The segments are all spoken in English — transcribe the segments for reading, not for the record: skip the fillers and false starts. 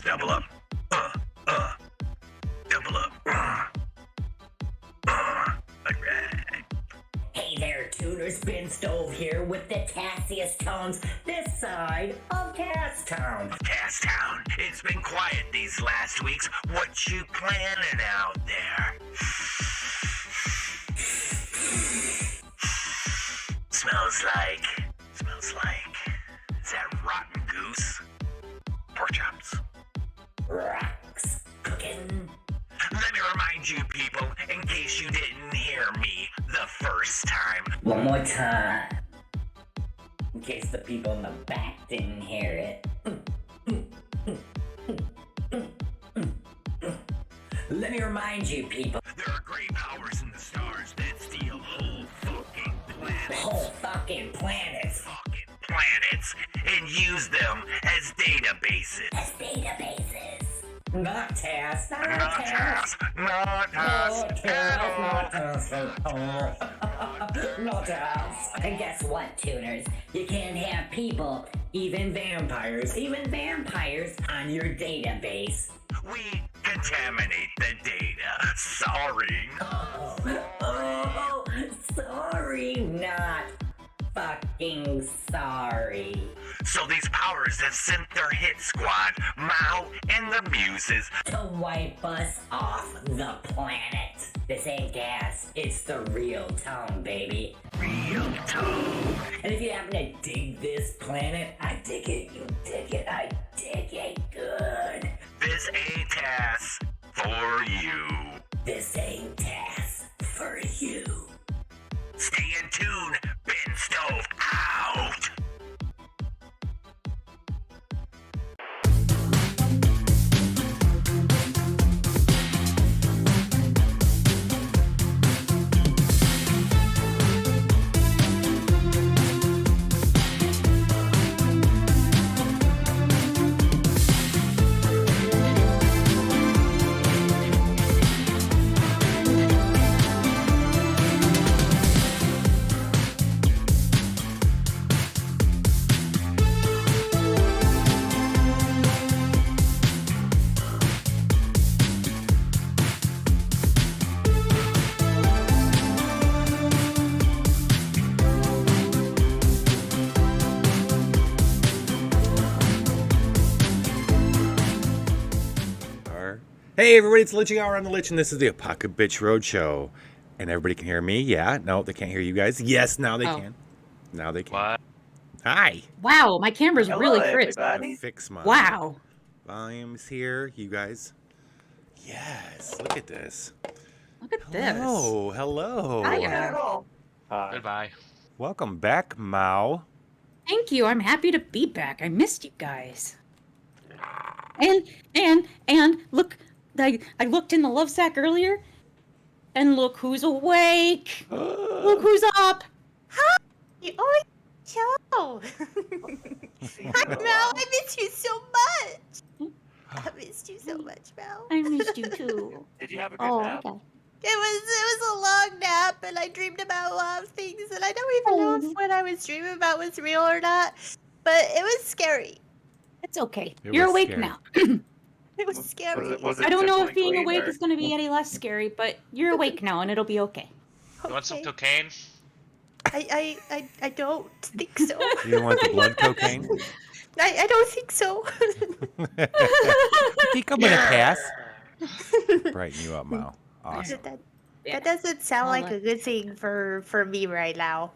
Double up. Double up. Alright. Hey there, tuners. Ben Stove here with the tassiest tones this side of Castown. Castown, it's been quiet these last weeks. What you planning out there? Smells like. Is that rotten goose? Pork chops? Rocks cooking. Let me remind you people, in case you didn't hear me the first time. One more time. In case the people in the back didn't hear it. Let me remind you people. There are great powers in the stars that steal whole fucking planets. Whole fucking planets. Fucking planets, and use them as databases. As databases. Not tasks. Not tasks. Not tasks. Not tasks. And guess what, tuners? You can't have people, even vampires on your database. We contaminate the data. Sorry. Oh, sorry, not fucking sorry. So these powers have sent their hit squad, Mao and the Muses, To wipe us off the planet. This ain't gas, it's the real tone, baby. real tone. And if you happen to dig this planet, I dig it, you dig it, I dig it good. This ain't task for you. This ain't task for you. Stay in tune. Ben Stove out. Hey everybody, it's Litching Hour on the Lich, and this is the Apocabitch Roadshow. And everybody can hear me? Yeah? No, they can't hear you guys? Yes, now they can. Now they can. What? Hi. Wow, my camera's really crisp. Fix my Wow. volumes here, you guys. Yes, look at this. Look at this. Oh, hello. Hiya. Goodbye. Welcome back, Mao. Thank you. I'm happy to be back. I missed you guys. And look, I looked in the love sack earlier, and look who's awake. Look who's up. Oh, Joe! Mel, I miss you so much. I missed you so much, Mel. I missed you too. Did you have a good Oh, nap? okay. It was a long nap, and I dreamed about a lot of things, and I don't even know if what I was dreaming about was real or not. But it was scary. It's okay. It You're was awake scary. now. It was scary. Was it I don't know if tickling being clean, awake or- is going to be any less scary, but you're awake now, and it'll be okay. You want some Okay. cocaine? I don't think so. You don't want the blood cocaine? I don't think so. I think I'm gonna pass. Brighten you up, Mao. Awesome. That doesn't sound I'll like let- a good thing for me right now.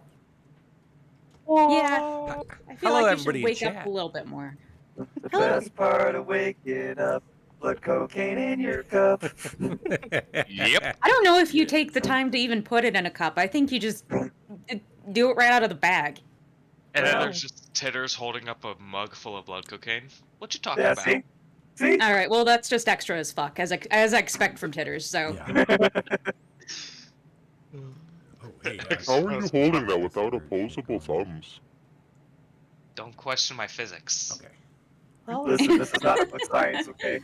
Yeah. I feel Hello, like you everybody should in wake chat. up a little bit more. The best part of waking up, put cocaine in your cup. Yep. I don't know if you take the time to even put it in a cup. I think you just do it right out of the bag. And then Well- there's just Titters holding up a mug full of blood cocaine. What you talking Yeah, about? see? See? All right, well, that's just extra as fuck, as I expect from Titters. So Yeah. Oh, hey, How are you holding that without opposable thumbs? Don't question my physics. okay. Well, Listen, this is not about science, okay?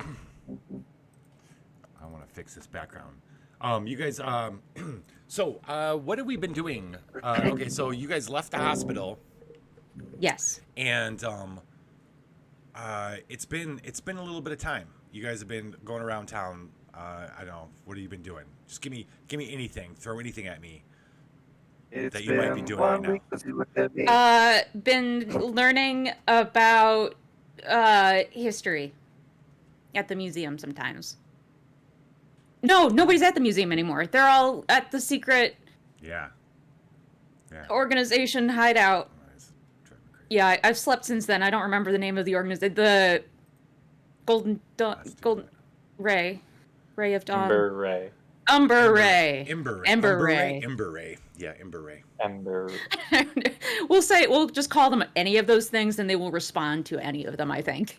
I want to fix this background. You guys, so, what have we been doing? Okay, so you guys left the hospital, yes, and, It's been a little bit of time. You guys have been going around town. I don't know. What have you been doing? Just give me anything. Throw anything at me It's that you might be been doing one right week now. since you looked at me. Been learning about history at the museum sometimes. No, nobody's at the museum anymore. They're all at the secret Yeah. organization hideout. It's driving me crazy. Yeah, I've slept since then. I don't remember the name of the organization. The Golden Ray of Dawn. Ember Ray. Umber Ray. Ember Ray. Yeah, Ember Ray. Ember. We'll just call them any of those things, and they will respond to any of them, I think.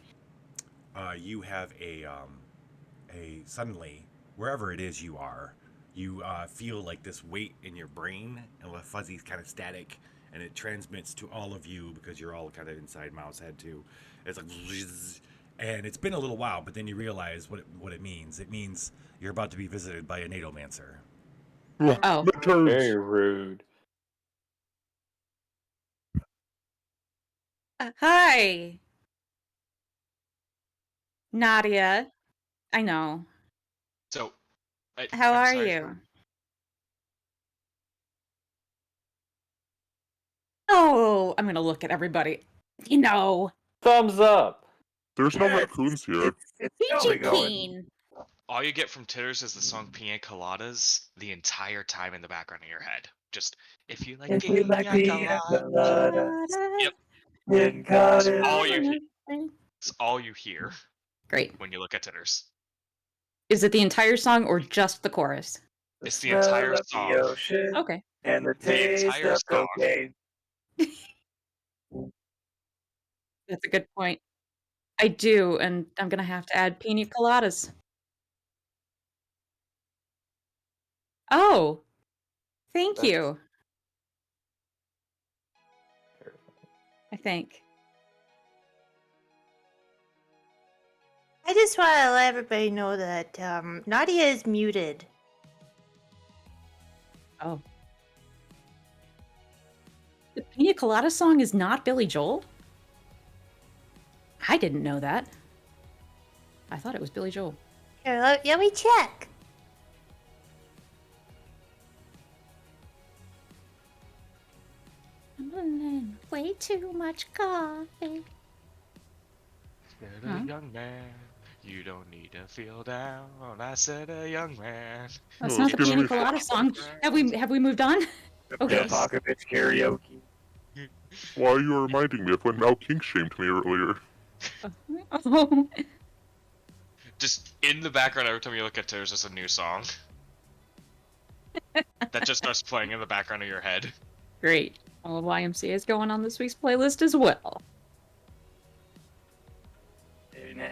You have a suddenly, wherever it is you are, you feel like this weight in your brain and a fuzzy kind of static, and it transmits to all of you because you're all kind of inside Mouse Head too. It's like, and it's been a little while, but then you realize what it means. It means you're about to be visited by a Nadomancer. Oh. Very rude. Hi. Nadia. I know. So, How I'm are sorry you? for- Oh, I'm gonna look at everybody. You know, Thumbs up. There's no Yeah, raccoons here. It's Peachy totally going. Keen. all you get from Titters is the song Pina Coladas the entire time in the background of your head. Just, if you like If you like pina coladas, Yep. getting caught in all you hear. It's all you hear Great. when you look at Titters. Is it the entire song or just the chorus? the It's the smell entire of song. the ocean Okay. and the taste entire of song. cocaine. That's a good point. I do, and I'm gonna have to add pina coladas. Oh, thank That's- you. I think. I just want to let everybody know that Nadia is muted. Oh. The pina colada song is not Billy Joel? I didn't know that. I thought it was Billy Joel. Here, let me check. Way too much coffee. Said Huh? a young man, you don't need to feel down. I said a young man. That's No, not it's the gonna pina be colada song. Have we moved on? Okay. The Apocabitch karaoke. Why are you reminding me of when Mal kink shamed me earlier? Oh. Just in the background every time you look at Titters, there's a new song. That just starts playing in the background of your head. Great. Well, YMCA is going on this week's playlist as well. Very nice.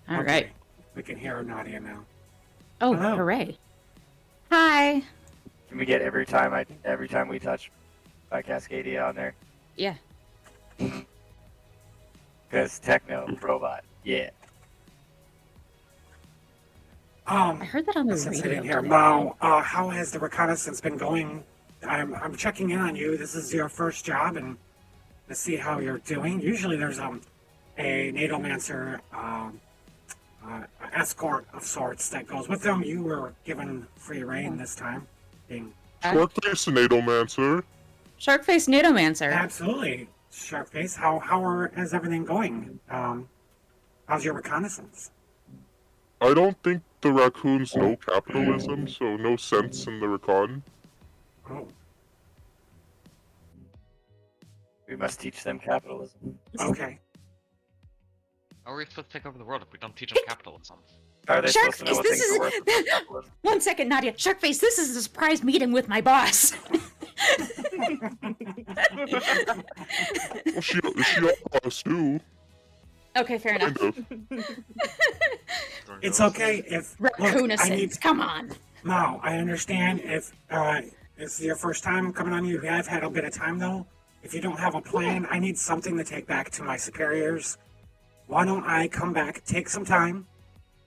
All right. We can hear Nadia now. Oh, Hello. hooray. Hi. Can we get every time we touch by Cascadia on there? Yeah. Because techno robot, yeah. I heard that on the Since I radio. didn't hear today. Mo, how has the reconnaissance been going? I'm checking in on you. This is your first job, and to see how you're doing. Usually there's a Nadomancer escort of sorts that goes with them. You were given free reign this time. Being Short-faced Nadomancer. Sharkface Nidomancer. absolutely Sharkface. How is everything going? How's your reconnaissance? I don't think the raccoons know capitalism, so no sense in the recon. Oh, We must teach them capitalism. okay. How are we supposed to take over the world if we don't teach them capitalism? Are they supposed to know Sharkface, what this things are worth is without capitalism? 1 second, Nadia. Sharkface, this is a surprise meeting with my boss. Well, she all us too. Okay, fair enough. Kind of. It's okay if look, I need Raccoonessence, come on. No, I understand if it's your first time coming on. You have had a bit of time though. If you don't have a plan, I need something to take back to my superiors. Why don't I come back, take some time?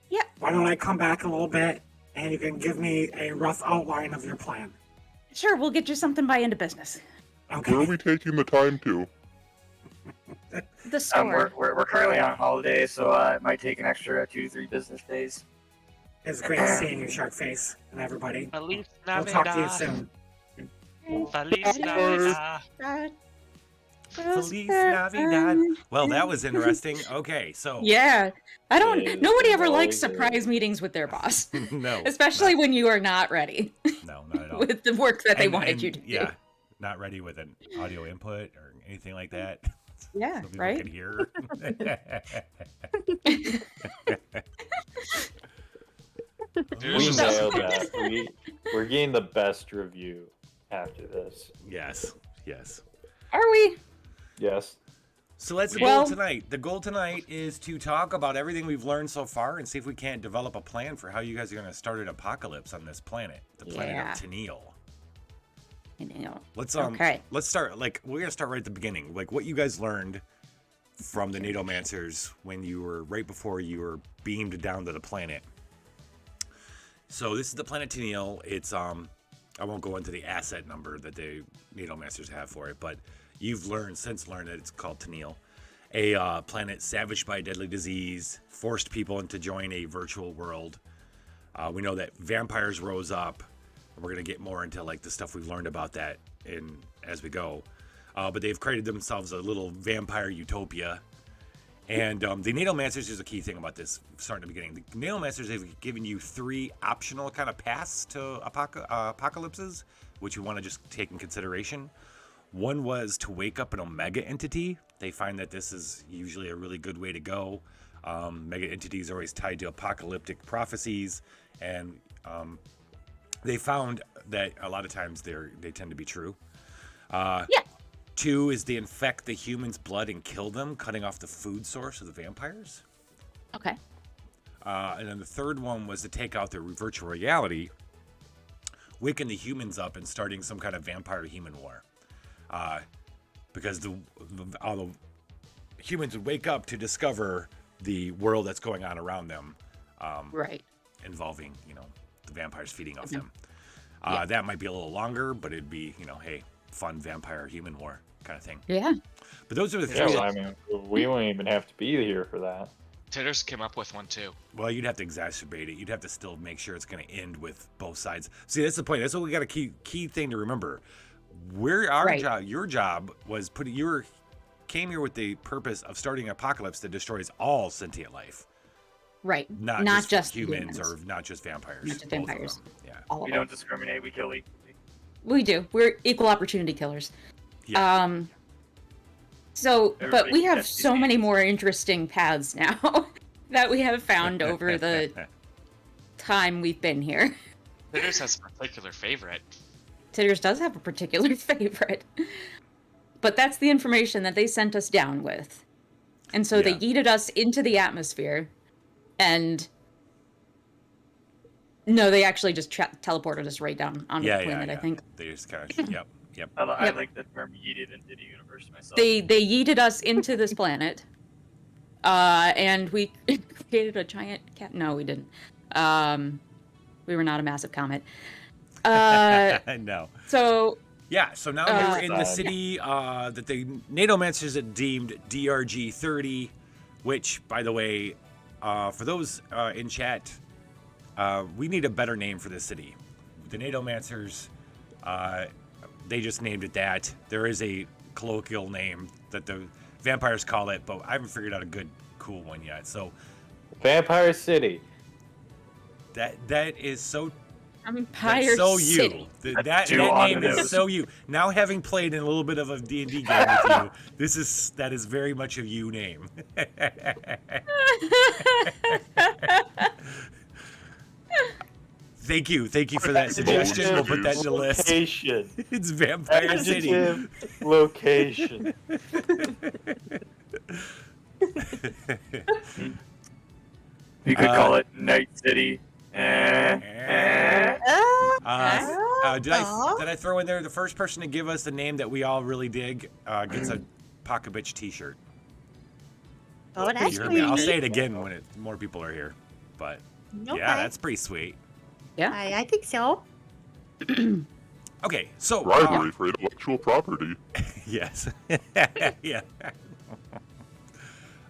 Yeah. Why don't I come back a little bit and you can give me a rough outline of your plan? Sure, we'll get you something by end of business. Where are Okay. we taking the time to? The store. We're currently on holiday, so it might take an extra 2 to 3 business days. It's great seeing you, Sharkface, and everybody. Feliz We'll talk to you Navidad. soon. Feliz Navidad. Feliz Navidad. Well, that was interesting. Okay, so Yeah. I don't. Yeah, Nobody ever always likes is. surprise meetings with their boss, no, especially when you are not ready no, not at all. with the work that they And- wanted and, you to do. Yeah, not ready with an audio input or anything like that. Yeah, So people right? can hear. Dude, We just- nailed that. We're getting the best review after this. Yes, yes. Are we? Yes. So that's the Well- goal tonight. The goal tonight is to talk about everything we've learned so far and see if we can't develop a plan for how you guys are going to start an apocalypse on this planet, the planet Yeah. of Tennille. I know. Let's Okay. let's start we're gonna start right at the beginning. Like what you guys learned from the Natomancers when you were right before you were beamed down to the planet. So this is the planet Tennille. It's I won't go into the asset number that the Natomancers have for it, but you've since learned that it's called Tennille. A planet savaged by a deadly disease, forced people into join a virtual world. We know that vampires rose up. We're gonna get more into like the stuff we've learned about that as we go. But they've created themselves a little vampire utopia. And the Natomancers is a key thing about this, starting at the beginning. The Natomancers have given you 3 optional kind of paths to apocalypses, which you want to just take in consideration. One was to wake up an Omega entity. They find that this is usually a really good way to go. Mega entities are always tied to apocalyptic prophecies, and they found that a lot of times they tend to be true. Yeah. 2 is to infect the humans' blood and kill them, cutting off the food source of the vampires. Okay. And then the 3rd one was to take out their virtual reality, waking the humans up and starting some kind of vampire-human war. Because all the humans would wake up to discover the world that's going on around them. Right. Involving, the vampires feeding off them. Yeah. That might be a little longer, but it'd be, hey, fun vampire-human war kind of thing. Yeah. But those are the 3. Yeah, well, I mean, we won't even have to be here for that. Titters came up with one too. Well, you'd have to exacerbate it. You'd have to still make sure it's going to end with both sides. See, that's the point. That's what we got a key thing to remember. Your job was came here with the purpose of starting an apocalypse that destroys all sentient life. Right. Not just humans or not just vampires. Not just both of vampires. them. Yeah. All of We them. don't discriminate, we kill equally. We do. We're equal opportunity killers. Yeah. So, but Everybody we have gets these so many names. more interesting paths now that we have found over the time we've been here. Titters has a particular favorite. Titters does have a particular favorite. But that's the information that they sent us down with. And so they Yeah. yeeted us into the atmosphere and no, they actually just teleported us right down onto the planet, I think. They just kind of yep. I Yep. like the term yeeted into the universe myself. They yeeted us into this planet. And we created a giant cat. No, we didn't. We were not a massive comet. No. So Yeah, so now we're in the city that the Natomancers had deemed DRG 30, which, by the way, for those in chat, we need a better name for this city. The Natomancers, they just named it that. There is a colloquial name that the vampires call it, but I haven't figured out a good, cool one yet. So Vampire City. that is so Empire that's so City. you. That's That too name on the is nose. so you. Now having played in a little bit of a D&D game with you, that is very much a you name. Thank you for that suggestion. We'll put that in the list. Location. It's Vampire City. Adjective, location. You could call it Night City. Did I throw in there the first person to give us the name that we all really dig gets a Apocabitch t-shirt? Oh, that's You heard me. I'll sweet. say it again when more people are here. But Okay. yeah, that's pretty sweet. I think so. Okay, so Rivalry for intellectual property. yes, yeah.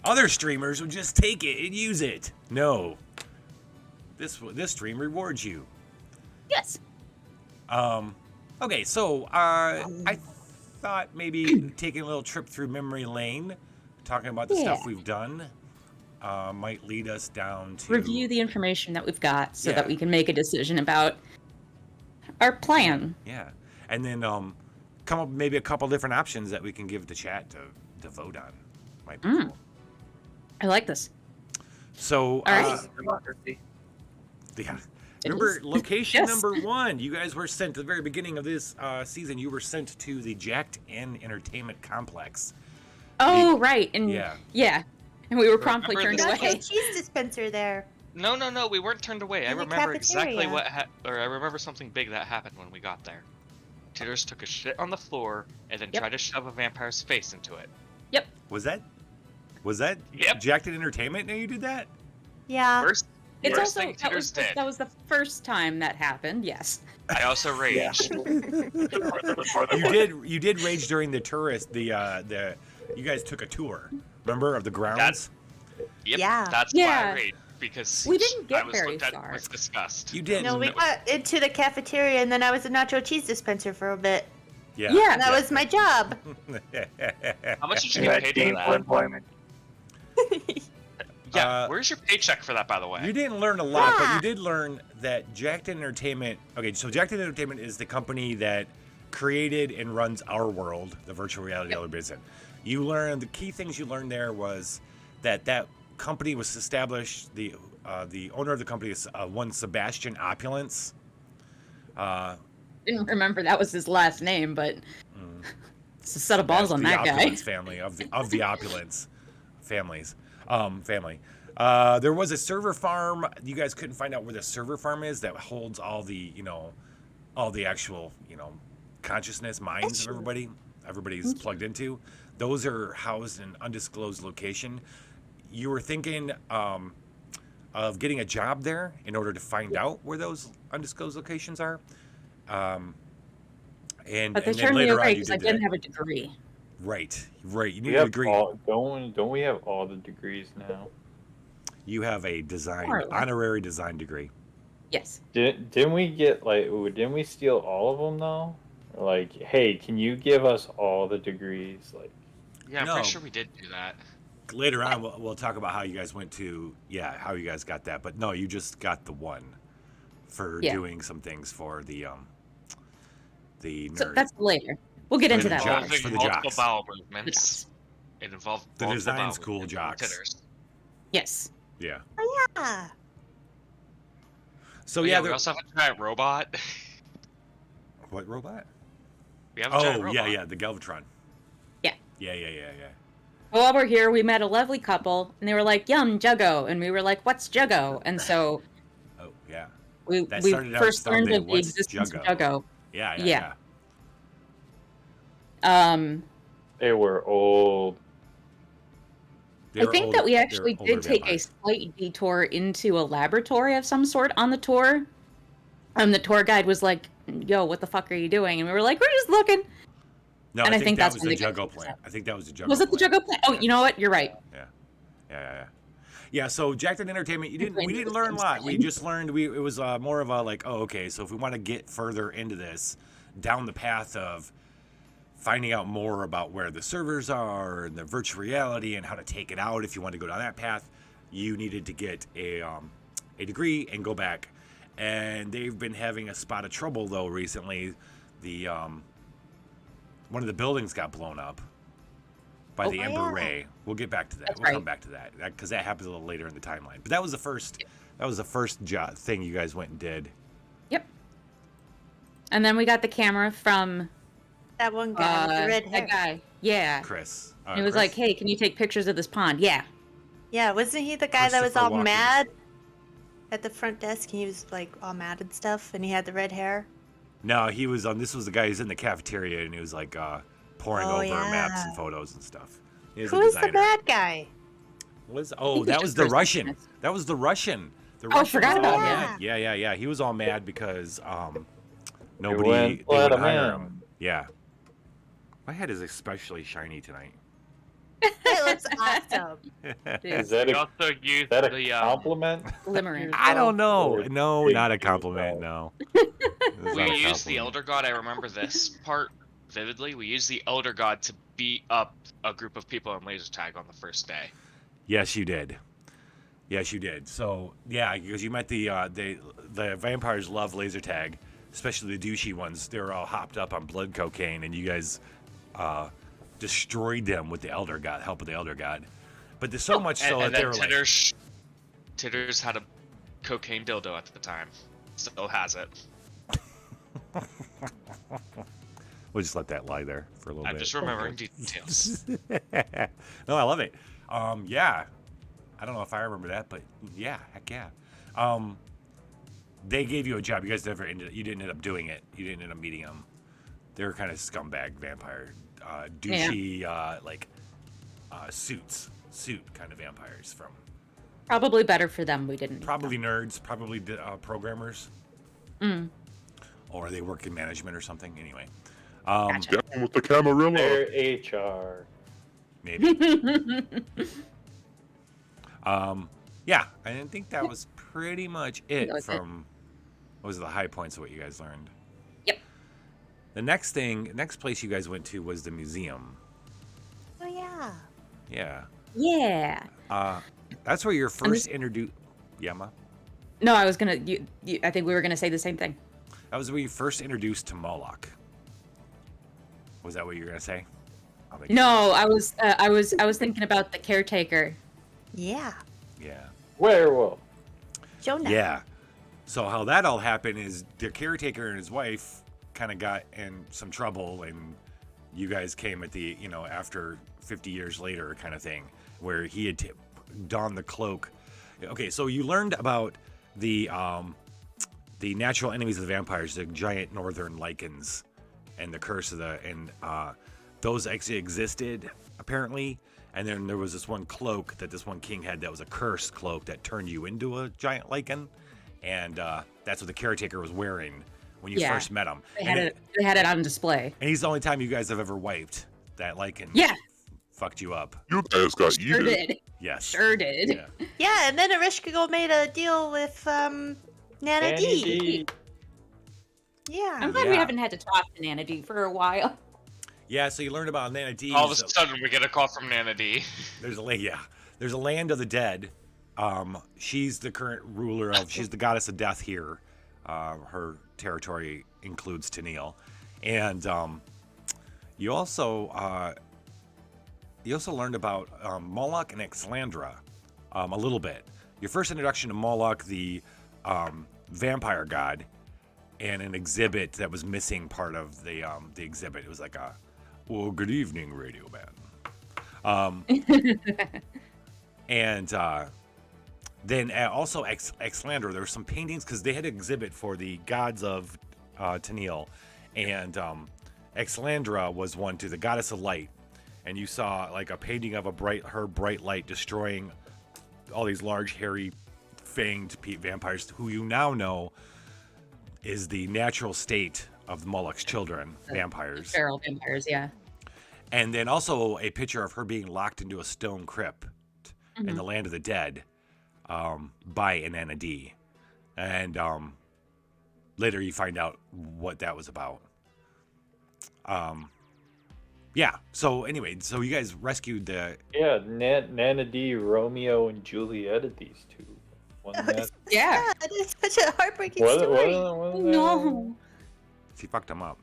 Other streamers would just take it and use it. No. This stream rewards you. Yes. Okay, so I thought maybe taking a little trip through memory lane, talking about the stuff we've done, might lead us down to review the information that we've got so Yeah. that we can make a decision about our plan. Yeah, and then come up with maybe a couple different options that we can give the chat to vote on. Might be cool. I like this. So, All right. Democracy. yeah. It Remember, is. location Yes. number 1. You guys were sent at the very beginning of this season. You were sent to the Jacked Inn Entertainment Complex. Oh, right. And Yeah. And we were promptly Remember turned this- away. Nacho cheese dispenser there. No, we weren't turned away. I In the remember exactly cafeteria. I remember something big that happened when we got there. Titters took a shit on the floor and then Yep. tried to shove a vampire's face into it. Was that Yep. Jacked Inn Entertainment? No, you did that? Yeah. First, It's first also thing Titters did. that was the first time that happened. Yes. I also raged. You did rage during the tourist. You guys took a tour. Remember of the grounds? Yep. Yeah. That's why Yeah. I raged because We didn't get I was very looked at far. with disgust. You did. No, we got into the cafeteria and then I was a nacho cheese dispenser for a bit. Yeah. And that was my job. How much did you You get had paid for gainful that? employment. Yeah, where's your paycheck for that, by the way? You didn't learn a lot, but Yeah. you did learn that Jacked Inn Entertainment. Okay, so Jacked Inn Entertainment is the company that created and runs our world, the virtual reality that we're in. You learned the key things you learned there was that company was established. The owner of the company is one Sebastian Opulence. Didn't remember that was his last name, but it's a set of balls on the that guy. Opulence family of the Opulence families. Family. There was a server farm. You guys couldn't find out where the server farm is that holds all the actual, consciousness minds of everybody. Everybody's plugged into. Those are housed in an undisclosed location. You were thinking of getting a job there in order to find out where those undisclosed locations are. And But they and then turned me later on away you because I did didn't that. have a degree. Right. You We need a have degree. don't we have all the degrees now? You have a design More or less. honorary design degree. Yes. Didn't we get didn't we steal all of them though? Like, hey, can you give us all the degrees? Like, Yeah, I'm No. pretty sure we did do that. Later on, we'll talk about how you guys went to, how you guys got that. But no, you just got the one for Yeah. doing some things for the nerd. So that's later. We'll get into the that jocks, later. for the multiple jocks. bowel The movements. jocks. It involved The multiple design's bowel cool, movements jocks. and titters. Yes. Yeah. Yeah. So Oh, yeah, we there, also have a giant robot. what robot? We have a giant Oh robot. yeah, the Galvatron. Yeah. Yeah. While we're here, we met a lovely couple, and they were like, "Yum, Juggo," and we were like, "What's Juggo?" And so Oh yeah. we That we started out first learned Sunday. of the What's existence Juggo? of Juggo. Yeah. they were old. They I were think older- that we they were actually older did take a vampires. slight detour into a laboratory of some sort on the tour. The tour guide was like, "Yo, what the fuck are you doing?" And we were like, "We're just looking." No, and I I think that that's was when the they got Juggo mixed plan. up. I think that was the Juggo. Was it the plan. Juggo plan? Oh, you know what? You're right. Yeah. Yeah, so Jacked Inn Entertainment, we didn't learn a lot. We Interesting. just learned it was more of a like, oh, okay, so if we want to get further into this, down the path of finding out more about where the servers are and the virtual reality and how to take it out, if you want to go down that path, you needed to get a degree and go back. And they've been having a spot of trouble though recently. The one of the buildings got blown up by the Ember Ray. We'll get back to that. That's We'll come right. back to that because that happens a little later in the timeline. But that was the first. That was the first thing you guys went and did. Yep. And then we got the camera from That one guy with the red hair. that guy. Yeah. Chris. And it was like, "Hey, can you take pictures of this pond?" Yeah. Yeah, wasn't he the guy that was Christopher all Walken. mad at the front desk? He was like all mad and stuff, and he had the red hair. No, he was on. This was the guy who's in the cafeteria and he was like pouring Oh, over maps yeah. and photos and stuff. He was Who a is the designer. bad guy? Oh, that was the Russian. That was the Russian. The Oh, Russian forgot was all about mad. Yeah. He was all mad because nobody wouldn't they let would him hire in. him. Yeah. My head is especially shiny tonight. It looks awesome. Is that We a, also use is that a the compliment? Glimmering. I don't know. Or No, big not a deal, compliment. though? No. It's we not a use the compliment. Elder God. I remember this part vividly. We use the Elder God to beat up a group of people in laser tag on the first day. Yes, you did. Yes, you did. So yeah, because you met the vampires love laser tag, especially the douchey ones. They were all hopped up on blood cocaine, and you guys destroyed them with the Elder God, help of the Elder God. But there's so much so and that they then were like, Titters had a cocaine dildo at the time. Still has it. we'll just let that lie there for a little I'm bit. just remembering details. No, I love it. Yeah. I don't know if I remember that, but yeah, heck yeah. They gave you a job. You guys you didn't end up doing it. You didn't end up meeting them. They were kind of scumbag vampire, douchey, suit kind of vampires from. Probably better for them we didn't. Probably nerds, probably programmers. Mm. Or they work in management or something. Anyway. Gotcha. Down with the Camarilla. Their HR. Maybe. Yeah, I think that was pretty much it from what was the high points of what you guys learned. Yep. The next place you guys went to was the museum. Oh yeah. Yeah. Yeah. That's where you're first introduced. Yeah, Ma? No, I was gonna. I think we were gonna say the same thing. That was where you first introduced to Moloch. Was that what you were gonna say? No, I was thinking about the caretaker. Yeah. Yeah. Werewolf. Jonah. Yeah. So how that all happened is the caretaker and his wife kind of got in some trouble, and you guys came at the after 50 years later kind of thing, where he had donned the cloak. Okay, so you learned about the natural enemies of the vampires, the giant northern lichens, and the curse of those actually existed apparently. And then there was this one cloak that this one king had that was a cursed cloak that turned you into a giant lichen. And that's what the caretaker was wearing when you first met him. They had it on display. And he's the only time you guys have ever wiped that lichen. Yeah. Fucked you up. You guys got Sure eaten. did. Yes. Sure did. Yeah. Yeah, and then Ereshkigal made a deal with Nana D. Yeah. I'm glad we haven't had to talk to Nana D for a while. Yeah, so you learned about Nana D. All of a sudden, we get a call from Nana D. There's a land of the dead. She's the current ruler she's the goddess of death here. Her territory includes Tennille. And you also learned about Moloch and Exlandra a little bit. Your first introduction to Moloch, the vampire god, and an exhibit that was missing part of the exhibit. It was like well, good evening, Radio Man. And then also Exlandra, there were some paintings because they had an exhibit for the gods of Tennille, and Exlandra was one to the goddess of light, and you saw like a painting of her bright light destroying all these large, hairy, fanged vampires, who you now know is the natural state of Moloch's children, vampires. Feral vampires, yeah. And then also a picture of her being locked into a stone crypt in the land of the dead by Nana D. And later you find out what that was about. Yeah. So anyway, so you guys rescued the... Yeah, Nana D, Romeo, and Juliet, these two. Yeah. It's such a heartbreaking story. No. She fucked him up.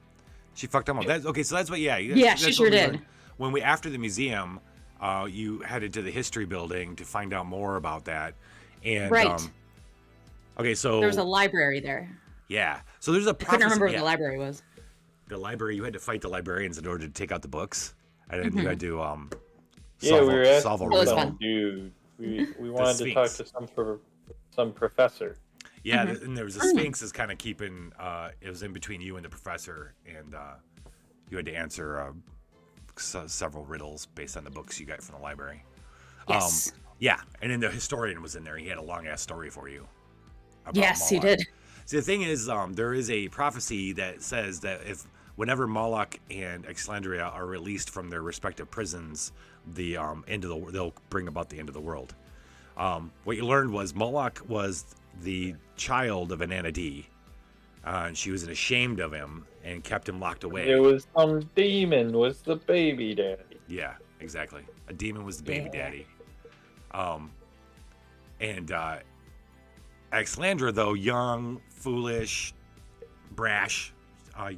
That's okay. So that's what. Yeah. Yeah, she sure did. When after the museum, you headed to the history building to find out more about that. And right. Okay, so there was a library there. Yeah. So there's a prophecy. I couldn't remember what the library was. The library. You had to fight the librarians in order to take out the books, and then you had to solve a riddle. Dude, we wanted to talk to some professor. Yeah, and there was a Sphinx is kind of keeping. It was in between you and the professor, and you had to answer several riddles based on the books you got from the library. Yes. Yeah, and then the historian was in there. He had a long ass story for you. Yes, he did. See, the thing is, there is a prophecy that says that if whenever Moloch and Exlandria are released from their respective prisons, they'll bring about the end of the world. What you learned was Moloch was the child of Ananadi, and she was ashamed of him and kept him locked away. It was some demon was the baby daddy. Yeah, exactly. A demon was the baby daddy. And Exlandra, though, young, foolish, brash,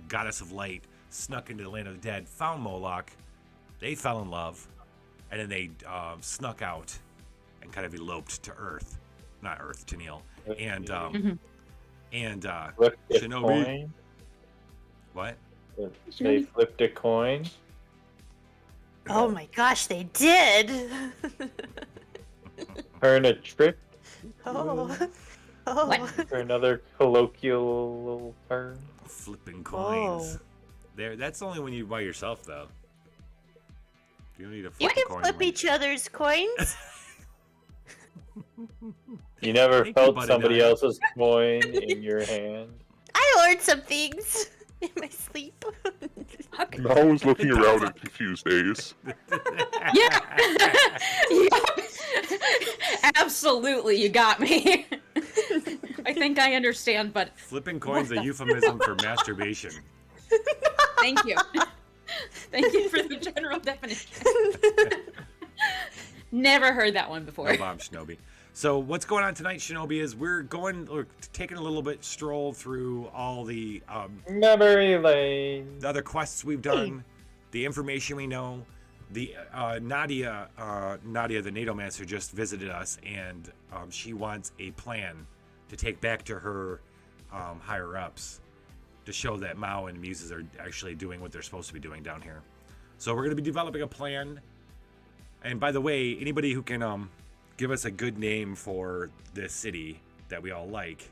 goddess of light, snuck into the land of the dead, found Moloch. They fell in love, and then they snuck out and kind of eloped to Earth. Not Earth, to Neil. And Flipped a Shinobi. coin. What? They flipped a coin. Oh my gosh, they did. Turn a trick. Oh. Oh. What? For another colloquial term. Flipping coins. There. That's only when you're by yourself, though. You don't need to You flip can a coin. flip each other's coins. You never Thank you, felt Buddy somebody Dye. else's coin in your hand. I learned some things in my sleep. Now is looking around in confused days. Yeah. Absolutely, you got me. I think I understand, but Flipping coins a euphemism for masturbation. thank you. Thank you for the general definition. Never heard that one before. No bomb, Shinobi. So what's going on tonight, Shinobi, is we're taking a little bit stroll through all the Memory lane. other quests we've done, the information we know. The Nadia, the Nadomancer, just visited us, and she wants a plan to take back to her higher ups to show that Mao and Muses are actually doing what they're supposed to be doing down here. So we're going to be developing a plan. And by the way, anybody who can give us a good name for this city that we all like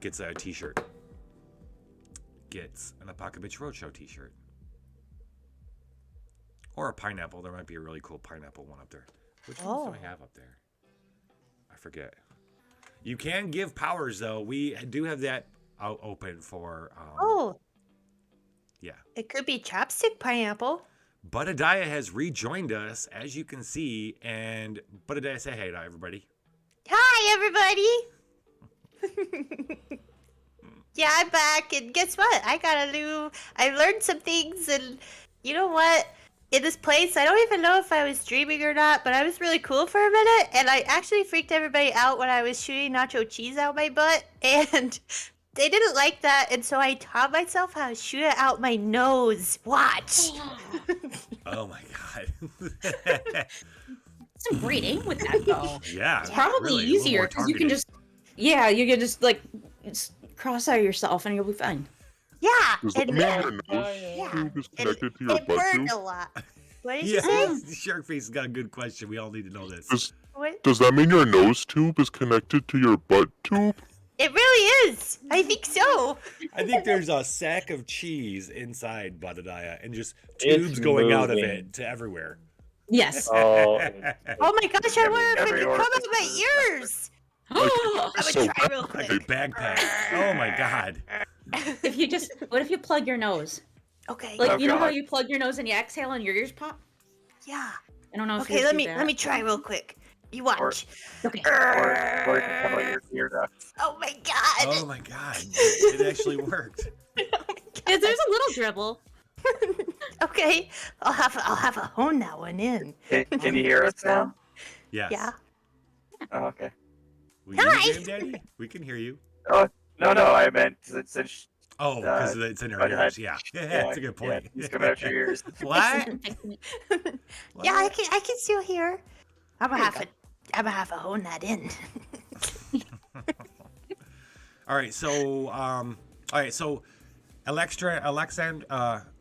gets a t-shirt. Gets an Apocabitch Roadshow t-shirt. Or a pineapple. There might be a really cool pineapple one up there. Which ones do I have up there? I forget. You can give powers, though. We do have that out open for... yeah. It could be chapstick pineapple. Budadiah has rejoined us, as you can see. And Budadiah, say hey to everybody. Hi, everybody. Yeah, I'm back, and guess what? I learned some things, and you know what? In this place, I don't even know if I was dreaming or not, but I was really cool for a minute, and I actually freaked everybody out when I was shooting nacho cheese out my butt, and they didn't like that, and so I taught myself how to shoot it out my nose. Watch! Oh my god. Some great aim with that, though. Yeah. It's probably really, a little easier more because you can targeted. you can just like cross out yourself and you'll be fine. Yeah, Does that and mean your nose yeah, tube is it, connected to your it butt burned tube? a lot. What did Yeah, you say? Sharkface has got a good question. We all need to know this. What? Does that mean your nose tube is connected to your butt tube? It really is. I think so. I think there's a sack of cheese inside Budadiah and just It's tubes going out of moving. it to everywhere. Yes. Oh, Oh my gosh, I wonder if it Every could come orifice. out my ears. I'm So gonna try real Like quick. a backpack. Oh my god. What if you plug your nose? Okay. Like Oh, you know how God. you plug your nose and you exhale and your ears pop? Yeah. I don't know if Okay, you let do me that. let me try real quick. You watch. Okay. Or you can have your ear ducts. Oh my god. Oh my god. It actually worked. There's a little dribble. Okay, I'll have a hone that one in. Can you hear us now? Yes. Yeah. Oh, okay. Will you, Hi. Granddaddy? We can hear you. Oh, no, I meant since Oh, because it's in her ears. Yeah. Yeah, that's a good point. He's coming out your ears. What? Yeah, I can still hear. I'm gonna have to hone that in. All right, so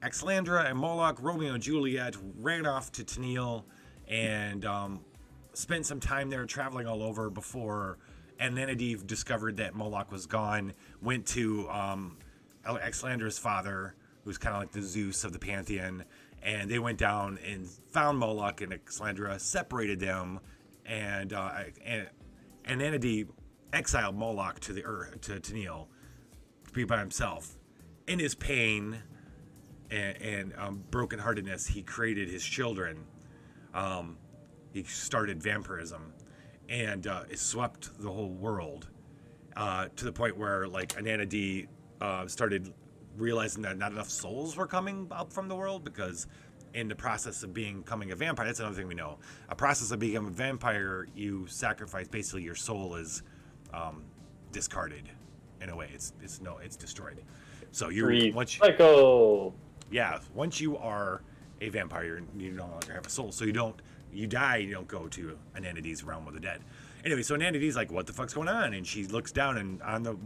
Exlandra and Moloch, Romeo and Juliet ran off to Tennille and spent some time there traveling all over before Ananadiv discovered that Moloch was gone, went to Exlandra's father, who's kind of like the Zeus of the Pantheon, and they went down and found Moloch and Exlandra, separated them, and Ananadiv exiled Moloch to the to Tennille to be by himself. in his pain and brokenheartedness, he created his children. He started vampirism, and it swept the whole world to the point where, like, Anana D started realizing that not enough souls were coming up from the world, because in the process of becoming a vampire, that's another thing we know. A process of becoming a vampire, you sacrifice, basically your soul is discarded in a way. It's destroyed. So once you are a vampire, you no longer have a soul. So you die, you don't go to Anana D's realm of the dead. Anyway, so Anana D's like, what the fuck's going on? And she looks down and on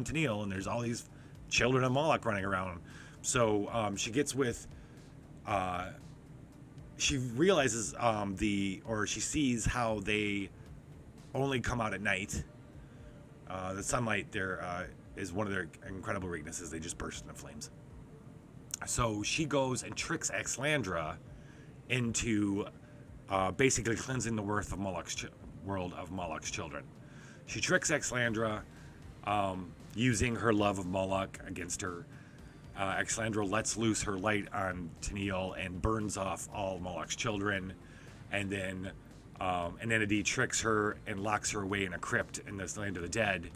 Tennille, and there's all these children of Moloch running around. So she gets with, she realizes she sees how they only come out at night. The sunlight there is one of their incredible weaknesses. They just burst into flames. So she goes and tricks Exlandra into basically cleansing the world of Moloch's children. She tricks Exlandra using her love of Moloch against her. Exlandra lets loose her light on Tennille and burns off all Moloch's children. And then Anana D tricks her and locks her away in a crypt in this land of the dead.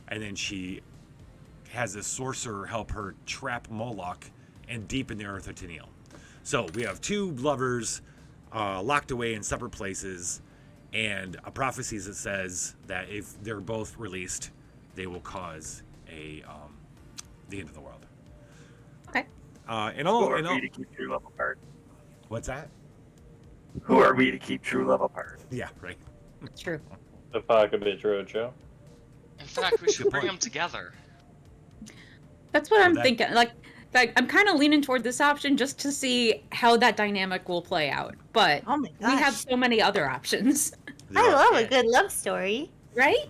And then she has a sorcerer help her trap Moloch and deepen the earth of Tennille. So we have two lovers locked away in separate places, and a prophecy that says that if they're both released, they will cause the end of the world. Okay. Who are we to keep true love apart? What's that? Who are we to keep true love apart? Yeah, right. True. Apocabitch Roadshow. In fact, we should bring them together. That's what I'm thinking. Like, I'm kind of leaning toward this option just to see how that dynamic will play out. But Oh my we have gosh. so many other options. I love a good love story. Right?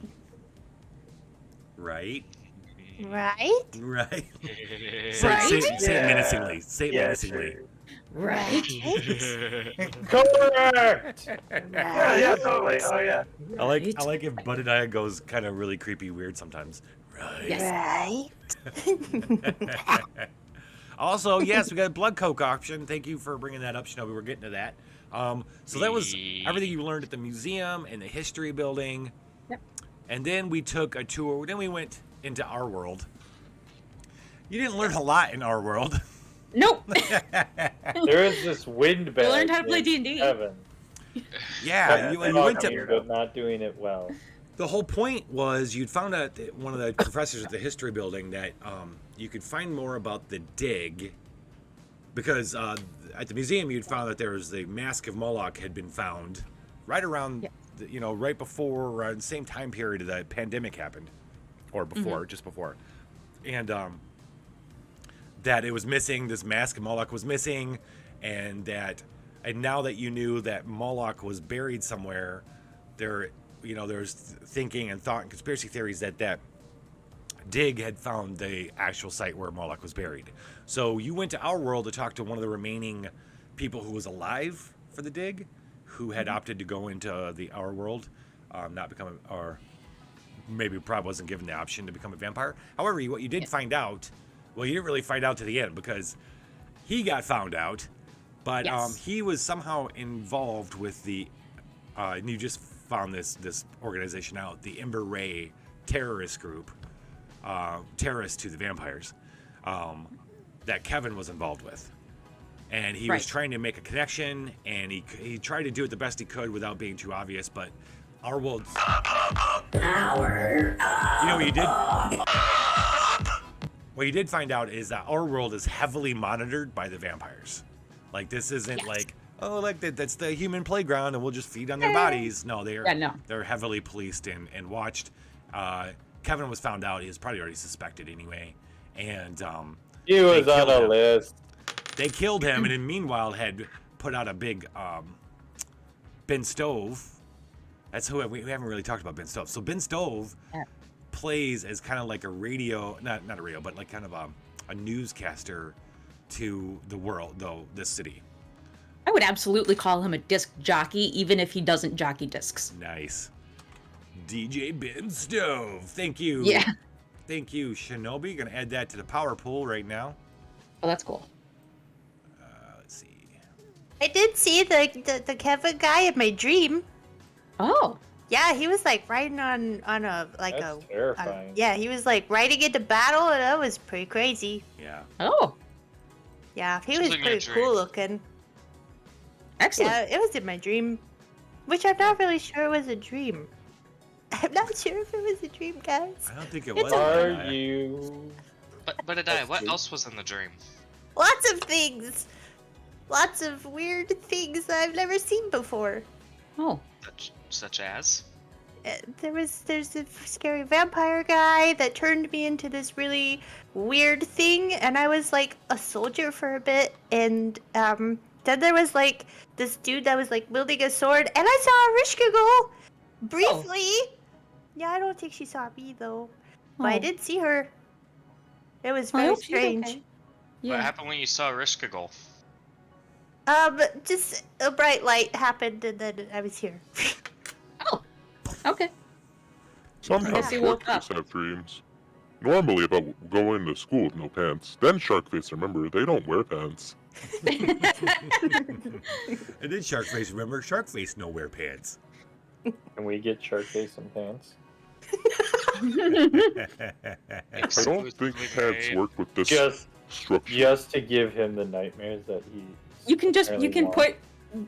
Right. Right? Right. Right? Say it menacingly. Say it Yeah, menacingly. sure. Right. Correct! Yeah, totally. Oh, yeah. I like if Buddidiah goes kind of really creepy weird sometimes. Right. Yes. Right? Also, yes, we got a blood coke option. Thank you for bringing that up, Shinobi. We're getting to that. So that was everything you learned at the museum and the history building. Yep. And then we took a tour. Then we went into our world. You didn't learn a lot in our world. Nope. There is this wind bag. I learned how to play in D&D. Heaven. Yeah, you went to. But not doing it well. The whole point was you'd found out that one of the professors at the history building that you could find more about the dig, because at the museum you'd found that there was the mask of Moloch had been found right around, right before, around the same time period that pandemic happened, or before, just before, and that it was missing. This mask of Moloch was missing, and now that you knew that Moloch was buried somewhere, there's thinking and thought and conspiracy theories that dig had found the actual site where Moloch was buried. So you went to our world to talk to one of the remaining people who was alive for the dig, who had opted to go into our world, not become, or maybe probably wasn't given the option to become a vampire. However, what you did find out, well, you didn't really find out to the end, because he got found out, but he was somehow involved with the, and you just found this organization out, the Ember Ray terrorist group, terrorist to the vampires, that Kevin was involved with. And he was trying to make a connection, and he tried to do it the best he could without being too obvious, but our world... Power. You know what you did? What you did find out is that our world is heavily monitored by the vampires. Like, this isn't like, oh, like that's the human playground and we'll just feed on their bodies. No, they're heavily policed and watched. Kevin was found out. He was probably already suspected anyway. And he was on a list. They killed him, and then meanwhile had put out a big Ben Stove. That's who we haven't really talked about Ben Stove. So Ben Stove plays as kind of like a radio, not a radio, but like kind of a newscaster to the world, though, this city. I would absolutely call him a disc jockey, even if he doesn't jockey discs. Nice. DJ Ben Stove. Thank you. Yeah. Thank you, Shinobi. Gonna add that to the power pool right now. Oh, that's cool. Let's see. I did see the Kevin guy in my dream. Oh. Yeah, he was like riding on a like That's terrifying. yeah, he was like riding into battle, and that was pretty crazy. Yeah. Oh. Yeah, he was Something in pretty your cool dream. looking. Excellent. Yeah, it was in my dream, which I'm not really sure was a dream. I'm not sure if it was a dream, guys. I don't think it It's was. a- Are you? But Adai, what else was in the dream? Lots of things. Lots of weird things that I've never seen before. Oh. Such as? There's a scary vampire guy that turned me into this really weird thing, and I was like a soldier for a bit, and then there was like this dude that was like wielding a sword, and I saw Rishkagul briefly. Yeah, I don't think she saw me though, but I Oh. did see her. It was I very hope she's strange. okay. What Yeah. happened when you saw Rishkagul? Just a bright light happened, and then I was here. Oh. Okay. Sometimes he woke Sharkface have dreams. Normally about going to school with no pants. Then Sharkface, remember, they don't wear pants. And then Sharkface, remember? Sharkface no wear pants. Can we get Sharkface some pants? I don't think pants work with this Just, structure. just to give him the nightmares that he. You can apparently wants. put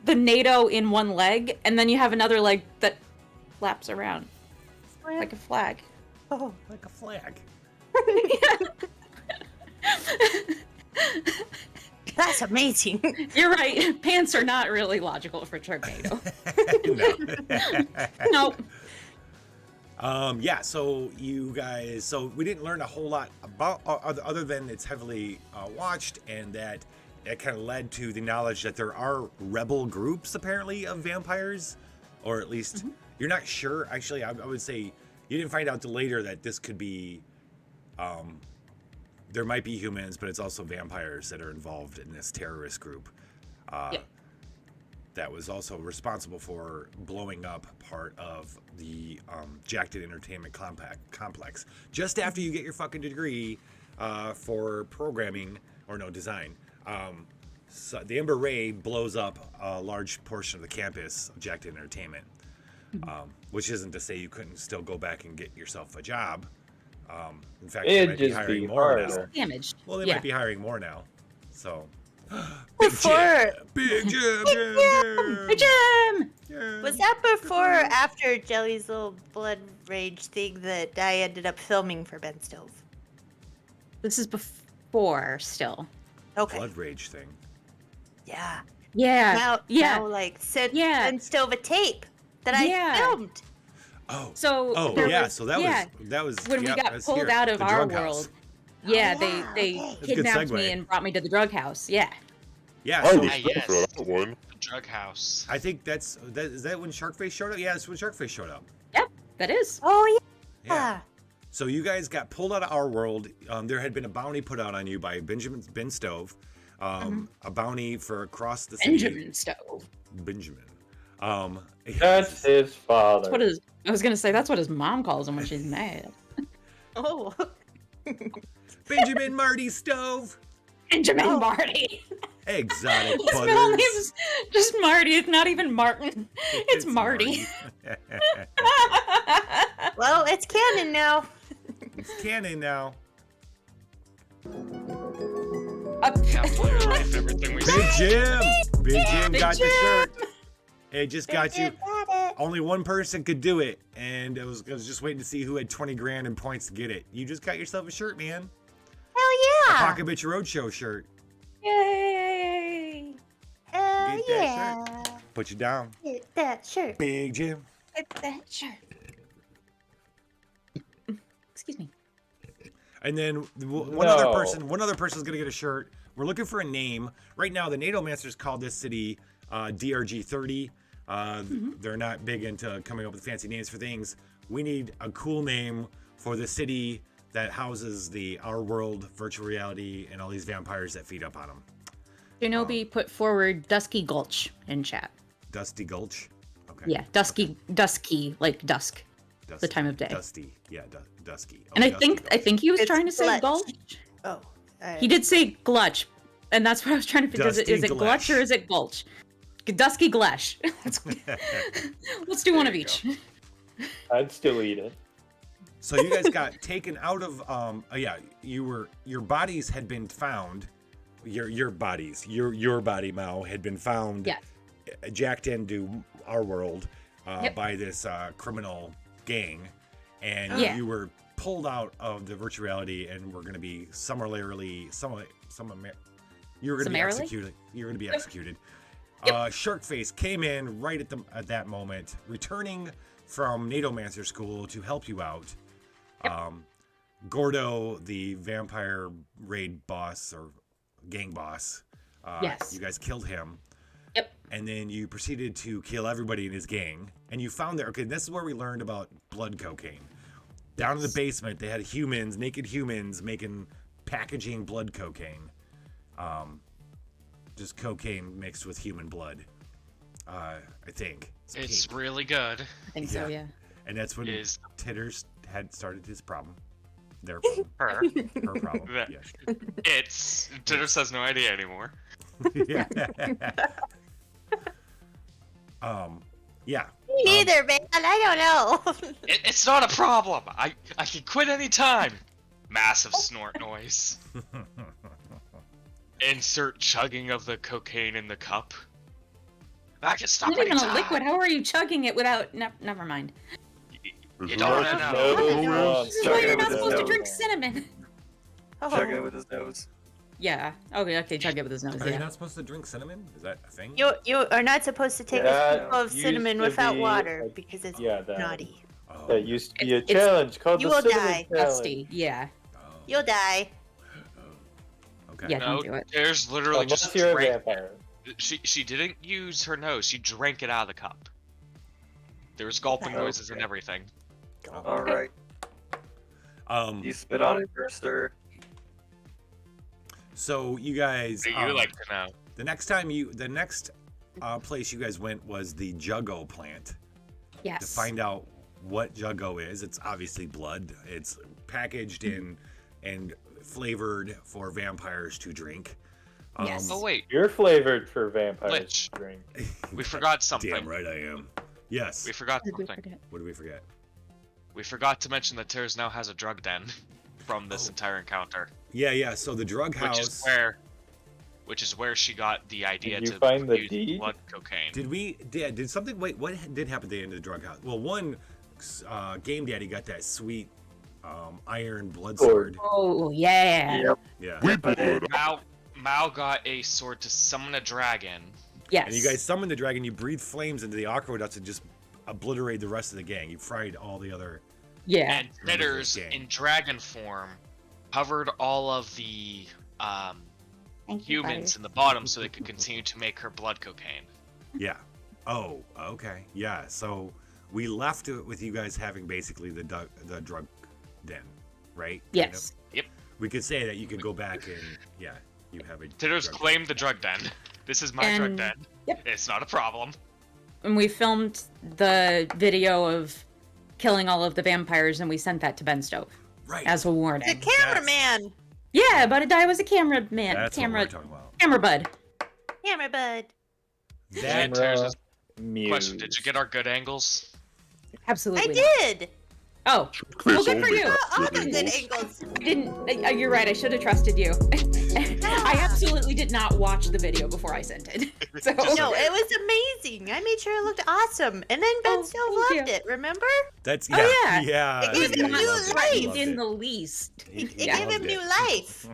the NATO in one leg, and then you have another leg that flaps around like a flag. Oh. Like a flag. That's amazing. You're right. Pants are not really logical for Sharknado. No. Nope. Yeah, so you guys, so we didn't learn a whole lot about, other than it's heavily watched, and that kind of led to the knowledge that there are rebel groups, apparently, of vampires, or at least, you're not sure. Actually, I would say you didn't find out till later that this could be, there might be humans, but it's also vampires that are involved in this terrorist group. That was also responsible for blowing up part of the Jacked Entertainment complex. Just after you get your fucking degree for programming, or no, design. So the Ember Ray blows up a large portion of the campus of Jacked Entertainment. Which isn't to say you couldn't still go back and get yourself a job. In fact, they It'd might be just hiring be more now. harder. Damaged. Well, they Yeah. might be hiring more now. So, Before Big Jim. Hey, Jim! was that before or after Jelly's little blood rage thing that I ended up filming for Ben Stove? This is before still. Okay. Blood rage thing. Yeah. Yeah. Now like send Ben Stove a tape that I filmed. Oh. So Oh there yeah. was- So that was when we yeah, got that's pulled here, out of the our drug house. world. Yeah, Oh, they yeah, they okay. That's a good kidnapped me segue. and brought me to the drug house. Yeah. Yeah. I So was Ah, there for yes. that one. The drug house. I think is that when Sharkface showed up? Yeah, that's when Sharkface showed up. Yep, that is. Oh yeah. Yeah. So you guys got pulled out of our world. There had been a bounty put out on you by Ben Stove. A bounty for across the city. Benjamin Stove. Benjamin. That's his father. That's what his. I was gonna say that's what his mom calls him when she's mad. Oh. Benjamin Marty Stove. Benjamin Oh. Marty. Exotic His middle butters. name's just Marty. It's not even Martin. It's Marty. Well, it's canon now. It's canon now. Calculator life, everything we Big see. Jim. Big Jim Big got the Jim. shirt. It just got you. Got it. Only one person could do it, and I was just waiting to see who had 20 grand in points to get it. You just got yourself a shirt, man. Hell yeah. Apocabitch Roadshow shirt. Yay! Hell Get that yeah. Put you down. Get that shirt. Big Jim. Get that shirt. Excuse me. And then one other No. person's gonna get a shirt. We're looking for a name. Right now, the NATO Masters call this city DRG 30. They're not big into coming up with fancy names for things. We need a cool name for the city that houses our world, virtual reality, and all these vampires that feed up on them. Shinobi put forward Dusky Gulch in chat. Dusty Gulch. Okay. Yeah, dusky like dusk. the time of day. Dusty. Yeah, dusky. Oh, And I dusky think he was It's trying to say glutch. gulch. Oh. He did say glutch, and that's what I was trying to figure. Is it Dusty glutch or glesh. is it gulch? Dusky glesh. Let's do one of you each. I'd still eat it. So you guys got taken out of your bodies had been found. Your body, Mao, had been found. Yes. Jacked into our world Yep. by this criminal gang, and Yeah. you were pulled out of the virtual reality and were going to be summarily you were going to be Summarily? executed. You're going to be Yep. executed. Yep. Sharkface came in right at that moment, returning from Nadomancer school to help you out. Yep. Gordo, the vampire raid boss or gang boss, Yes. you guys killed him. Yep. And then you proceeded to kill everybody in his gang. And you found there, okay, this is where we learned about blood cocaine. Down in the basement, they had naked humans, packaging blood cocaine. Just cocaine mixed with human blood. I think. It's pink. really good. I think so. Yeah. And that's when Is- Titters had started his problem. Their problem. Her. Her problem. That- Yes. It's Titters has no idea anymore. Yeah. Yeah. Me neither, man. I don't know. It's not a problem. I can quit any time. Massive snort noise. Insert chugging of the cocaine in the cup. I can stop It's not even a anytime. liquid. How are you chugging it without? Never mind. You don't There's know. no This is why you're not with supposed to his drink nose. cinnamon. Chug it with his nose. Yeah. Okay. Chug it with his nose. Are you Yeah. not supposed to drink cinnamon? Is that a thing? You are not supposed to take a That spoonful of used cinnamon to without be water a- because it's yeah, that- naughty. Oh. That used to be a It's- challenge called you the will cinnamon die. challenge. Dusty. Yeah. Oh. You'll die. Okay. Yeah. No, Don't do it. there's literally Unless just you're a drank. vampire. She didn't use her nose. She drank it out of the cup. There was gulping Okay. noises and everything. All right. You spit on it first, or So you guys. What do you like to know? The next place you guys went was the Juggo plant Yes. to find out what Juggo is. It's obviously blood. It's packaged in and flavored for vampires to drink. Yes. Oh wait, You're flavored for vampires Lich. to drink. we forgot something. Damn right I am. Yes. We forgot What did we something. forget? What did we forget? We forgot to mention that Tears now has a drug den from this entire encounter, Yeah. So the drug house. which is where she got the idea Did you to find the use deed? blood cocaine. Did something? Wait, what did happen at the end of the drug house? Well, one, Game Daddy got that sweet iron blood sword. Oh yeah. yep. Yeah. We blood. Mao got a sword to summon a dragon. Yes. And you guys summoned the dragon. You breathed flames into the aqueducts and just obliterated the rest of the gang. You fried all the other. Yeah. And Knitters, gang. in dragon form, covered all of the Thank you, humans in the bottom so they could continue to make her blood cocaine. Yeah. Oh, okay. Yeah. So we left it with you guys having basically the drug den, right? Yes. Yep. We could say that you could go back and you have a. Titters drug claimed the drug den. This is my drug And- den. yep. It's not a problem. And we filmed the video of killing all of the vampires, and we sent that to Ben Stove Right. as a The warning. cameraman. Yeah, but I was a cameraman. That's Camera what we're talking about. bud. Camera bud. That Camera Question, Muse. did you get our good angles? Absolutely. I not. did. Oh, well, good for you. All the good angles. I didn't. You're right. I should have trusted you. I absolutely did not watch the video before I sent it. So No, it was amazing. I made sure it looked awesome. And then Ben Oh, still thank loved you. it, remember? That's Oh, yeah. yeah. Yeah. It gives yeah, him he new loved it. life. He loved in it. the least. He It loved gave him it. new life.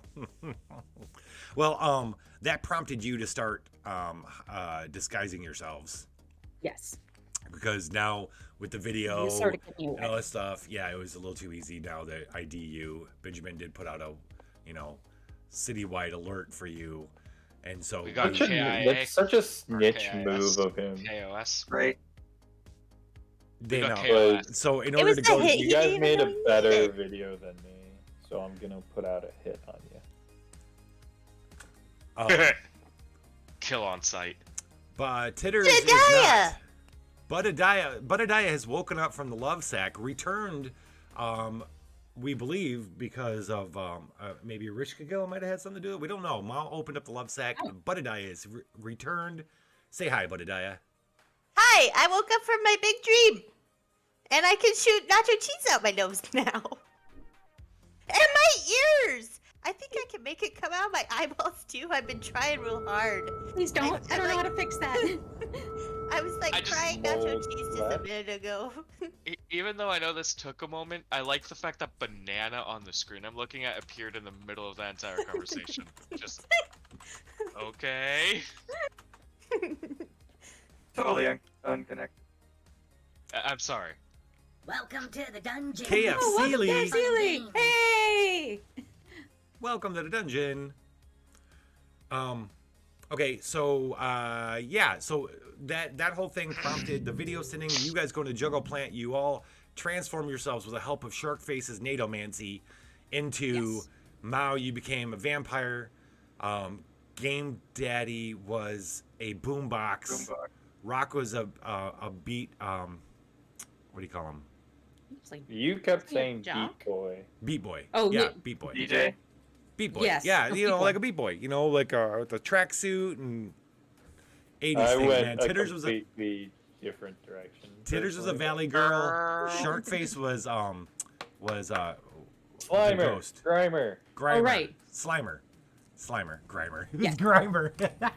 Well, that prompted you to start disguising yourselves Yes. because now with the video You sort of give me and all away. this stuff, it was a little too easy now that ID you. Benjamin did put out a, citywide alert for you, and so We got we- Such a- KIA. That's such a snitch KIS. move of him. KOS. right? they We know. got KOS. So in It order was to the go, hit. You He guys didn't made even a know he better did it. video than me, so I'm gonna put out a hit on you. uh, Kill on sight. but Titters is Jedediah! not. Budadiah has woken up from the love sack, returned, we believe, because of maybe Rishkagil might have had something to do with it. We don't know. Mal opened up the love sack. Budadiah is returned. Say hi, Budadiah. Hi, I woke up from my big dream. And I can shoot nacho cheese out my nose now. And my ears! I think I can make it come out of my eyeballs too. I've been trying real hard. Please don't. I don't know how to fix that. I was like trying nacho cheese just a minute ago. Even though I know this took a moment, I like the fact that banana on the screen I'm looking at appeared in the middle of that entire conversation. Just okay. Totally unconnected. I'm sorry. Welcome to the dungeon. KF Seeley. Seeley. Hey. Welcome to the dungeon. Okay, so yeah, so that whole thing prompted the video sending. You guys go to Juggle Plant. You all transform yourselves with the help of Sharkface's Nadomancy into Mao. You became a vampire. Game Daddy was a boombox. Rock was a beat. What do you call him? Like, you kept saying Beat Boy. Beat Boy. Oh yeah, Beat Boy. DJ. Beat Boy. Yes. Yeah, you know, Boy. like a Beat Boy. You know, like with a tracksuit and 80s I thing, went man. a Titters was a completely different direction. Titters was a valley girl. Sharkface was Slimer. Ghost. Grimer. Grimer. Oh, right. Slimer. Grimer. Yeah. Grimer.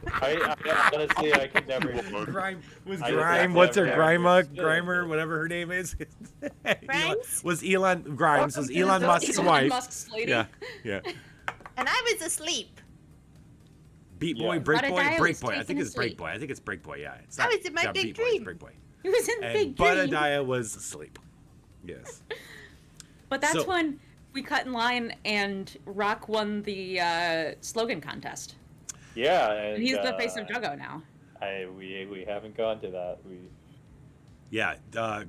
I honestly, I could never. Grime was I Grime. just What's her never Grima? understood. Grimer, whatever her name is. Grimes? Was Elon Grimes was Elon Musk's Elon wife. Musk's lady. Yeah, yeah. And I was asleep. Beat Boy, Yeah. Break Boy, Budadiah Break was Boy. I think taken it's Break asleep. Boy. I think it's Break Boy. Yeah, it's I not, was in my not big Beat Boy, it's dream. Break Boy. He was in And big dream. Budadiah was asleep. Yes. But that's So- when we cut in line and Rock won the slogan contest. Yeah, and He's the face of Juggo now. We haven't gone to that. Yeah,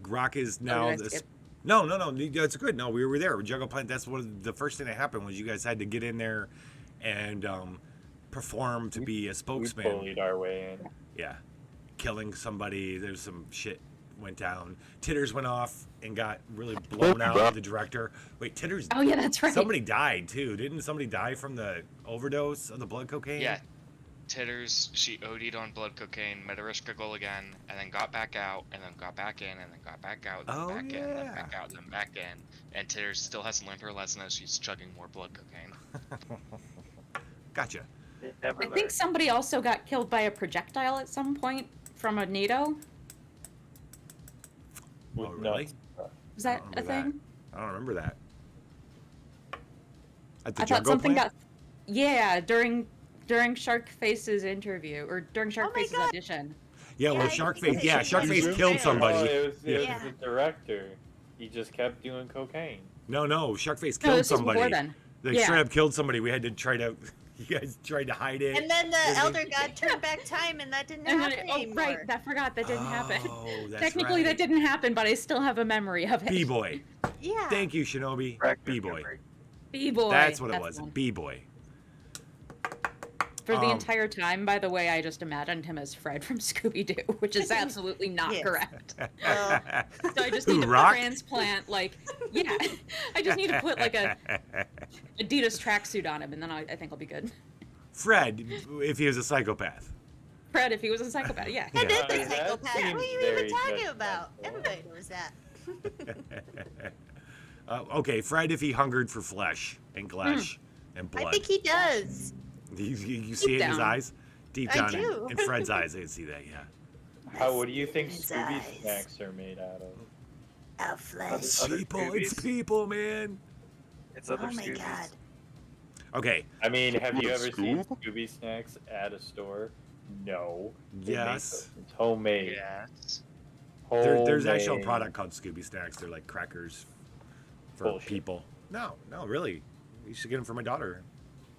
Rock is now did I this. skip? No, it's good. No, we were there. Juggle Plant. That's one of the first thing that happened was you guys had to get in there and perform to be a We spokesman. bullied our way in. Yeah, killing somebody. There's some shit went down. Titters went off and got really blown out with the director. Wait, Titters. Oh, yeah, that's right. Somebody died too. Didn't somebody die from the overdose of the blood cocaine? Yeah. Titters, she OD'd on blood cocaine, met a Rishkagul again, and then got back out, and then got back in, and then got back out, then back in, then back out, then back in. And Titters still hasn't learned her lesson as she's chugging more blood cocaine. Gotcha. I think somebody also got killed by a projectile at some point from a NATO. Oh, really? Was that I a don't remember thing? I don't remember that. At the I thought Juggle something Plant? got. Yeah, during Sharkface's interview or during Sharkface's God. audition. Yeah, well, Yeah, Sharkface. he Yeah, was Sharkface really killed bad. somebody. Oh, it was Yeah. the director. He just kept doing cocaine. No, Sharkface No, killed this was somebody. before then. They Yeah. straight up killed somebody. We had to try to. You guys tried to hide it. And then the Didn't Elder we? God turned back time, and that didn't And then happen oh, anymore. right, I forgot that didn't happen. Oh, that's Technically, right. that didn't happen, but I still have a memory of it. B-boy. Yeah. Thank you, Shinobi. Correct. B-boy. B-boy. That's what it That's was. the one. B-boy. For the Um, entire time, by the way, I just imagined him as Fred from Scooby-Doo, which is absolutely not Yes. correct. Well, So I just Who, need to Rock? transplant, like, yeah, I just need to put like a Adidas tracksuit on him, and then I think I'll be good. Fred, if he was a psychopath. Fred, if he was a psychopath, yeah. I did Yeah. the That psychopath. What seems are you very even talking about? judgmental. Everybody knows that. Okay, Fred, if he hungered for flesh and flesh and blood. I think he does. You see it in his down. eyes? Deep I down do. in Fred's eyes, I can see that, yeah. What do you think His Scooby eyes. snacks are made out of? Of flesh. Other It's Scoobies. people, man. It's other Oh my Scoobies. god. Okay, I mean, have you What, ever seen Scoob? Scooby snacks at a store? No. They make yes. those. It's homemade. Yes. There's actually a Homemade. product called Scooby Snacks. They're like crackers for Bullshit. people. No, really. You should get them for my daughter.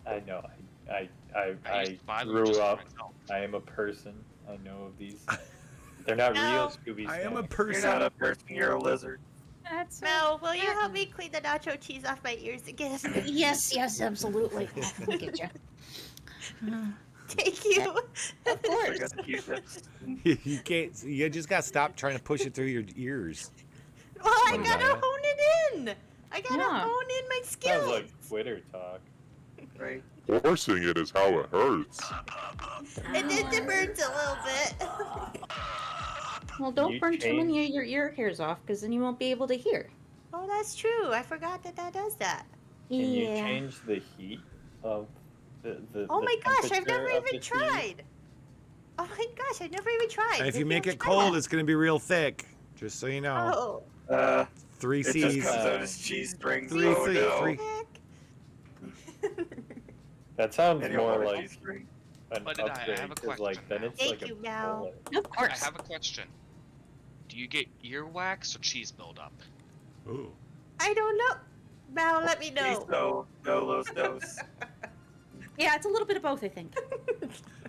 I know. I used to buy them grew just for up. myself. I am a person. I know of these. They're not No. real Scooby snacks. I am a You're person. not a person, you're a lizard. That's Mel, will you help me clean the nacho cheese off my ears again? yes, absolutely. Look at you. Thank you. Of course. I got the Q-tips. You can't. You just gotta stop trying to push it through your ears. Well, I What is gotta that? hone it in. I gotta Yeah. hone in my Sounds skills. like Twitter talk. Right. Forcing it is how it hurts. It burns a little bit. Well, don't You burn too many change- of your ear hairs off, because then you won't be able to hear. Oh, that's true. I forgot that does that. Can you change the heat of the Oh my gosh, I've never temperature of even the tea? tried. Oh my gosh, I've never even tried. And if you Maybe make I'll it try cold, that. it's gonna be real thick. Just so you know. Oh. 3 It just C's. comes out as cheese strings. Three Oh, C- no. three- That sounds And you'll more have a like cheese string. an But I have upgrade, a 'cause, like, then question it's Thank like you, a Mal. bullet. Of I course. have a question. Do you get earwax or cheese buildup? Ooh. I don't know. Mal, let me know. No, Los Dos. Yeah, it's a little bit of both, I think.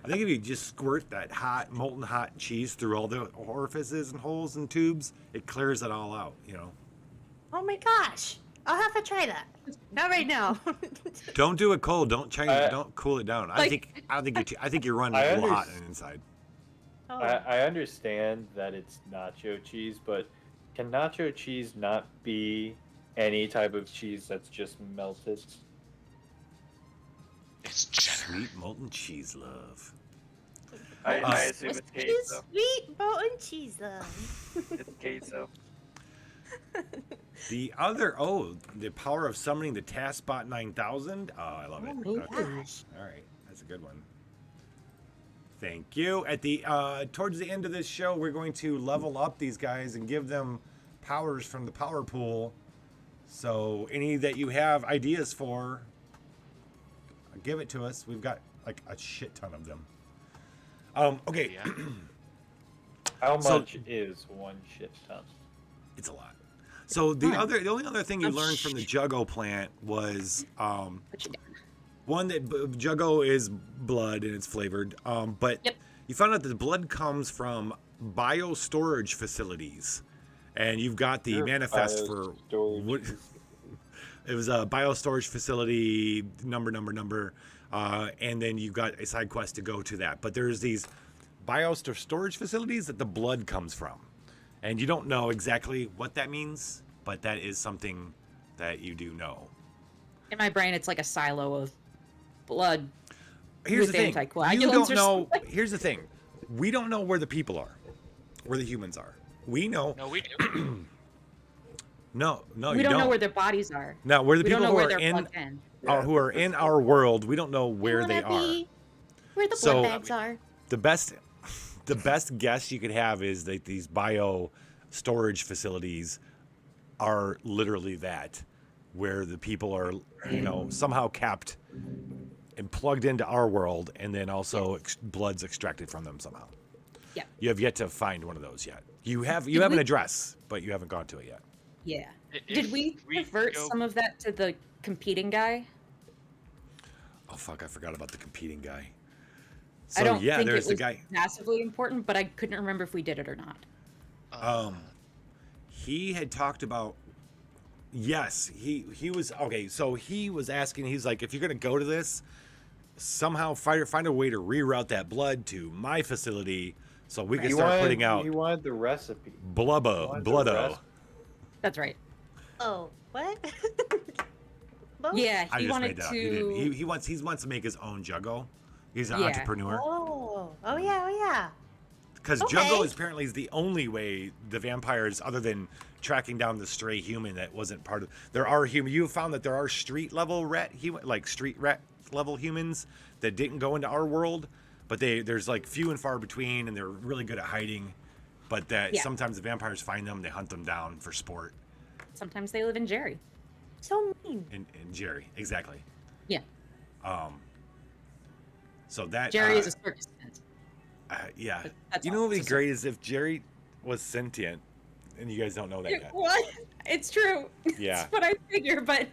I think if you just squirt that hot, molten hot cheese through all the orifices and holes and tubes, it clears it all out. You know. Oh my gosh. I'll have to try that. Not right now. Don't do it cold. Don't I- don't cool it down. I Like- think you're running I a little hot underst- on the inside. Oh. I understand that it's nacho cheese, but can nacho cheese not be any type of cheese that's just melted? It's cheddar. Sweet molten cheese love. I assume it's queso. Sweet molten cheese, love. It's queso. The power of summoning the Taskbot 9000. Oh, I love it. Oh my Okay. gosh. All right, that's a good one. Thank you. At the towards the end of this show, we're going to level up these guys and give them powers from the power pool. So any that you have ideas for, give it to us. We've got like a shit ton of them. Okay, Yeah. How So- much is one shit ton? it's a lot. So the only other thing you Oh, learned from the Juggo plant was Put you down. one that Juggo is blood and it's flavored. But Yep. you found out that the blood comes from bio-storage facilities, and you've got the Sure, manifest for bio-storage what. It was a bio-storage facility number, and then you've got a side quest to go to that. But there's these bio-storage facilities that the blood comes from, and you don't know exactly what that means, but that is something that you do know. In my brain, it's like a silo of blood. Here's with the thing. You anticoagulants don't or know. something. Here's the thing. We don't know where the people are, where the humans are. We know. No, we do. No, we you don't know where their bodies are. No, where the We don't people know who where are they're in, plugged in. who are in our world, we don't know where they are. Where the So- blood bags are. The best guess you could have is that these bio storage facilities are literally that, where the people are, somehow kept and plugged into our world, and then also blood's extracted from them somehow. Yeah. You have yet to find one of those yet. You have Did an we- address, but you haven't gone to it yet. Yeah. If Did we convert go- some of that to the competing guy? Oh fuck! I forgot about the competing guy. I don't yeah, think there's it the was guy. massively important, but I couldn't remember if we did it or not. He had talked about. Yes, he was okay. So he was asking. He's like, if you're gonna go to this, somehow find a way to reroute that blood to my facility, so we can He start wanted- putting out He wanted the recipe. bloodo. That's right. Oh, what? Both? Yeah, I he just wanted made that up. to. He didn't. He wants to make his own Juggo. He's an Yeah. entrepreneur. Oh yeah. Because Okay. Juggo is apparently the only way the vampires, other than tracking down the stray human that wasn't part of. There are human. You have found that there are street level street rat level humans that didn't go into our world, but there's like few and far between, and they're really good at hiding. But that Yeah. sometimes the vampires find them, they hunt them down for sport. Sometimes they live in Jerry. So mean. And Jerry, exactly. Yeah. So that Jerry is a circus tent. yeah. That's You know all. what would be It's a great is if Jerry was sentient, and you guys don't know that yet. What? It's true. Yeah. It's what I figure, but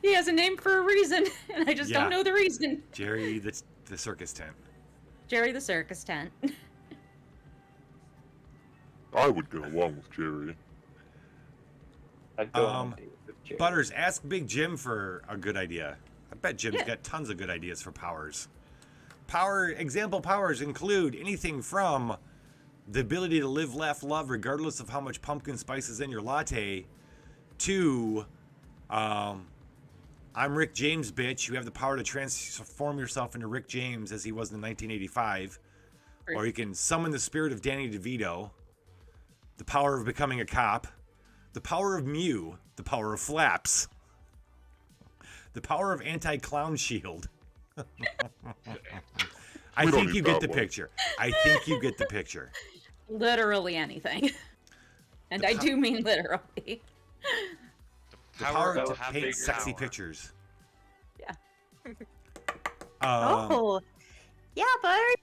he has a name for a reason, and I just Yeah. don't know the reason. Jerry, the circus tent. Jerry the circus tent. I would go along with Jerry. I'd go on a date with Jerry. Butters, ask Big Jim for a good idea. I bet Jim's Yeah. got tons of good ideas for powers. example powers include anything from the ability to live, laugh, love, regardless of how much pumpkin spice is in your latte, to I'm Rick James, bitch. You have the power to transform yourself into Rick James as he was in 1985. Or you can summon the spirit of Danny DeVito, the power of becoming a cop, the power of Mew, the power of Flaps, the power of anti-clown shield. I think you get the picture. I think you get the picture. Literally anything. And I do mean literally. The power to have paint big sexy power. pictures. Yeah. Oh. Yeah, Bird.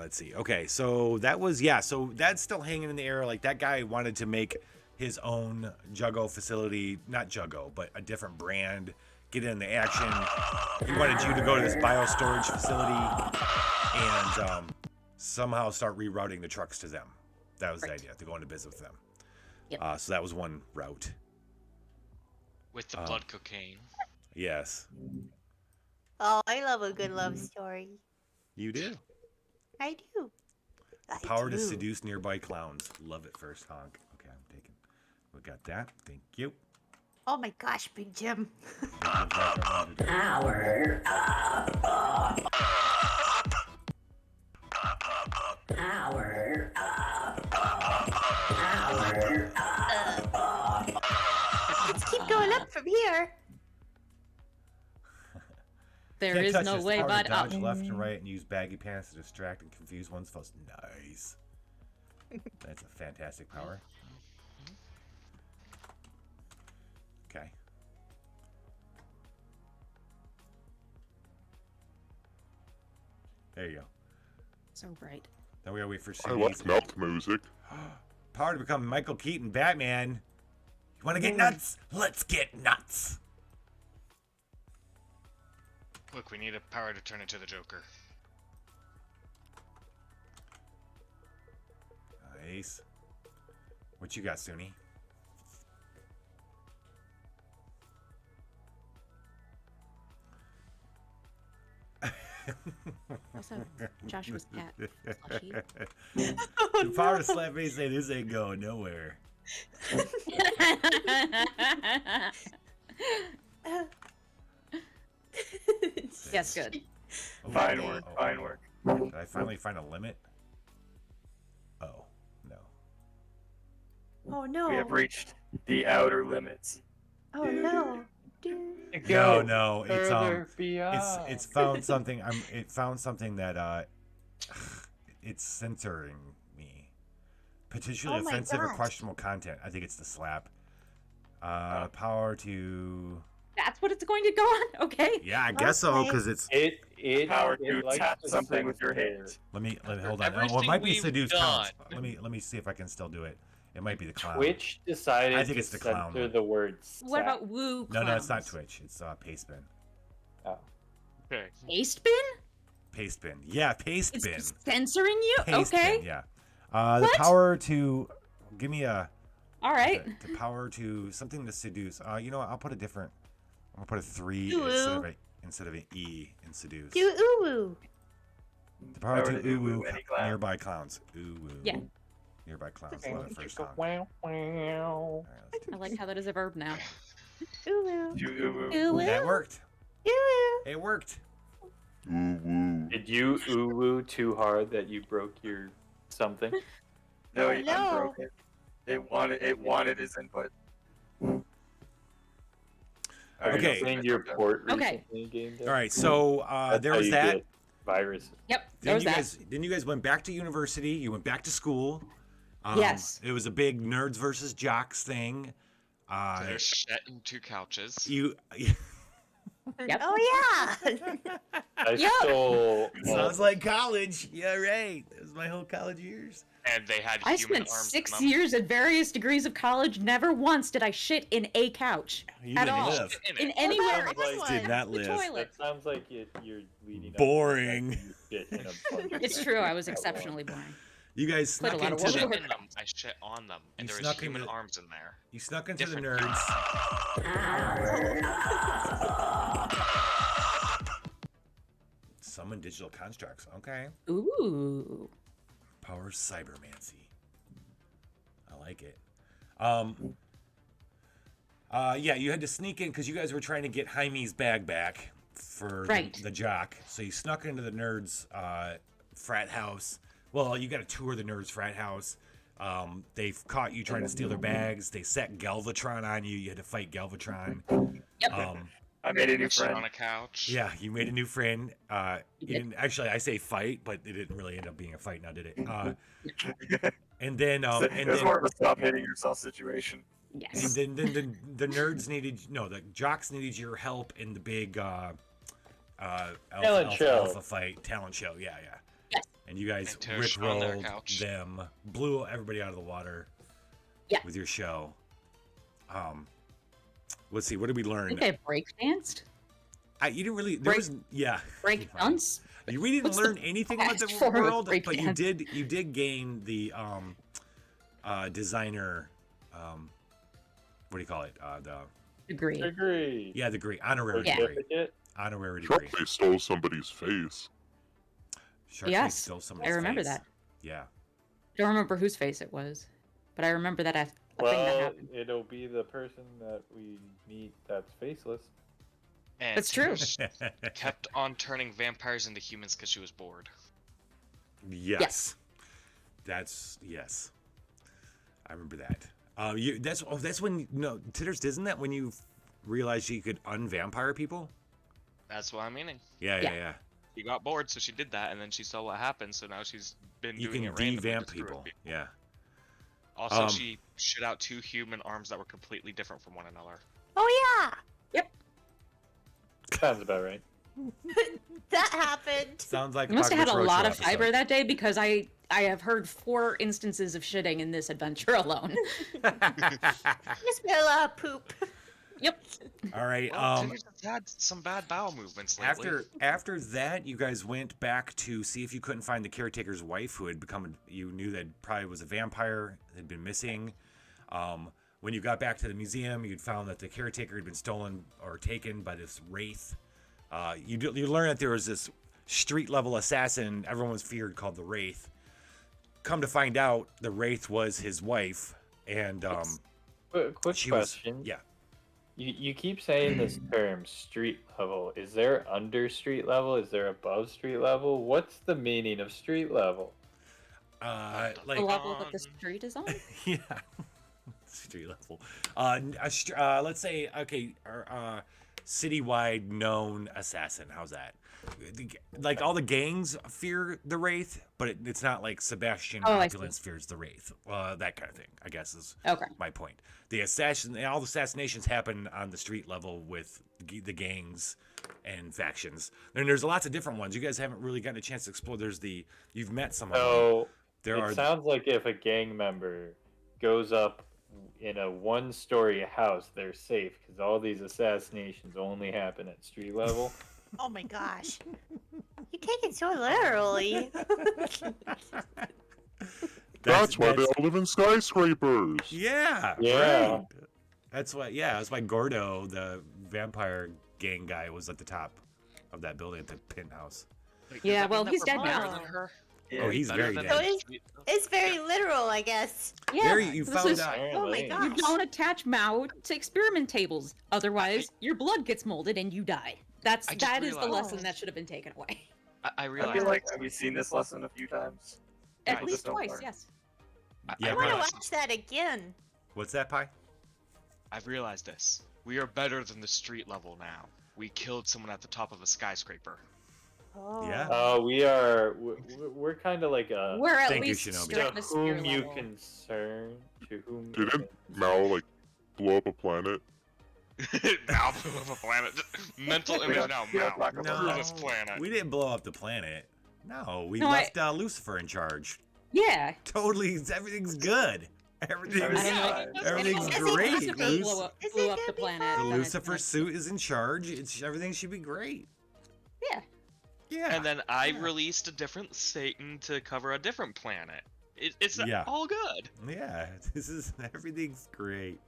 Let's see. Okay, so that was, so that's still hanging in the air. Like, that guy wanted to make his own Juggo facility, not Juggo, but a different brand, get in the action. He wanted you to go to this bio-storage facility and somehow start rerouting the trucks to them. That was the idea, to go into business with them. Yep. So that was one route. With the blood cocaine. Yes. Oh, I love a good love story. You do. I do. Power to seduce nearby clowns. Love it first honk. Okay, I'm taking. We got that. Thank you. Oh my gosh, Big Jim. Power up. Power up. Power up. Let's keep going up from here. There Can't is touch no this. way Power to but up. dodge left and right and use baggy pants to distract and confuse one's foes. Nice. That's a fantastic power. Okay. There you go. So bright. Now we gotta wait for I like CDs. mouth music. Power to become Michael Keaton Batman. You wanna get nuts? Let's get nuts. Look, we need a power to turn into the Joker. Nice. What you got, Suni? Also, Joshua's cat. Slushy. The power to slap me and say this ain't going nowhere. Yes, good. Fine work, fine work. Did I finally find a limit? Oh, no. Oh no. We have reached the outer limits. Oh no. No, it's found something. It found something that it's censoring me. Potentially Oh my offensive or gosh. questionable content. I think it's the slap. Power to. That's what it's going to go on? Okay. Yeah, I guess so, Okay. because it's. Power it to likes tap to something with your censor. hands. Let me hold on. Everything Well, it might be we've seduce done. counts. Let me see if I can still do it. It might be the clown. Twitch decided I think to it's the clown censor one. the word What sack. about woo No, it's not clowns? Twitch. It's Pastebin. Oh. Okay. Paste bin? Pastebin. Yeah, Pastebin. It's censoring you? Pastebin, Okay. yeah. The What? power to give me a. All right. The power to something to seduce. You know what? I'll put a different. I'll put a 3 Ooh. instead of an E in seduce. Do ooh ooh. The power Power to to ooh ooh-woo woo any clown. nearby clowns. Ooh woo. Yeah. Nearby clowns. Love it first time. Wow, wow. All right, I like how that is a verb now. Ooh ooh. To ooh-woo. Ooh, woo. that worked. Ooh ooh. It worked. Ooh woo. Did you ooh woo too hard that you broke your something? No, Oh, he no. unbroke it. It wanted his input. Alright, Okay. so In your port Okay. recently, game day? All right. So That's there how was you that. get viruses. Yep. There Then was you that. guys. Then you guys went back to university. You went back to school. Yes. It was a big nerds versus jocks thing. There's shit in 2 couches. You. Yep. Oh yeah. I Yep. stole. Sounds like college. Yeah, right. That was my whole college years. And they had I human spent arms 6 in them. years at various degrees of college. Never once did I shit in a couch. You At didn't all. live. In it. anywhere Sounds like- except Did not the live. toilet. That sounds like you're leading up to Boring. the fact that you shit in a bunch of It's true. I was at once. exceptionally boring. You guys Played a snuck lot of into work. the. In them. I shit on them. And You there snuck was human into- arms in there. You snuck into the Different nerds. Summon digital constructs. Okay. Ooh. Power cybermancy. I like it. Yeah, you had to sneak in because you guys were trying to get Jaime's bag back for the jock. So you snuck into the nerds' frat house. Well, you got to tour the nerds' frat house. They've caught you trying to steal their bags. They set Galvatron on you. You had to fight Galvatron. I made a new friend on a couch. Yeah, you made a new friend. You didn't actually. I say fight, but it didn't really end up being a fight. Now did it? And then, it was more of a stop hitting yourself situation. Yes. And then the nerds needed the jocks needed your help in the big alpha fight talent show. Yeah. Yes. And you guys And Tush on their rickrolled couch. them, blew everybody out of the water. Yeah. With your show. Let's see. What did we learn? I think I break danced. You didn't really. There was Break dance. We didn't learn anything about the fast forward world, break but dance? you did gain the designer. What do you call it? The Degree. Yeah, the degree. Honorary Yeah. degree. Honorary degree. Sharkface stole somebody's face. Sharkface Yes, stole I somebody's remember face. that. Yeah. Don't remember whose face it was, but I remember that a thing that Well, happened. it'll be the person that we meet that's faceless. And That's true. Tush kept on turning vampires into humans because she was bored. Yes. That's yes. I remember that. That's when Titters, isn't that when you realized you could unvampire people? That's what I'm meaning. Yeah. She got bored, so she did that, and then she saw what happened, so now she's been You doing can it randomly. devamp to screw people. with Yeah. Also, she shot out 2 human arms that were completely different from one another. Oh yeah, Sounds about right. that happened. Sounds like You must have had a Apocalypse lot Roadshow of fiber episode. that day because I have heard 4 instances of shitting in this adventure alone. Just a lot of poop. Yep. All right. Well, Tinder's had some bad bowel movements lately. After that, you guys went back to see if you couldn't find the caretaker's wife, who had become. You knew that probably was a vampire, had been missing. When you got back to the museum, you'd found that the caretaker had been stolen or taken by this wraith. You learned that there was this street level assassin everyone was feared called the Wraith. Come to find out, the Wraith was his wife, and Quick she question. was You keep saying this term street level. Is there under street level? Is there above street level? What's the meaning of street level? like The level that the street is on? yeah, street level. Let's say citywide known assassin. How's that? Like all the gangs fear the Wraith, but it's not like Sebastian Oh, I see. Opulence fears the Wraith. That kind of thing, I guess, is Okay. my point. All the assassinations happen on the street level with the gangs and factions. And there's lots of different ones. You guys haven't really gotten a chance to explore. You've met some of them. So There it are sounds like if a gang member goes up in a 1-story house, they're safe because all these assassinations only happen at street level. Oh my gosh, you take it so literally. That's why they all live in skyscrapers. Yeah. Yeah. Right. That's why Gordo, the vampire gang guy, was at the top of that building at the penthouse. Like, Yeah, does that well, mean he's that we're dead better now. than her? Oh, he's Better very than dead. So it's very literal, I guess. Yeah. Very, you this found is- out. Oh my Apparently. gosh. You don't attach Mao to experiment tables. Otherwise, your blood gets molded and you die. I just That is the realized- lesson that should have been taken away. I I realized. feel like we've seen this lesson a few times. At I least just don't twice, learn. yes. Yeah, I want to right. watch that again. What's that, Pie? I've realized this. We are better than the street level now. We killed someone at the top of a skyscraper. Oh. Yeah. We're kind of like a We're at Thank you, least Shinobi. to stratosphere whom you level. concern. To whom you Didn't concern. Mao like blow up a planet? Now of a planet. Mental image now. Yeah, Now. Black No. Screw this planet. We didn't blow up the planet. No, we No, left Lucifer in charge. Yeah. Totally, everything's good. Everything's, Everything's everything's fine. great. Lucifer Blew up, Is blew it up the gonna be planet. fine? The then Lucifer it's- suit is in charge. Everything should be great. Yeah. Yeah. And then I released a different Satan to cover a different planet. It's Yeah. all good. Yeah, everything's great.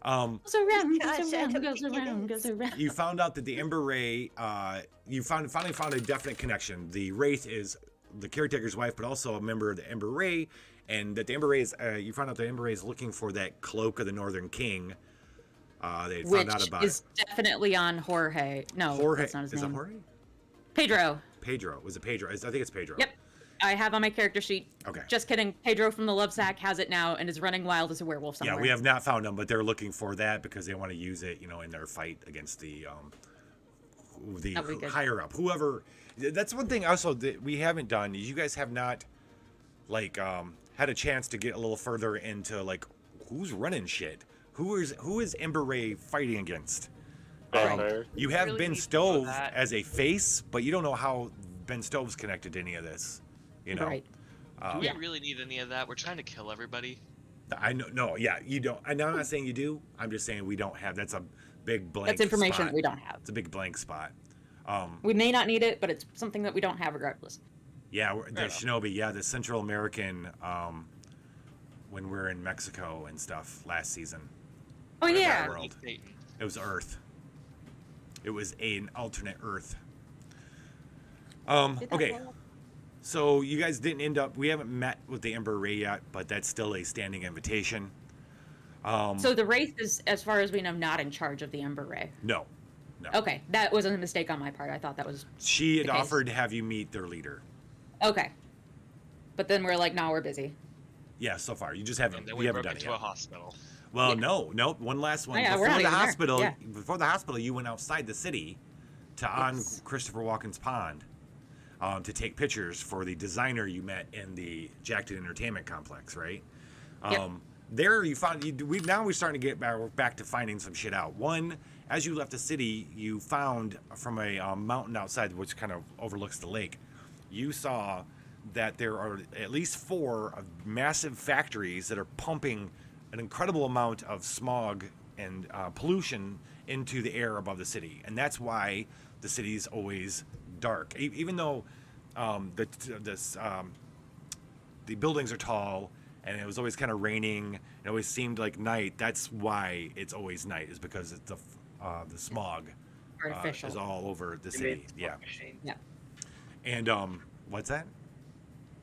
Goes around, Gosh, goes I around, don't goes think it around, is. goes around. You found out that the Ember Ray, you finally found a definite connection. The Wraith is the caretaker's wife, but also a member of the Ember Ray, and that the Ember Ray is, you found out the Ember Ray is looking for that cloak of the Northern King. They found out about is definitely on Jorge. No, Jorge. that's not his Is name. it Jorge? Pedro. Pedro. Was it Pedro? I think it's Pedro. Yep. I have on my character sheet. Okay. Just kidding. Pedro from the Love Sack has it now and is running wild as a werewolf somewhere. Yeah, we have not found them, but they're looking for that because they want to use it, in their fight against the higher up. Whoever. That's one thing also that we haven't done. Is you guys have not, had a chance to get a little further into who's running shit. Who is Ember Ray fighting against? You have Really Ben need to know Stove that. as a face, but you don't know how Ben Stove's connected to any of this. Right. Do we really need any of that? We're trying to kill everybody. I know. No, yeah, you don't. I'm not saying you do. I'm just saying we don't have. That's a big blank. That's information spot. that we don't have. It's a big blank spot. We may not need it, but it's something that we don't have regardless. Yeah, the Shinobi. Yeah, the Central American. When we're in Mexico and stuff last season. Oh yeah. World. It was Earth. It was an alternate Earth. Okay. So you guys didn't end up. We haven't met with the Ember Ray yet, but that's still a standing invitation. So the Wraith is, as far as we know, not in charge of the Ember Ray. No. Okay, that was a mistake on my part. I thought that was. She had the case. offered to have you meet their leader. Okay. But then we're like, no, we're busy. Yeah, so far you just haven't. And then We we haven't broke done it into a yet. hospital. Well, no. One last one. Oh, yeah, we're before not the even there. hospital, Yeah. before the hospital, you went outside the city to Christopher Walken's pond to take pictures for the designer you met in the Jacked Entertainment Complex, right? Yep. There you found we're starting to get back to finding some shit out. One, as you left the city, you found from a mountain outside, which kind of overlooks the lake, you saw that there are at least 4 massive factories that are pumping an incredible amount of smog and pollution into the air above the city, and that's why the city is always dark, even though the buildings are tall and it was always kind of raining. It always seemed like night. That's why it's always night, is because it's the smog Artificial. is all over the city. Yeah. Machines. Yeah. And what's that?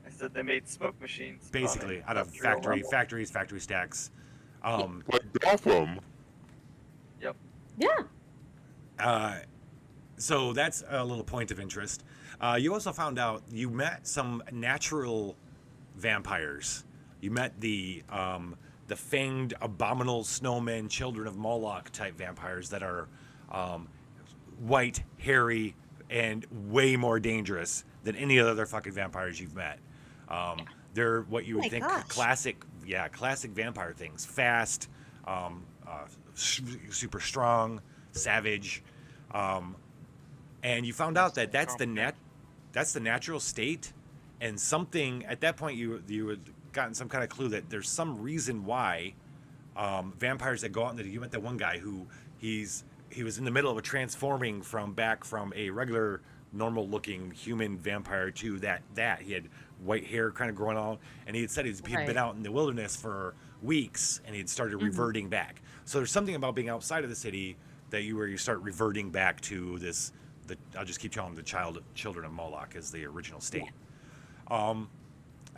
I said they made smoke machines. Basically, out of factory stacks. Like Gotham. Yep. Yeah. So that's a little point of interest. You also found out you met some natural vampires. You met the fanged, abominable snowmen, children of Moloch type vampires that are white, hairy, and way more dangerous than any other fucking vampires you've met. They're what you would think classic vampire things: fast, super strong, savage. And you found out that that's the natural state, and something at that point you had gotten some kind of clue that there's some reason why vampires that go out and you met that one guy who he was in the middle of transforming from a regular normal looking human vampire to that he had white hair kind of growing on, and he had said he'd been out in the wilderness for weeks and he had started reverting back. So there's something about being outside of the city that you start reverting back to this. I'll just keep telling them the children of Moloch is the original state. And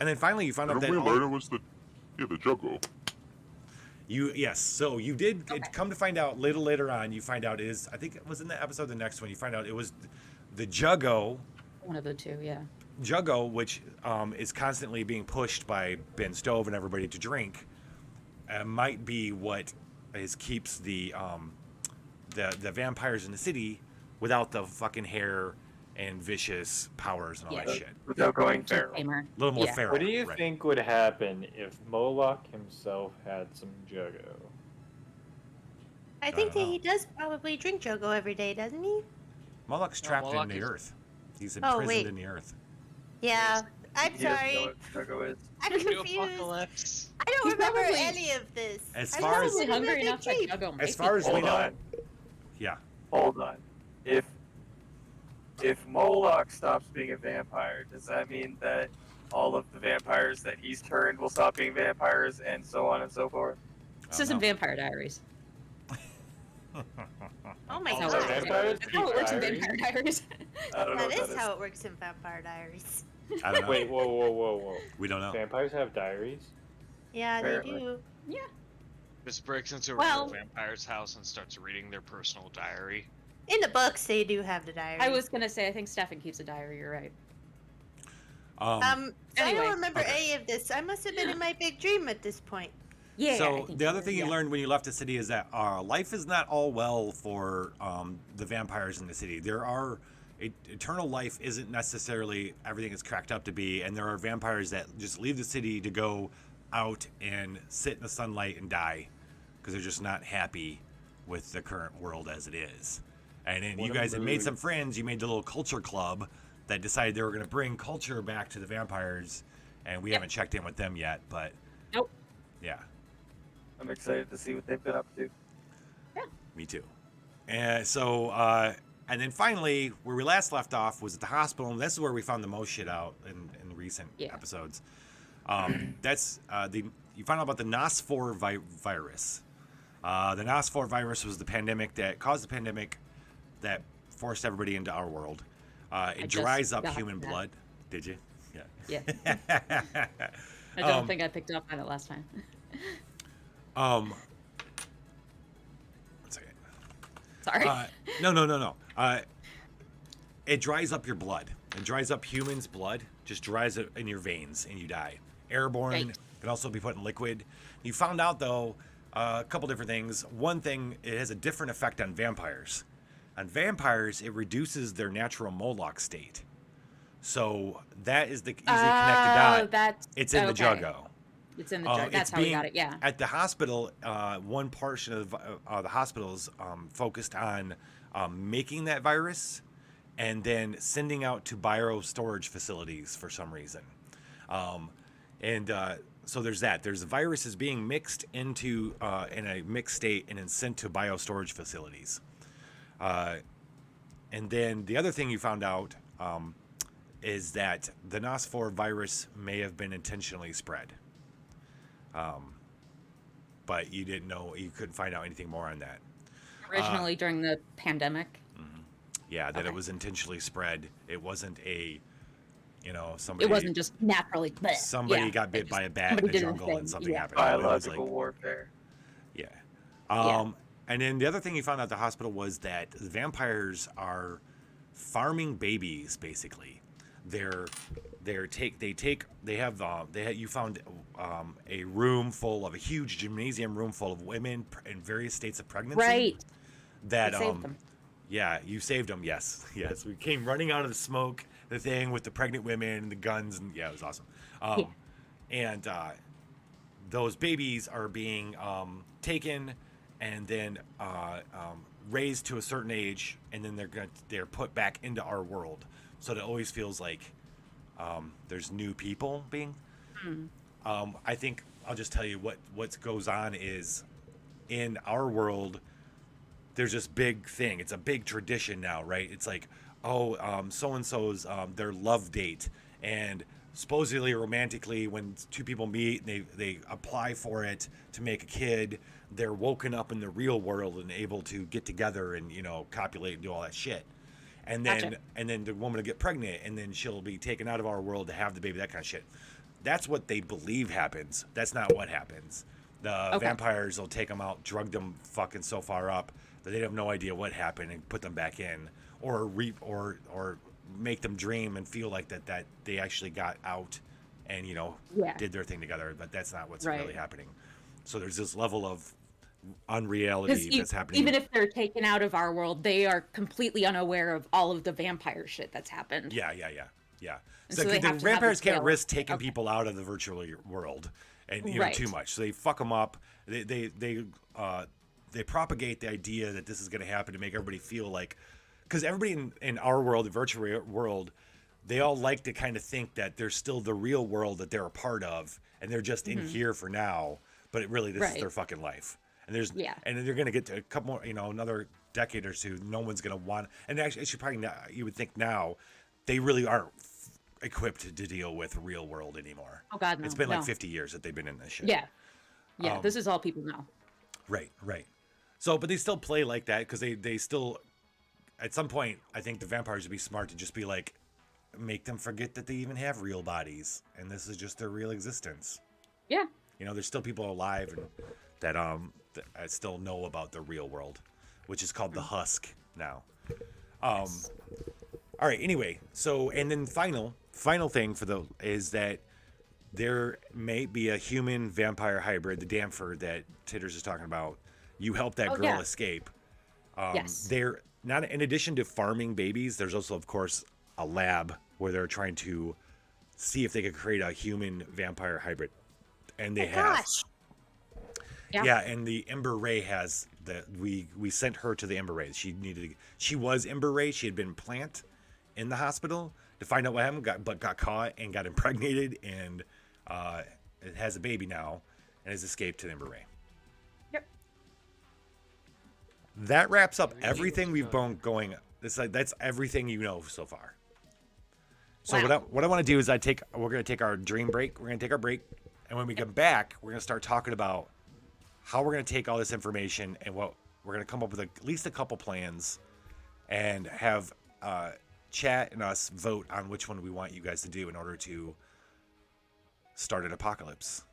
then finally you found out that we learned it was the Juggo. So you did come to find out later on. You find out I think it was in the episode, the next one. You find out it was the Juggo. One of the two, yeah. Juggo, which is constantly being pushed by Ben Stove and everybody to drink, might be what keeps the vampires in the city without the fucking hair and vicious powers and all that shit. Without going feral. A little more feral. What do you think would happen if Moloch himself had some Juggo? I think that he does probably drink Jogo every day, doesn't he? Moloch's trapped Moloch in the is- earth. He's imprisoned wait. in the earth. Yeah. I'm He doesn't know sorry. what Juggo is. I'm New confused. apocalypse. I don't He's remember probably- any of this. As I far as- wasn't Probably in hungry the enough that tree. Juggo might As be far as we Hold know, on. yeah. Hold on. If Moloch stops being a vampire, does that mean that all of the vampires that he's turned will stop being vampires, and so on and so forth? This isn't Vampire Diaries. Oh my That's god. how it Vampires works. That's how it works in keep Vampire Diaries. I don't know That what is how it works in Vampire Diaries. I don't know. Wait, whoa. We don't know. Vampires have diaries? Yeah, they Apparently. do. Yeah. Just breaks into a Well- real vampire's house and starts reading their personal diary. In the books, they do have the diary. I was gonna say, I think Stefan keeps a diary. You're right. So I Anyway. don't remember Okay. any of this. I must have been in my big dream at this point. Yeah. I So think the so, other thing you yeah. learned when you left the city is that life is not all well for the vampires in the city. There are eternal life isn't necessarily everything it's cracked up to be, and there are vampires that just leave the city to go out and sit in the sunlight and die because they're just not happy with the current world as it is. And then you What a guys had made mood. some friends. You made the little culture club that decided they were going to bring culture back to the vampires, and we haven't checked in with them yet. But Nope. yeah, I'm excited to see what they've been up to. me too. And so, and then finally, where we last left off was at the hospital, and this is where we found the most shit out in recent Yeah. episodes. That's you found out about the Nos4 virus. The Nos4 virus was the pandemic that caused the pandemic that forced everybody into our world. It just dries up got human that. blood. Did you? Yeah. Yeah. I don't think I picked up on it last time. One second. Sorry. No. It dries up your blood. It dries up humans' blood. Just dries it in your veins, and you die. Airborne. Right. Can also be put in liquid. You found out though a couple different things. One thing, it has a different effect on vampires. On vampires, it reduces their natural Moloch state. So that is the easy connected dot. That's It's in the okay. Juggo. It's in the jug. That's it's how we got it. Yeah. At the hospital, one portion of the hospital is focused on making that virus and then sending out to bio storage facilities for some reason. So there's that. There's the virus is being mixed into in a mixed state and then sent to bio storage facilities. And then the other thing you found out is that the Nos4 virus may have been intentionally spread. But you didn't know, you couldn't find out anything more on that. Originally during the pandemic. Yeah, that Okay. it was intentionally spread. It wasn't somebody. It wasn't just naturally. bleh. Somebody Yeah, got they bit by a just- bat in somebody the did a jungle thing, and something yeah. happened. It was Biological like- warfare. Yeah. Yeah. And then the other thing you found out at the hospital was that the vampires are farming babies. Basically, you found a room full of a huge gymnasium room full of women in various states of pregnancy. Right. That I saved them. Yeah, you saved them. Yes. We came running out of the smoke, the thing with the pregnant women and the guns, and yeah, it was awesome. And those babies are being taken and then raised to a certain age, and then they're put back into our world. So it always feels like there's new people being. I think I'll just tell you what goes on is in our world. There's this big thing. It's a big tradition now, right? It's like, so and so's their love date, and supposedly romantically, when two people meet, they apply for it to make a kid. They're woken up in the real world and able to get together and copulate and do all that shit. And then Gotcha. and then the woman will get pregnant, and then she'll be taken out of our world to have the baby. That kind of shit. That's what they believe happens. That's not what happens. The vampires will take them out, drug them fucking so far up that they have no idea what happened and put them back in, or make them dream and feel like that they actually got out and did their thing together. But that's not what's really happening. So there's this level of unreality that's happening. Even if they're taken out of our world, they are completely unaware of all of the vampire shit that's happened. Yeah. And So so they the have to have vampires this can't veil. risk taking people out of the virtual world and Right. too much. So they fuck them up. They propagate the idea that this is going to happen to make everybody feel like, because everybody in our world, the virtual world, they all like to kind of think that there's still the real world that they're a part of, and they're just in here for now. But this is their fucking life. And and then they're going to get to a couple more, another decade or two. No one's going to want, and actually, probably not, you would think now, they really aren't equipped to deal with real world anymore. Oh God, no. It's been like no. 50 years that they've been in this shit. Yeah. This is all people know. Right. So, but they still play like that because they still, at some point, I think the vampires would be smart to just be like, make them forget that they even have real bodies and this is just their real existence. Yeah. You know, there's still people alive and that still know about the real world, which is called the husk now. All right. Anyway, so and then final thing is that there may be a human vampire hybrid, the Damford that Titters is talking about. You help that girl escape. Yes. They're not in addition to farming babies. There's also, of course, a lab where they're trying to see if they could create a human vampire hybrid, and they have. Gosh. Yeah, and the Ember Ray has that. We sent her to the Ember Ray. She was Ember Ray. She had been plant in the hospital to find out what happened, got caught and got impregnated, and it has a baby now, and has escaped to the Ember Ray. Yep. That wraps up everything we've been going. That's everything you know so far. So what I want to do is we're going to take our dream break. We're going to take our break, and when we come back, we're going to start talking about how we're going to take all this information and what we're going to come up with at least a couple plans, and have chat and us vote on which one we want you guys to do in order to start an apocalypse.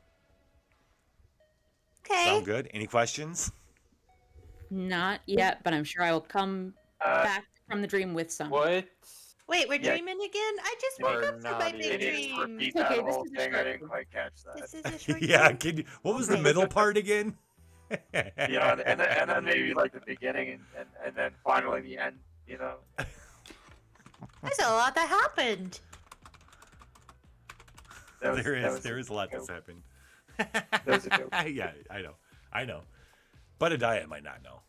Okay. Sound good? Any questions? Not yet, but I'm sure I will come back from the dream with some. What? Wait, we're dreaming again? I just woke up from my big dream. Repeat Okay, that this whole is a thing. I short didn't quite catch that. This is a short Yeah. dream. What was the middle part again? Yeah, and then maybe like the beginning and then finally the end. You know. There's a lot that happened. There is a lot that's happened. That was a joke. Yeah, I know. But a diet might not know.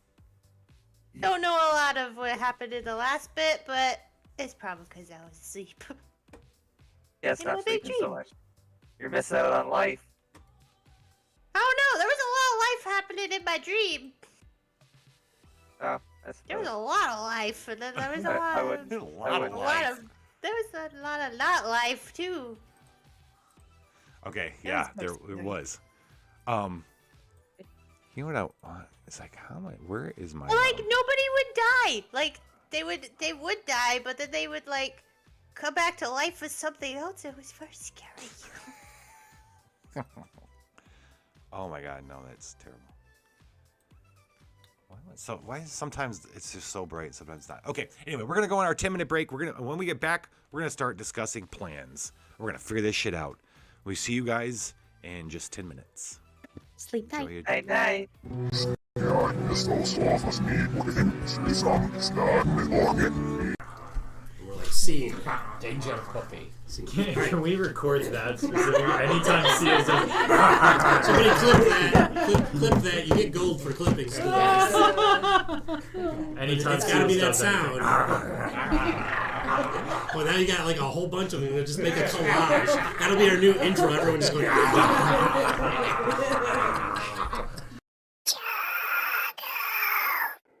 Don't know a lot of what happened in the last bit, but it's probably because I was asleep. Yeah, In stop my big sleeping so dream. much. You're missing out on life. Oh no, there was a lot of life happening in my dream. Oh, that's. There was a lot of life, and then there was a lot I of wouldn't. A lot of a life. lot of there was a lot of not life too. Okay, That yeah, was there supposed to it be was. You know what I want? It's like, where is my? Well, like nobody would die. Like they would die, but then they would like come back to life with something else. It was very scary. Oh my God, no, that's terrible. Why sometimes it's just so bright, sometimes not. Okay, anyway, we're gonna go on our 10-minute break. When we get back, we're gonna start discussing plans. We're gonna figure this shit out. We see you guys in just 10 minutes. Sleep tight. Enjoy your Night night. We're like, see, danger puppy. Can we record that specifically? Anytime you see us, Somebody clip that. Clip that. You get gold for clipping stuff. anytime It's gotta be that does sound. Well, now you got like a whole bunch of them. Just make a collage. That'll be our new intro. Everyone just going.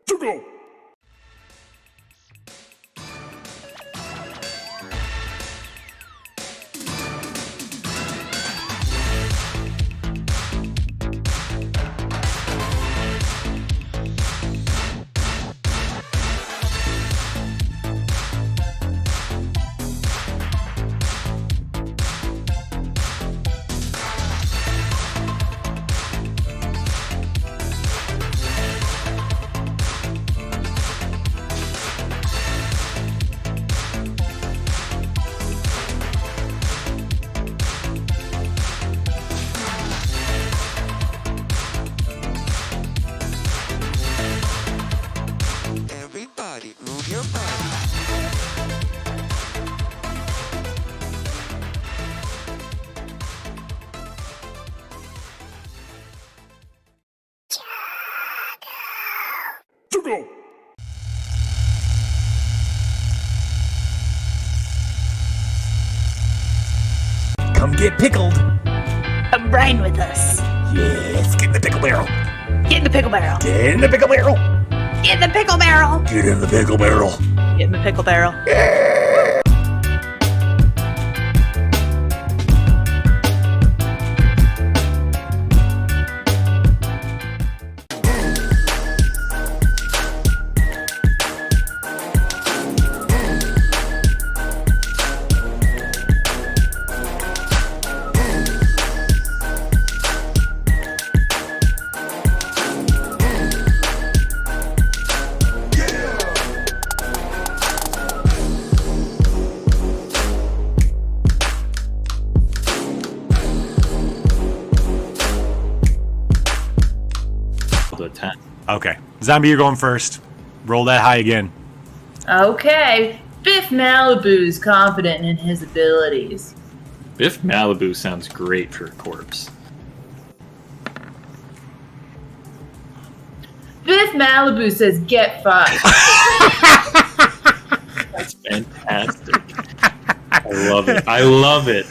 To go. Everybody, move your body. To go. Come get pickled. Come brine with us. Yes, get in the pickle barrel. Get in the pickle barrel. Get in the pickle barrel. Get in the pickle barrel. Get in the pickle barrel. Get in the pickle barrel. of 10. Okay. Zombie, you're going first. Roll that high again. Okay. Biff Malibu's confident in his abilities. Biff Malibu sounds great for a corpse. Biff Malibu says, "Get fucked." That's fantastic. I love it. I love it.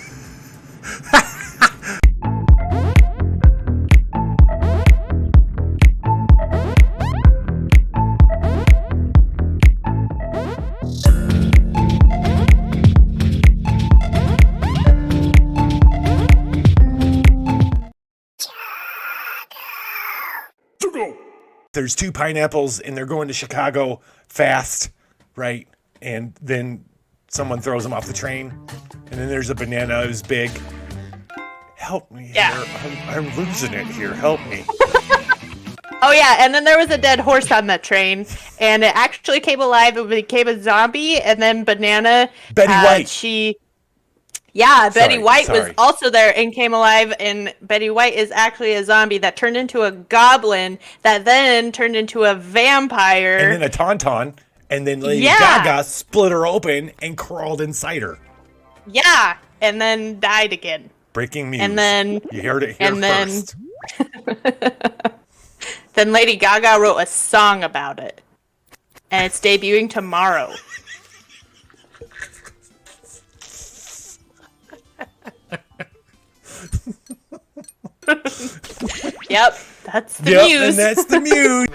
There's 2 pineapples and they're going to Chicago fast, right? And then someone throws them off the train. And then there's a banana who's big. Help me here. I'm losing it here. Help me. Oh yeah, and then there was a dead horse on that train, and it actually came alive. It became a zombie, and then Banana. Betty White. Betty White was sorry. also there and came alive. And Betty White is actually a zombie that turned into a goblin, that then turned into a vampire, And then a tauntaun. And then Lady Gaga split her open and crawled inside her. Yeah, and then died again. Breaking news. And then you heard it here first. Then Lady Gaga wrote a song about it, and it's debuting tomorrow. Yep, that's the news. And that's the muse.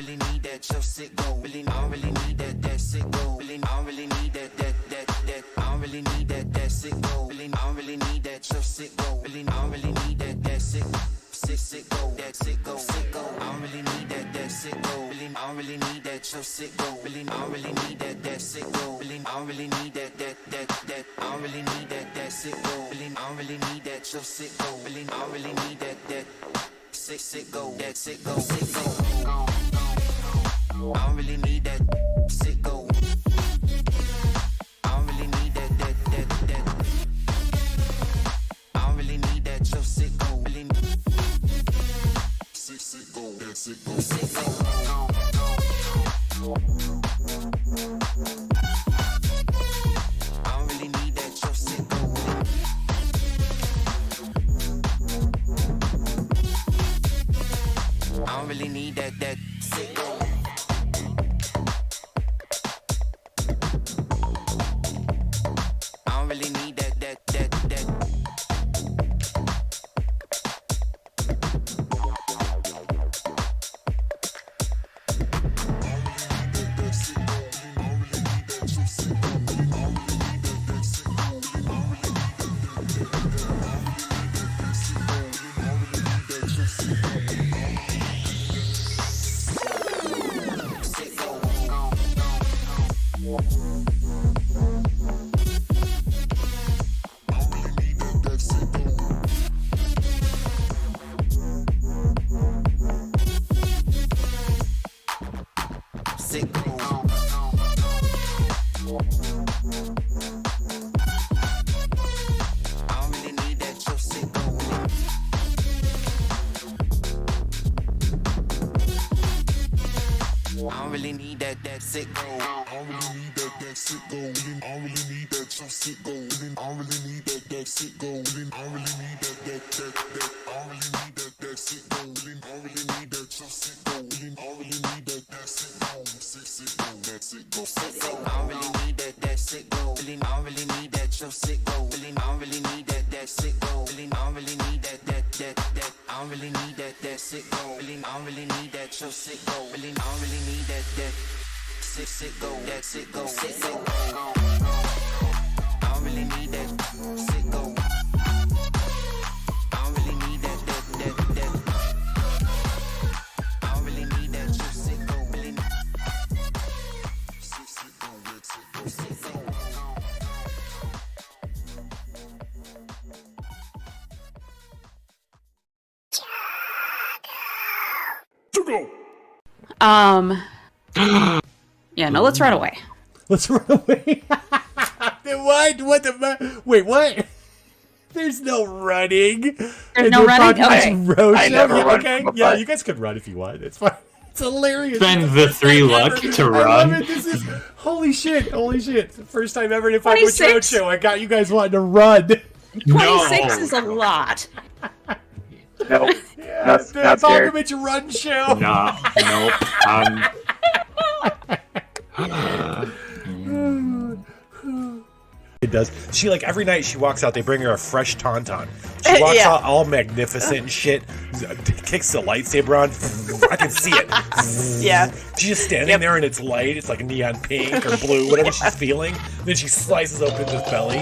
Yeah, no, let's run away. Let's run away. What? What the? Wait, what? There's no running. There's no running? Okay. Roadshow? I never run Okay, from a yeah, fight. you guys can run if you want. It's fine. It's hilarious. Spend the 3 luck to I love run. it. This is holy shit. First time ever in Apocabitch 26? Roadshow. I got you guys wanting to run. 26 is a lot. No, Yeah, not it's the scared. Apocabitch Run Show. Nah, nope. It does. She like every night she walks out. They bring her a fresh tauntaun. She walks Yeah. out all magnificent and shit. Kicks the lightsaber on. I can see it. Yeah. She's just standing there and it's light. It's like neon pink or blue, whatever she's feeling. Then she slices open his belly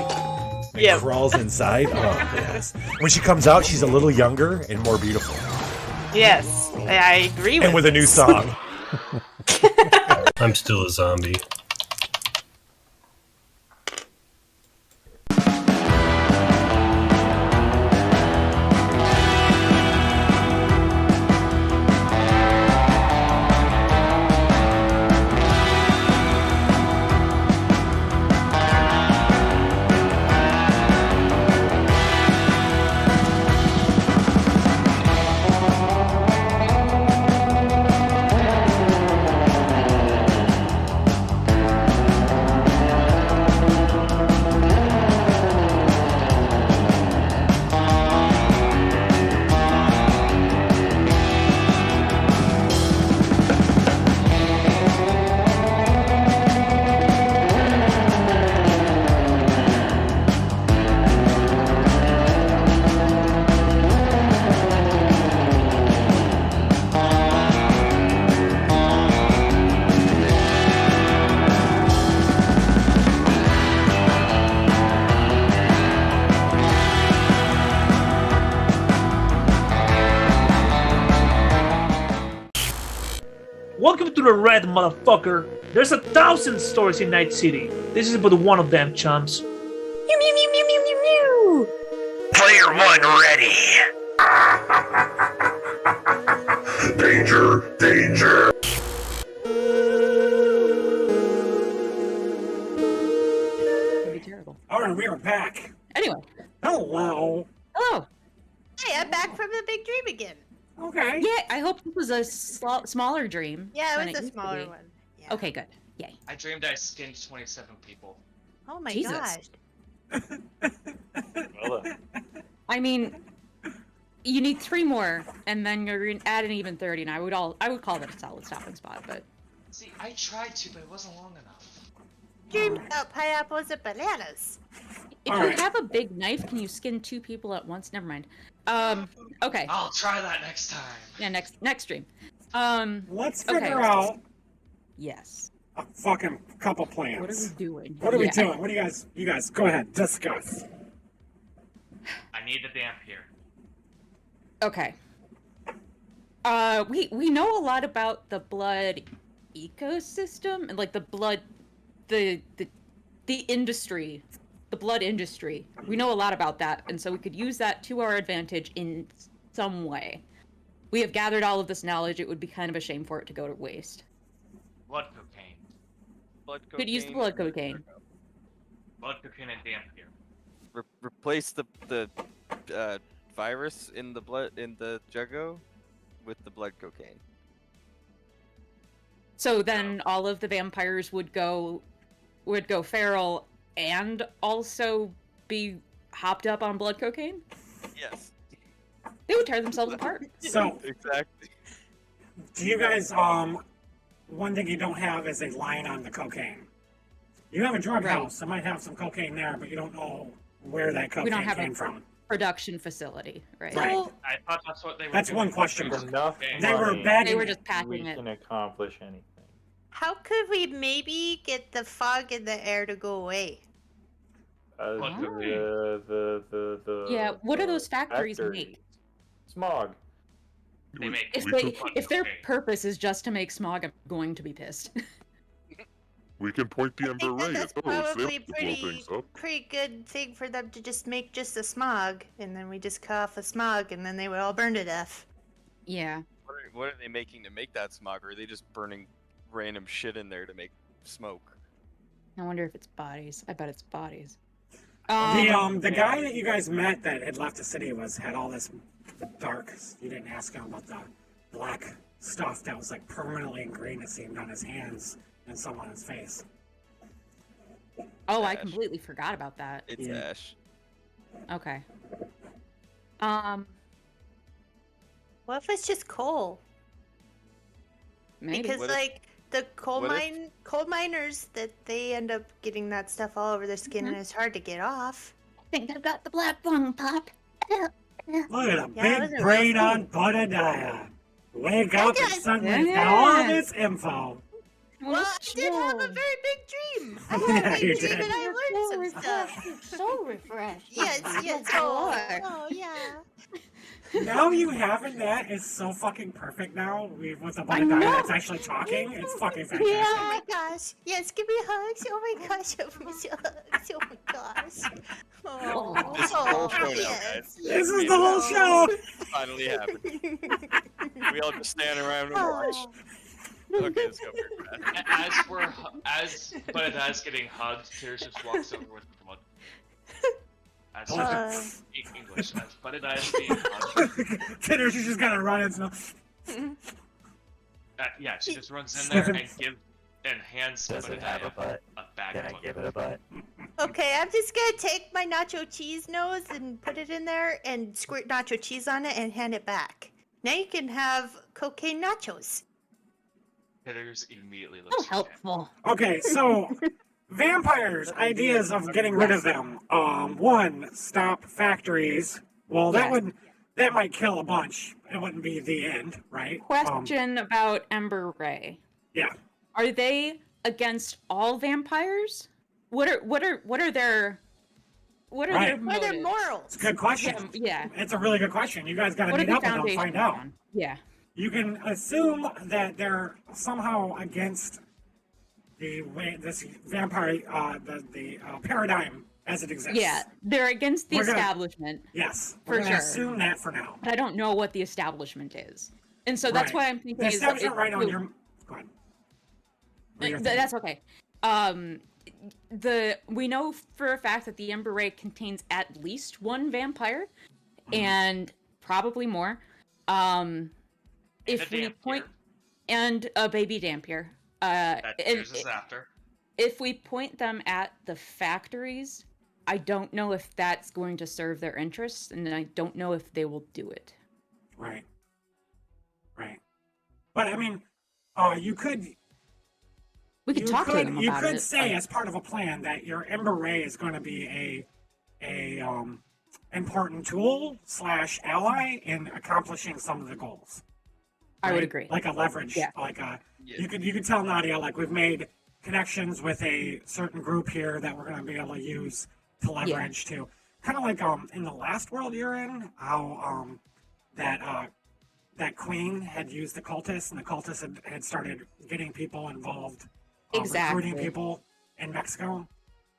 and crawls inside. Oh yes. When she comes out, she's a little younger and more beautiful. Yes, I agree with And with a new song. I'm still a zombie. Welcome to the red, motherfucker. There's 1,000 stores in Night City. This is but one of them, chums. Player 1 ready. Danger! Danger! That'd be terrible. Alright, we are back. Anyway. Hello. Hello. Hey, I'm back from the big dream again. Okay. Yeah, I hope this was a smaller dream. Yeah, than it was a used to smaller be. one. Okay, good. Yay. I dreamed I skinned 27 people. Oh my Jesus. gosh. I mean, you need 3 more, and then you're at an even 30, and I would call that a solid stopping spot, but... See, I tried to, but it wasn't long enough. Dreamed about pineapples and bananas. If you have a big knife, can you skin 2 people at once? Never mind. Okay. I'll try that next time. Yeah, next stream. Let's okay. figure out Yes. a fucking couple plans. What are we doing? What are we Yeah. doing? What do you guys, go ahead, discuss. I need the damp here. Okay. We know a lot about the blood ecosystem and like the blood, the industry, the blood industry. We know a lot about that, and so we could use that to our advantage in some way. We have gathered all of this knowledge. It would be kind of a shame for it to go to waste. Blood cocaine. Could use the blood cocaine. Blood cocaine and damp here. Replace the virus in the juggo with the blood cocaine. So then all of the vampires would go feral and also be hopped up on blood cocaine? Yes. They would tear themselves apart. So, exactly. do you guys, one thing you don't have is a line on the cocaine. You have a drug house that might have some cocaine there, but you don't know where that We don't cocaine have came a from. production facility, right? Right. I thought that's what they were That's doing. one question mark. Enough They were money, bagging They were it. just packing we it. can accomplish anything. How could we maybe get the fog in the air to go away? Yeah, what do those factories factories. make? Smog. They make If their purpose is just to make smog, I'm going to be pissed. We can point the Ember Ray That's at those. They'll probably blow pretty things up. good thing for them to just make just the smog, and then we just cut off the smog, and then they would all burn to death. Yeah. What are they making to make that smog? Or are they just burning random shit in there to make smoke? I wonder if it's bodies. I bet it's bodies. The guy that you guys met that had left the city had all this dark. You didn't ask him about the black stuff that was like permanently ingrained, it seemed, on his hands and some on his face. Oh, I completely forgot about that. It's ash. Okay. What if it's just coal? Maybe. Because What if- like the coal what if- coal miners, that they end up getting that stuff all over their skin, and it's hard to get off. I think I've got the black lung, Pop. Look at a Yeah, big those are brain real on Budadiah. Wake up and suddenly got all this info. Well, I did have a very big dream. I had Yeah, a you big dream did. and I learned some stuff. So refreshed. Yes, yes. Oh, yeah. Now you having that is so fucking perfect now. With the Budadiah that's actually talking. It's fucking fantastic. Oh my gosh. Yes, give me hugs. Oh my gosh. Give me hugs. Oh my gosh. Oh, This is the whole show now, yes. guys. This is the whole show. Finally happened. We all just stand around and watch. Okay, let's go. As Budadiah's getting hugged, Tears just walks over with the blood. As speak English, as Budadiah's being hugged. Titters, you just gotta run and stuff. Yeah, she just runs in there Sniffing. and hands Budadiah a bag of blood. Give it a butt. Okay, I'm just gonna take my nacho cheese nose and put it in there and squirt nacho cheese on it and hand it back. Now you can have cocaine nachos. Titters immediately So looks helpful. Okay, so vampires, ideas of getting rid of them. One, stop factories. Well, that might kill a bunch. It wouldn't be the end, right? Question about Ember Ray. Yeah. Are they against all vampires? What are their Right. What are their motives? morals? It's a good question. Yeah. It's a really good question. You guys gotta What are meet the up with them and find foundations out. on? Yeah. You can assume that they're somehow against the way this vampire, the paradigm as it exists. Yeah, they're against the We're gonna- establishment. Yes, for we're gonna sure. assume that for now. But I don't know what the establishment is, and so that's Right. why I'm thinking. The is establishment right on it- your. Go ahead. What you're That's okay. We know for a fact that the Ember Ray contains at least one vampire, and probably more. If we point and a baby Dampier. That and Tears is after. if we point them at the factories, I don't know if that's going to serve their interests, and I don't know if they will do it. Right. Right. But I mean, you could. We could talk to them You about could it. say, as part of a plan, that your Ember Ray is going to be a important tool / ally in accomplishing some of the goals. I would right? agree. Like a leverage, Yeah. you could tell Nadia, like, we've made connections with a certain group here that we're going to be able to use to leverage to, kind of like in the last world you're in, how that queen had used the cultists, and the cultists had started getting people involved, recruiting people in Mexico.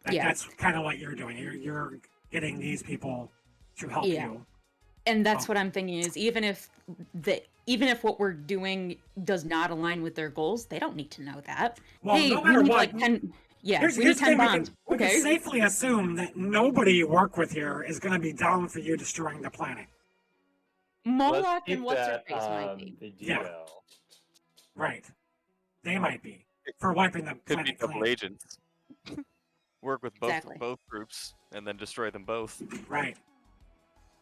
That's kind of what you're doing. You're getting these people to help you. And that's what I'm thinking is even if what we're doing does not align with their goals, they don't need to know that. Well, hey, no we matter need what, like 10. Yeah, here's we the need 10 thing, bombs. we can Okay. safely assume that nobody you work with here is going to be down for you destroying the planet. Moloch keep and what's her that face might on be. the Yeah. DL. Right. They might be for wiping the Could be planet double clean. agents. Work with Exactly. both groups and then destroy them both. Right.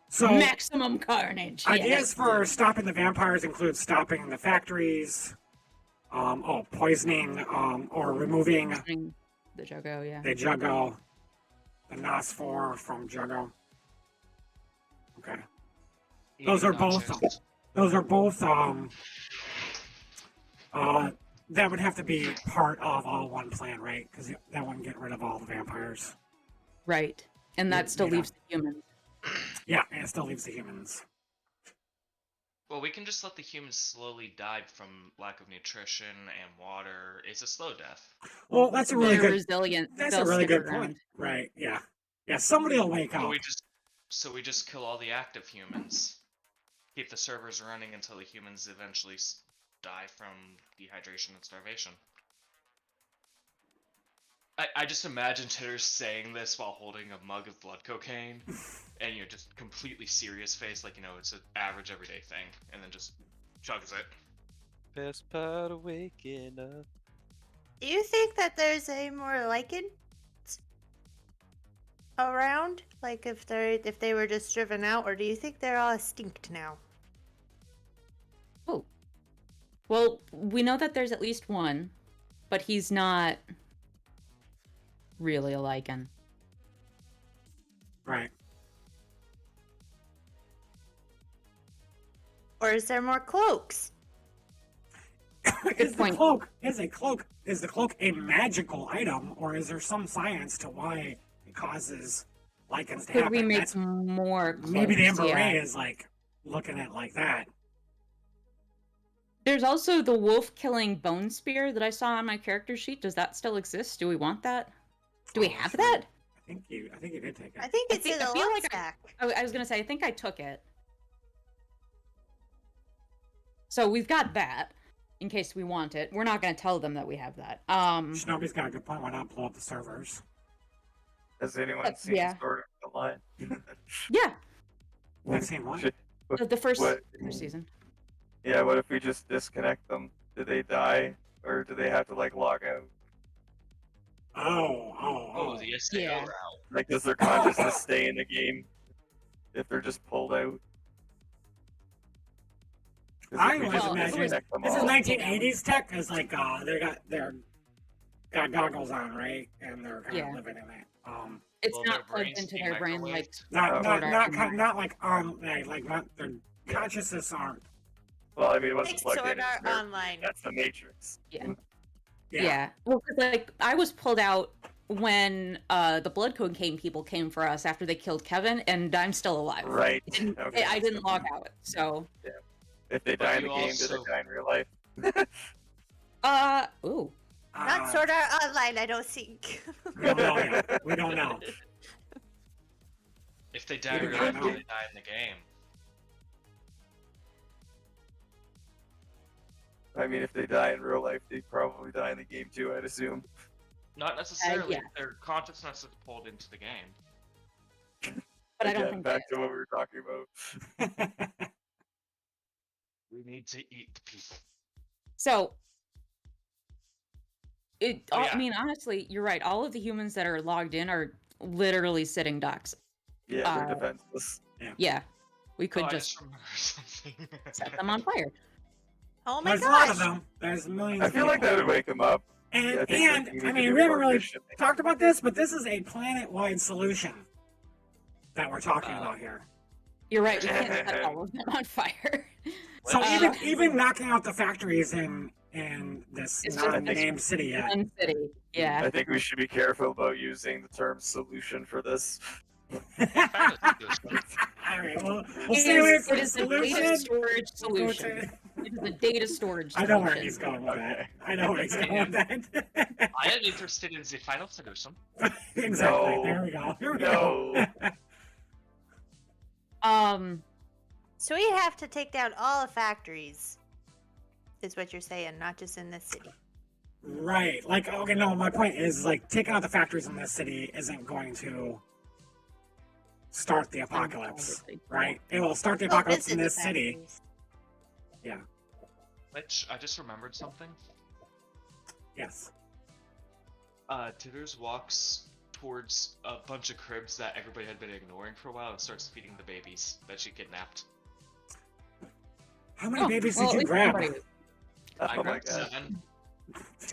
So Maximum carnage. ideas yes. for stopping the vampires include stopping the factories, poisoning, or removing The Juggo, yeah. the Juggo, the Nos4 from Juggo. Okay. Those are both. That would have to be part of all one plan, right? Because that wouldn't get rid of all the vampires. Right. And that still You know. leaves the humans. Yeah, and it still leaves the humans. Well, we can just let the humans slowly die from lack of nutrition and water. It's a slow death. Well, that's a really They're good. resilient. That's They'll a really stick good around. point. Right? Yeah. Yeah. Somebody will wake up. So we just kill all the active humans. Keep the servers running until the humans eventually die from dehydration and starvation. I just imagine Titters saying this while holding a mug of blood cocaine, and just completely serious face, like it's an average everyday thing, and then just chugs it. Best part of waking up. Do you think that there's a more lycans around? Like if they were just driven out, or do you think they're all extinct now? Oh. Well, we know that there's at least one, but he's not really a Lycan. Right. Or is there more cloaks? Is the cloak a magical item, or is there some science to why it causes Lycans to Could happen? we make That's, more cloaks? maybe the Ember Yeah. Ray is like looking at it like that. There's also the wolf-killing bone spear that I saw on my character sheet. Does that still exist? Do we want that? Do we have that? I think you did take it. I think it's in the feel lock like stack. I was gonna say I think I took it. So we've got that in case we want it. We're not gonna tell them that we have that. Shinobi's got a good point. Why not blow up the servers? Has anyone seen yeah. Sword Art Online? Yeah. I've seen one. The first What- season. Yeah, what if we just disconnect them? Do they die, or do they have to like log out? Oh, the SAO route. Like, does their consciousness stay in the game if they're just pulled out? 'Cause I if we always just imagine disconnect them this is all- 1980s tech. Is like they're got goggles on, right? And they're kind Yeah. of living in it. It's Will not their plugged brains into be their brain like not Sword Art not like not their consciousness aren't. Well, I mean, it wasn't Like plugged Sword in. Art it's their- Online. That's the Matrix. Yeah. Well, 'cause, like I was pulled out when the Blood Cocaine people came for us after they killed Kevin, and I'm still alive. Right. I Okay. didn't log out, so. If they But die in the you game, do also- they die in real life? Ooh. Not Sword Art Online, I don't think. We don't know yet. We don't know. If they die in We real don't life, know. do they die in the game? I mean, if they die in real life, they probably die in the game too, I'd assume. Not necessarily. yeah. Their consciousness is pulled into the game. But I don't Again, think back to what we were talking about. We need to eat the people. So, Oh, I yeah. mean, honestly, you're right. All of the humans that are logged in are literally sitting ducks. Yeah, they're defenseless. Yeah, we could Oh, I just just remembered something. set them on fire. Oh my There's a lot gosh. of them. There's millions. I of feel like people. that would wake them up. And I think we and need I to mean, do we haven't more really mission. talked about this, but this is a planet-wide solution that we're talking about here. You're right. We can't set all of them on fire. So Uh, even knocking out the factories in this It's not just named city yet. One city. Yeah. I think we should be careful about using the term solution for this. All right, well, we'll stay away from It is a data solution. storage We'll go solution. to- It is a data storage I solution. know where he's going with that. I know where he's going with that. I am interested in the final solution. Exactly. No. There we go. Here we No. go. So we have to take down all the factories, is what you're saying, not just in this city. Right. Like, okay, no, my point is, like, taking out the factories in this city isn't going to start the apocalypse, right? It will start the Well, apocalypse in visit the this city. factories. Yeah. Which I just remembered something. Yes. Titters walks towards a bunch of cribs that everybody had been ignoring for a while and starts feeding the babies that she kidnapped. How many Oh, babies well, did at you least grab? somebody- I Oh my grabbed god. 7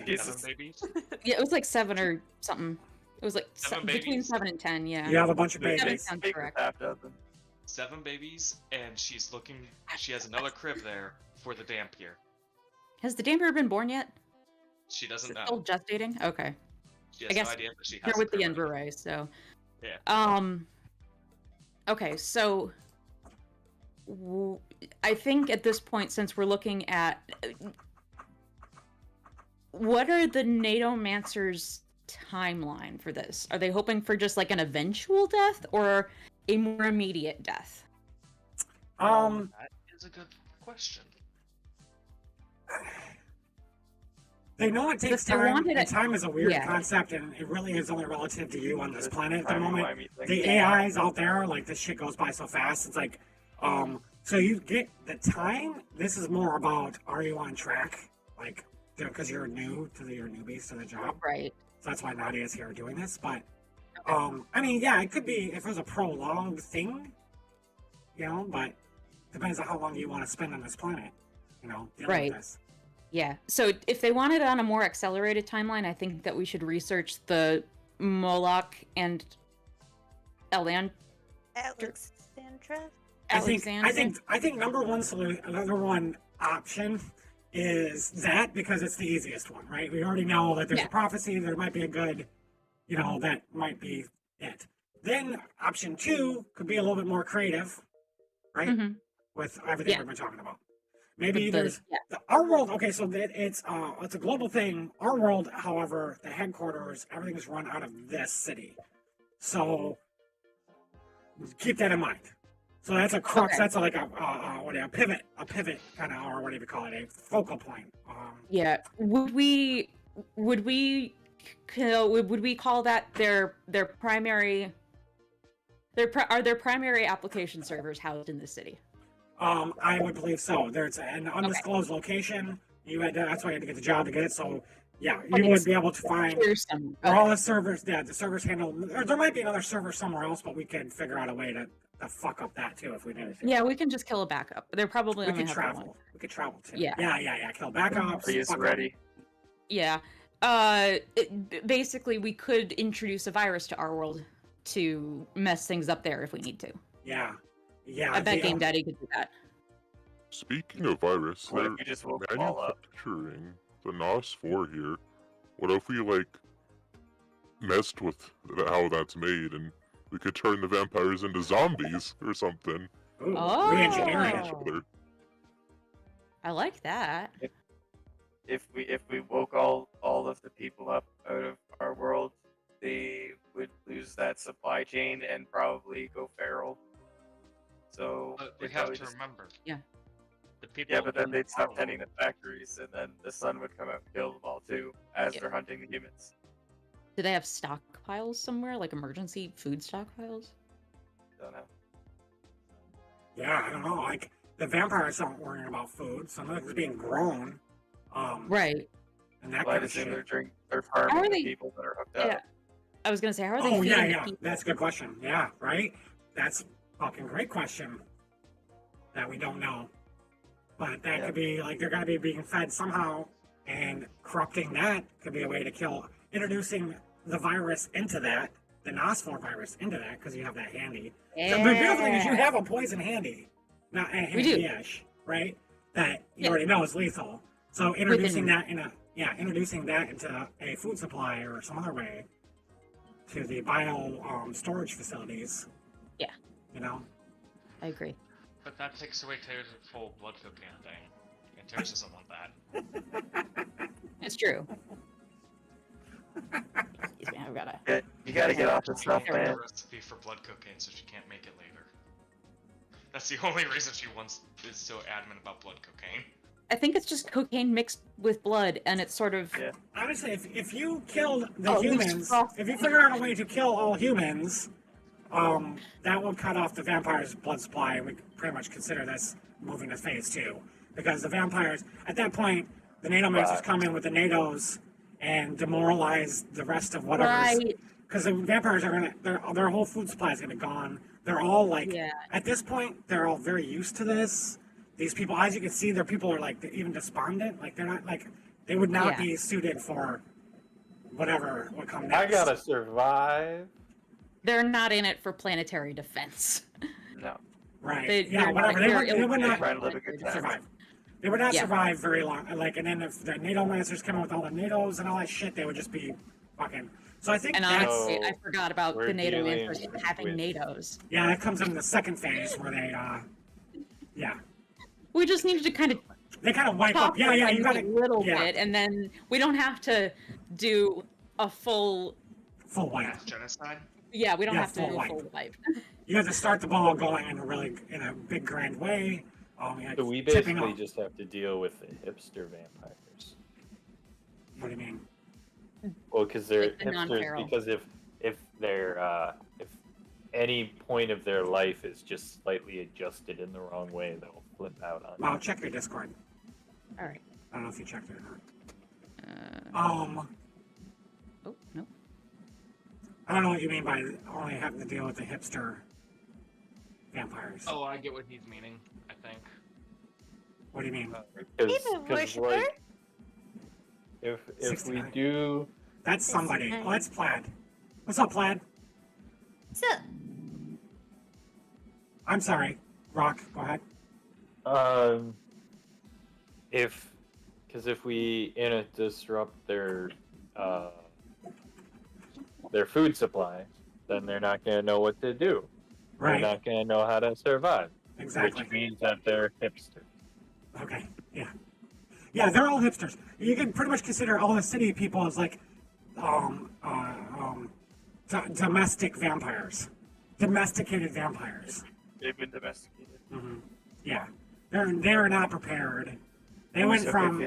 Jesus. babies. Yeah, it was like 7 or something. It was like Seven between babies. 7 and 10. Yeah. You have a bunch of 7 babies. sounds Take the correct. half dozen. 7 babies, and she's looking. She has another crib there for the dampier. Has the damper been born yet? She doesn't Still know. gestating? Okay. She I has guess no idea that she You're has. with a the crib. Ember Ray, so. Yeah. Okay, so I think at this point, since we're looking at what are the Nadomancers' timeline for this? Are they hoping for just like an eventual death or a more immediate death? That is a good question. They know it takes If they time, wanted and it- time is a weird yeah. concept, and it really is only relative to you on this planet at the moment. Timey-wimey thing. The AIs out there, like, this shit goes by so fast. It's like, So you get the time. This is more about, are you on track? Like, because you're new to you're newbies to the job. Right. So that's why Nadia's here doing this. But, I mean, yeah, it could be if it was a prolonged thing, you know, but depends on how long you want to spend on this planet, you know, dealing Right. with this. Yeah. So if they want it on a more accelerated timeline, I think that we should research the Moloch and Alexandra? I think number one option is that, because it's the easiest one, right? We already know that there's a prophecy. There might be a good, you know, that might be it. Then option 2 could be a little bit more creative, right? With everything we've been talking about. Maybe there's our world. Okay, so it's a global thing. Our world, however, the headquarters, everything is run out of this city. So keep that in mind. So that's a crux. Okay. That's like a pivot kind of, or whatever you call it, a focal point. Yeah. Would we call that their primary? Are their primary application servers housed in the city? I would believe so. There's an undisclosed location. That's why you had to get the job to get it. So yeah, you would be able to find where all the servers. Yeah, the servers handle. Or there might be another server somewhere else, but we can figure out a way to fuck up that too if we need to. Yeah, we can just kill a backup. They're probably We only could have travel. one. We could travel too. Yeah. Yeah. Kill backups. Please fuck ready. Yeah. Basically, we could introduce a virus to our world to mess things up there if we need to. Yeah. I bet Game Daddy could do that. Speaking of virus, What if they're you just woke them all up? manufacturing the Nos4 here. What if we, like, messed with how that's made and we could turn the vampires into zombies or something? Ooh, Oh. re-engineering Each it. other. I like that. If we woke all of the people up out of our world, they would lose that supply chain and probably go feral. So But they'd we have probably to just- remember. Yeah. The people. Yeah, but then in they'd stop our tending the factories, and then the sun would come out and kill them all too, as Yeah. they're hunting the humans. Do they have stockpiles somewhere, like emergency food stockpiles? Don't know. Yeah, I don't know. Like the vampires aren't worrying about food. Some of it's being grown. Right. And that Well, kind I'd of assume shit. they're farming How are the they- people that are hooked Yeah. up. I was gonna say, how are they Oh feeding yeah, the yeah. people? That's a good question. Yeah, right. That's a fucking great question. That we don't know. But that could be like they're gonna be being fed somehow, and corrupting that could be a way to kill. Introducing the virus into that, the Nos4 virus into that, because you have that handy. So the beautiful thing is you have a poison handy, not a We do. handy-ish, right? That you already know is lethal. So introducing that introducing that into a food supply or some other way to the bio storage facilities. Yeah. You know. I agree. But that takes away Taylor's full blood cocaine thing. And Taylor doesn't want that. It's true. Excuse me, I've gotta. Yeah, you gotta get off the stuff, She man. made a recipe for blood cocaine, so she can't make it later. That's the only reason she is so adamant about blood cocaine. I think it's just cocaine mixed with blood, and it's sort of. Yeah. Honestly, if you killed the Oh, it's humans, rough. if you figure out a way to kill all humans, that would cut off the vampire's blood supply, and we could pretty much consider this moving to phase 2. Because the vampires, at that point, the Nadomancers come in with the Nados and demoralize the rest of whatever. Right. Because the vampires are their whole food supply is gonna be gone. They're all like, at this point, they're all very used to this. These people, as you can see, their people are like even despondent. Like they're not like they would not be suited for whatever would come next. I gotta survive. They're not in it for planetary defense. No. Right. They- Yeah, they're whatever. not- They would not Trying to live a good time. survive. They would not Yeah. survive very long. Like, and then if the Nadomancers come out with all the Nados and all that shit, they would just be fucking. So I think And that's honestly, I forgot about we're the NATO dealing answers having with- NATOs. yeah, that comes in the second phase where they yeah. We just needed to kind of They kind of wipe top up. Yeah, yeah, you a gotta little yeah. bit, and then we don't have to do a full. Full wipe. Genocide? Yeah, we don't Yeah, have to full do a wipe. full wipe. You have to start the ball going in a big grand way. So we tipping basically off. just have to deal with the hipster vampires. What do you mean? Well, because they're Like the hipsters. non-feral. Because if they're if any point of their life is just slightly adjusted in the wrong way, they'll flip out on. Well, check your Discord. All right. I don't know if you checked it or not. Oh no. I don't know what you mean by only having to deal with the hipster vampires. Oh, I get what he's meaning, I think. What do you mean? Because like, if we 69. do, That's somebody. Oh, that's Plaid. What's up, Plaid? What's up? I'm sorry. Rock, go ahead. Because if we disrupt their food supply, then they're not going to know what to do. Right. They're not going to know how to survive. Exactly. Which means that they're hipsters. Okay, yeah. Yeah, they're all hipsters. You can pretty much consider all the city people as like domestic vampires. Domesticated vampires. They've been domesticated. Yeah. They're not prepared. They went from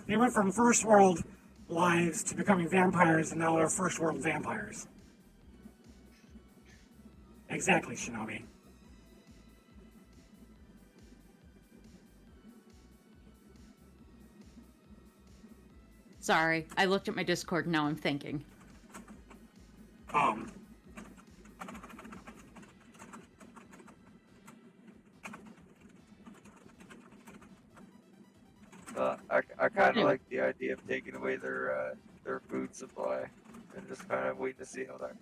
they went from first world lives to becoming vampires, and now they're first world vampires. Exactly, Shinobi. Sorry, I looked at my Discord and now I'm thinking. I kind of like the idea of taking away their food supply and just kind of wait to see how that.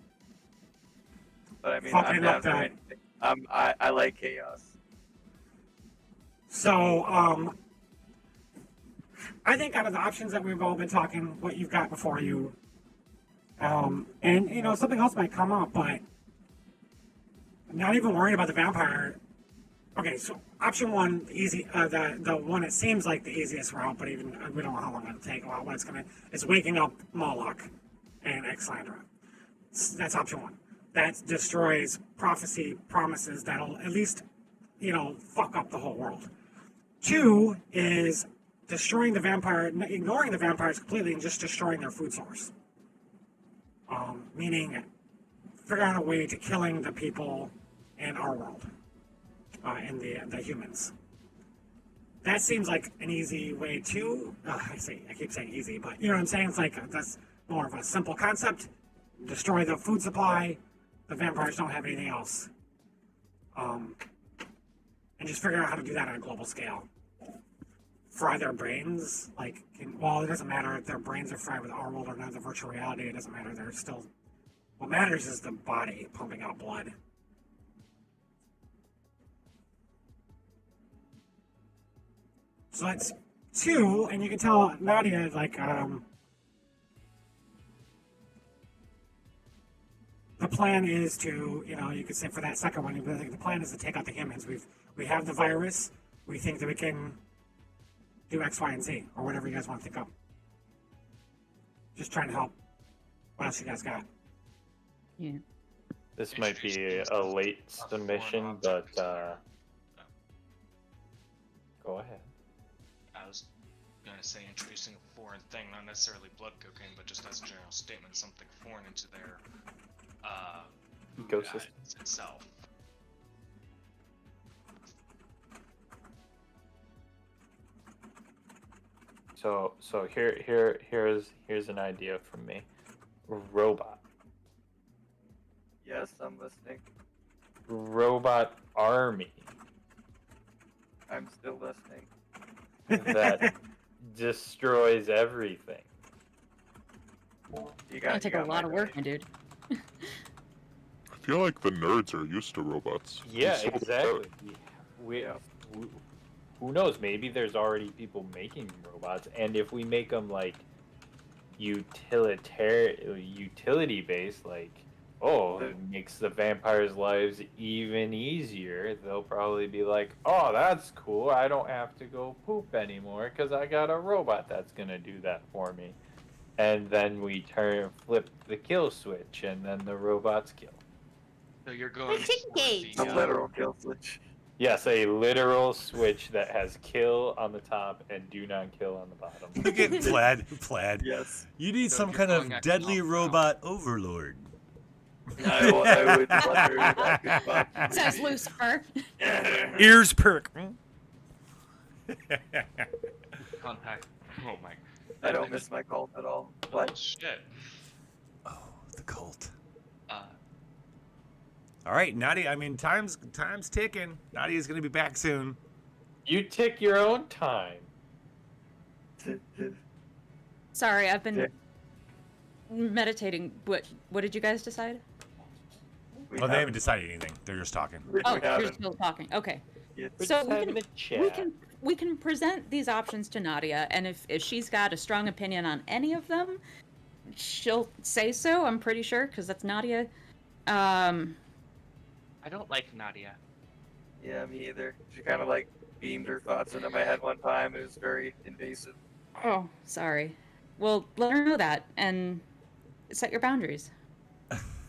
But I mean, I'm down for anything. I like chaos. So, I think out of the options that we've all been talking, what you've got before you, and you know, something else might come up, but I'm not even worried about the vampire. Okay, so option one, easy, the one that seems like the easiest route, but even we don't know how long it'll take. Well, what it's waking up Moloch and Exlandra. That's option one. That destroys promises that'll at least, you know, fuck up the whole world. Two is destroying the vampire, ignoring the vampires completely, and just destroying their food source. Meaning, figure out a way to killing the people in our world, and the humans. That seems like an easy way to. I keep saying easy, but you know what I'm saying. It's like that's more of a simple concept. Destroy the food supply. The vampires don't have anything else. And just figure out how to do that on a global scale. Fry their brains, like, it doesn't matter if their brains are fried with our world or not, the virtual reality, it doesn't matter, they're still, what matters is the body pumping out blood. So that's two, and you can tell Nadia, like, the plan is to, you know, you could say for that second one, the plan is to take out the humans. We have the virus, we think that we can do X, Y, and Z, or whatever you guys want to think of. Just trying to help. What else you guys got? Yeah. This might be a late submission, but go ahead. I was gonna say introducing a foreign thing, not necessarily blood cocaine, but just as a general statement, something foreign into their ecosystem itself. So here's an idea from me. Robot. Yes, I'm listening. Robot army. I'm still listening. That destroys everything. You Gonna take a lot of work, my dude. I feel like the nerds are used to robots. Yeah, So- exactly. Who knows? Maybe there's already people making robots, and if we make them like utility based, like it makes the vampires' lives even easier. They'll probably be like, "Oh, that's cool. I don't have to go poop anymore because I got a robot that's gonna do that for me." And then we flip the kill switch, and then the robots kill. So you're going The literal kill switch. Yes, a literal switch that has kill on the top and do not kill on the bottom. You get plaid. Yes. You need So some you're kind going of at deadly top down. robot overlord. I would wonder if that could possibly Says be. Lucifer. Ears perk. Contact. Oh my. I don't miss my cult at all. What? Oh, shit. The cult. Uh, All right, Nadia. I mean, time's ticking. Nadia's gonna be back soon. You tick your own time. Sorry, I've been meditating. What did you guys decide? Well, they haven't decided anything. They're just talking. Oh, you're still talking. Okay. So we can present these options to Nadia, and if she's got a strong opinion on any of them, she'll say so. I'm pretty sure, because that's Nadia. I don't like Nadia. Yeah, me either. She kind of like beamed her thoughts into my head one time. It was very invasive. Oh, sorry. Well, let her know that, and set your boundaries.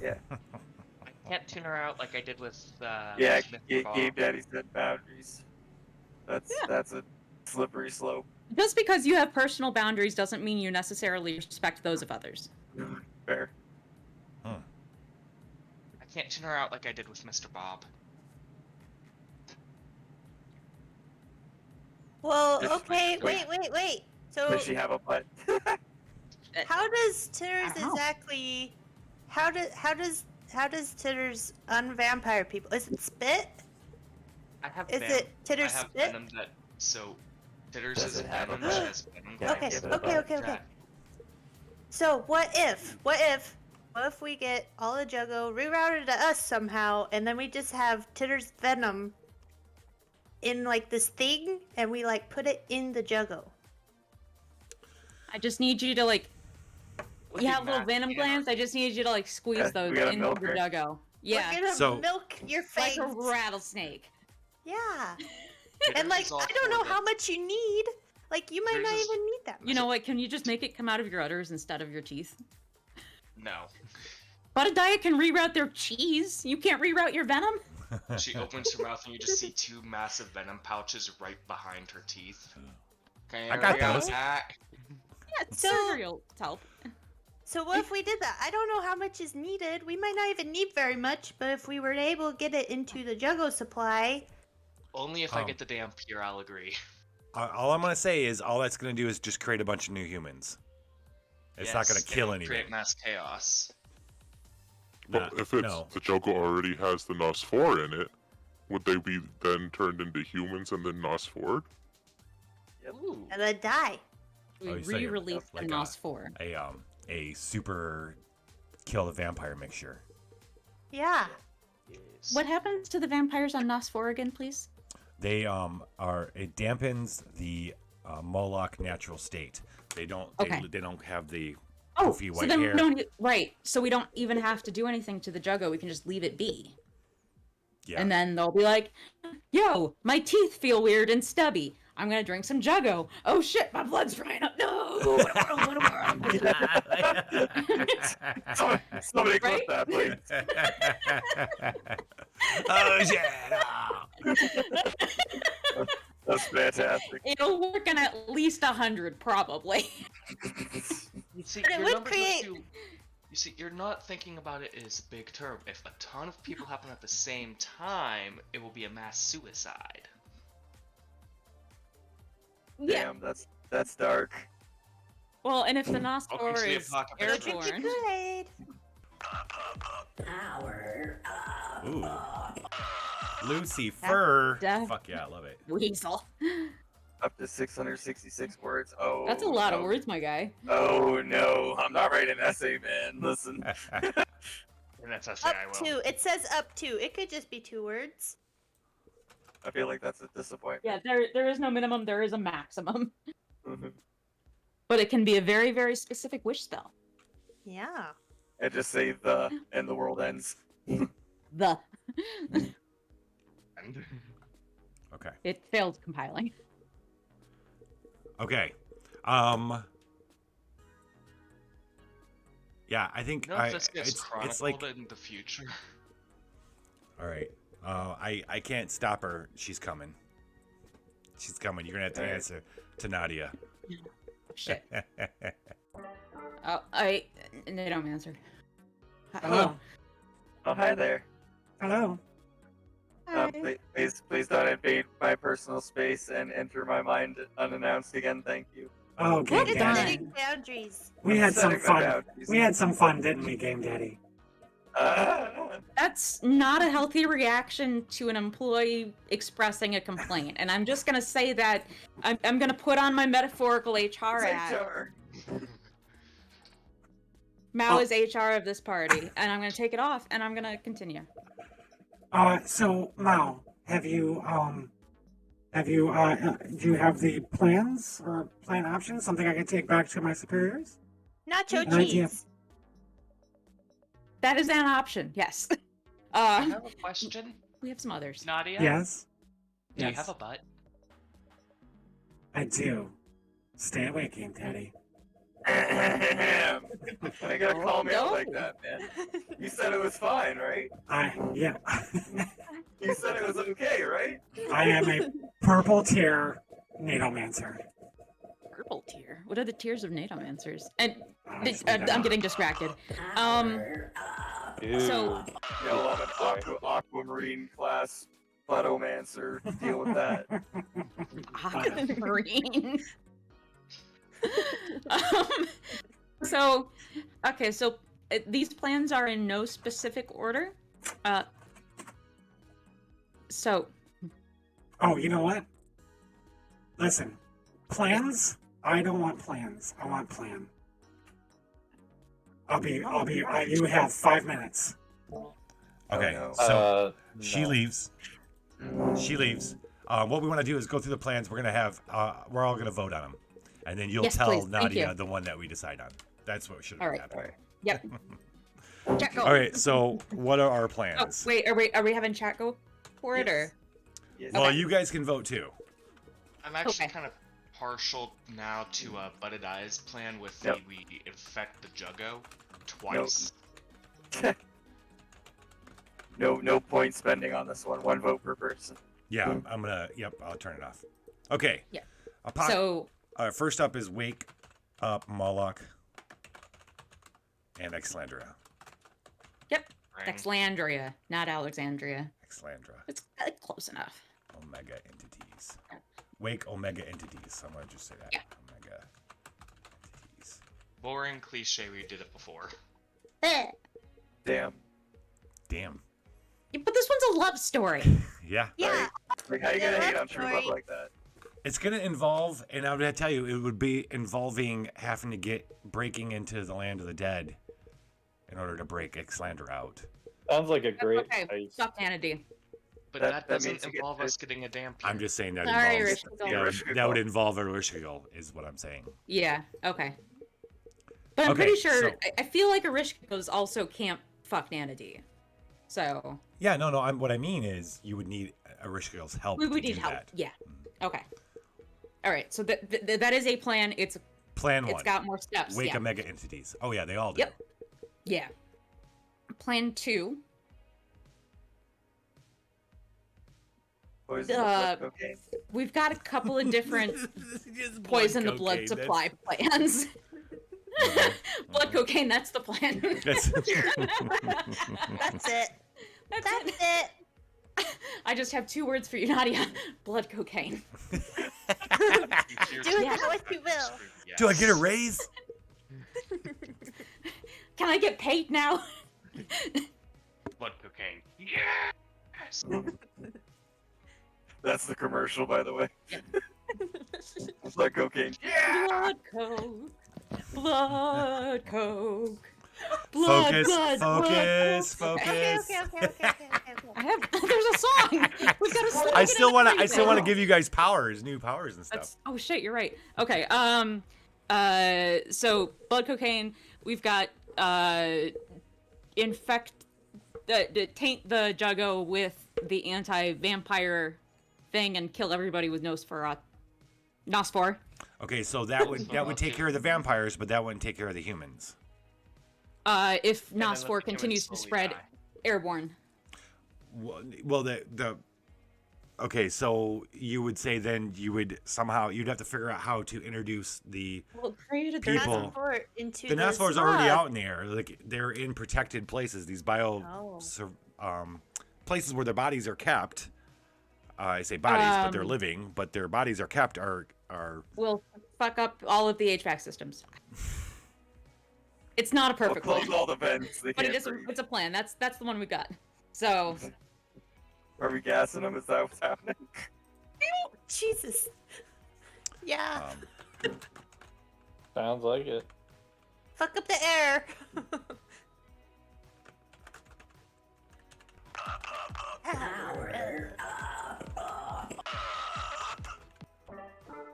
Yeah. I can't tune her out like I did with Yeah, Mr. Bob. Gabe Daddy said boundaries. That's a slippery slope. Just because you have personal boundaries doesn't mean you necessarily respect those of others. Fair. I can't tune her out like I did with Mr. Bob. Well, Does- okay, wait. wait. So Does she have a butt? how does Titters I don't know. exactly? How does Titters unvampire people? Is it spit? I have Is it Titters I have spit? venom that so Titters Does is it have a venom. butt? She has venom. Can I Okay, give it a okay, butt? okay. So what if we get all the Juggo rerouted to us somehow, and then we just have Titter's venom in like this thing, and we like put it in the Juggo? I just need you to like. You have little venom glands. I just need you to like squeeze Okay, those we gotta into milk the her. Juggo. Yeah, We're gonna So- milk your like face. a rattlesnake. Yeah. Titters And like is all I don't know for how the- much you need. Like you might Titters not is- even need that much. You know what? Can you just make it come out of your udders instead of your teeth? No. But a diet can reroute their cheese. You can't reroute your venom. She opens her mouth and you just see two massive venom pouches right behind her teeth. Can I got you reroute those. that? Yeah, So- surgery will help. So what if we did that? I don't know how much is needed. We might not even need very much, but if we were able to get it into the Juggo supply, Only if I get the damn pure, I'll agree. All I'm gonna say is all that's gonna do is just create a bunch of new humans. It's not gonna Yes, kill it'll anything. Create mass chaos. Well, if it's the Juggo already has the Nos4 in it, would they be then turned into humans and then Nos4? Ooh. and then die. We Oh, you say re-released the like Nos4. a super kill the vampire mixture. Yeah. What happens to the vampires on Nos4 again, please? They it dampens the Moloch natural state. They don't they don't have the poofy so white then hair. we don't right. So we don't even have to do anything to the Juggo. We can just leave it be. Yeah. And then they'll be like, "Yo, my teeth feel weird and stubby. I'm gonna drink some Juggo. Oh shit, my blood's drying up. No." Somebody clip Right? that, please. Oh shit! That's fantastic. It'll work on at least 100, probably. You see, But it your would numbers are create- too- You see, you're not thinking about it as a big term. If a ton of people happen at the same time, it will be a mass suicide. Yeah. Damn, that's dark. Well, and if the Welcome to Nos4 the is Apocabitch. Go drink your airborne, Kool-Aid. Power up. Ooh. Lucifer. Def- Fuck yeah, I love it. weasel. Up to 666 words. Oh. That's a lot of no. words, my guy. Oh no, I'm not writing an essay, man. Listen. And that's how I Up will. to. It says up to. It could just be 2 words. I feel like that's a disappointment. Yeah, there is no minimum, there is a maximum. Mhm. But it can be a very, very specific wish spell. Yeah. And just say the and the world ends. The. Okay. It failed compiling. Okay. Yeah, I think You know, if this gets chronicled it's like in the future. all right. I can't stop her. She's coming. She's coming. You're gonna have to Alright. answer to Nadia. Shit. Oh, they don't answer. Hello? Oh, hi there. Hello. Please don't invade my personal space and enter my mind unannounced again. Thank you. Oh, Game We're Daddy. setting boundaries. We had some Setting my fun. boundaries. We had some fun, didn't we, Game Daddy? That's not a healthy reaction to an employee expressing a complaint. And I'm just going to say that I'm going to put on my metaphorical HR hat. Mao is HR of this party, and I'm going to take it off, and I'm going to continue. So Mao, do you have the plans or plan options? Something I can take back to my superiors? Nacho An idea. cheese. That is an option, yes. I have a question. We have some others. Nadia? Yes. Do you Yes. have a butt? I do. Stay away, Game Daddy. I gotta call me out like that, man. You said it was fine, right? Yeah. You said it was okay, right? I am a purple tier Nadomancer. Purple tier? What are the tiers of Nadomancers? And I'm getting distracted. So Yo, I'm an aquamarine class Phytomancer. Deal with that. Aquamarine. So these plans are in no specific order. Oh, you know what? Listen, plans? I don't want plans. I want plan. You have 5 minutes. Okay, so she leaves. She leaves. What we want to do is go through the plans. We're all gonna vote on them, and then you'll tell please. Thank Nadia you. the one that we decide on. That's what should All have right. happened. Yep. Chat go. All right. So what are our Oh, plans? wait, are we having chat go for it or? Well, you guys can vote too. I'm actually kind of partial now to Butted Eyes plan with we infect the Juggo twice. No point spending on this one. 1 vote per person. Yeah, I'm gonna. Yep, I'll turn it off. Okay. Yeah. So first up is Wake Up Moloch and Exlandria. Yep. Exlandria, not Alexandria. Exlandria. It's close enough. Omega entities. Wake Omega entities. I'm gonna just say that. Yeah. Omega entities. Boring cliche. We did it before. Damn. But this one's a love story. Yeah. Yeah. Like, how you gonna hate on true love like that? It's gonna involve, and I would tell you, it would be involving having to breaking into the land of the dead in order to break Exlandria out. Sounds like a great Okay, place. stop vanity. But That that doesn't means you get involve to- us getting a damn. I'm just saying that Sorry, involves. Rishigol. That would involve a Rishigol, is what I'm saying. Yeah. Okay. But I'm Okay, pretty sure. so- I feel like Erishkigo's also can't fuck Nanady. So Yeah, no. What I mean is, you would need a Rishigol's help. we would to need do help. That. Yeah. Okay. All right. So that is a plan. It's Plan It's 1. got more steps. Wake yeah. Omega entities. Oh yeah, they all do. Yep. Yeah. Plan 2. Poison the blood cocaine. We've got a couple of different poison the blood cocaine, supply plans. Blood cocaine, that's the plan. That's That's it. That's it. I just have 2 words for you, Nadia. Blood cocaine. Do it how you will. Do I get a raise? Can I get paid now? Blood cocaine. Yes. That's the commercial, by the way. Blood cocaine. Blood coke. Blood coke. Blood, Focus, blood, focus, blood. focus. There's a song. We've got a song. I still want to give you guys new powers and stuff. Oh shit, you're right. Okay. So blood cocaine. We've got infect taint the Juggo with the anti-vampire thing and kill everybody with Nos4. Okay, so that would take care of the vampires, but that wouldn't take care of the humans. If then let Nos4 the humans continues to slowly spread die. airborne. Well, the Okay, so you would say then you'd have to figure out how to introduce the create a people. Nos4 into The the Nos4 is already smog. out in there. Like they're in protected places. These places where their bodies are kept. I say bodies, but they're living. But their bodies are kept are. We'll fuck up all of the HVAC systems. It's not a perfect We'll plan, close all the vents. They but can't it's breathe. a plan. That's the one we got. So. Are we gassing them? Is that what's happening? Jesus. Yeah. Sounds like it. Fuck up the air.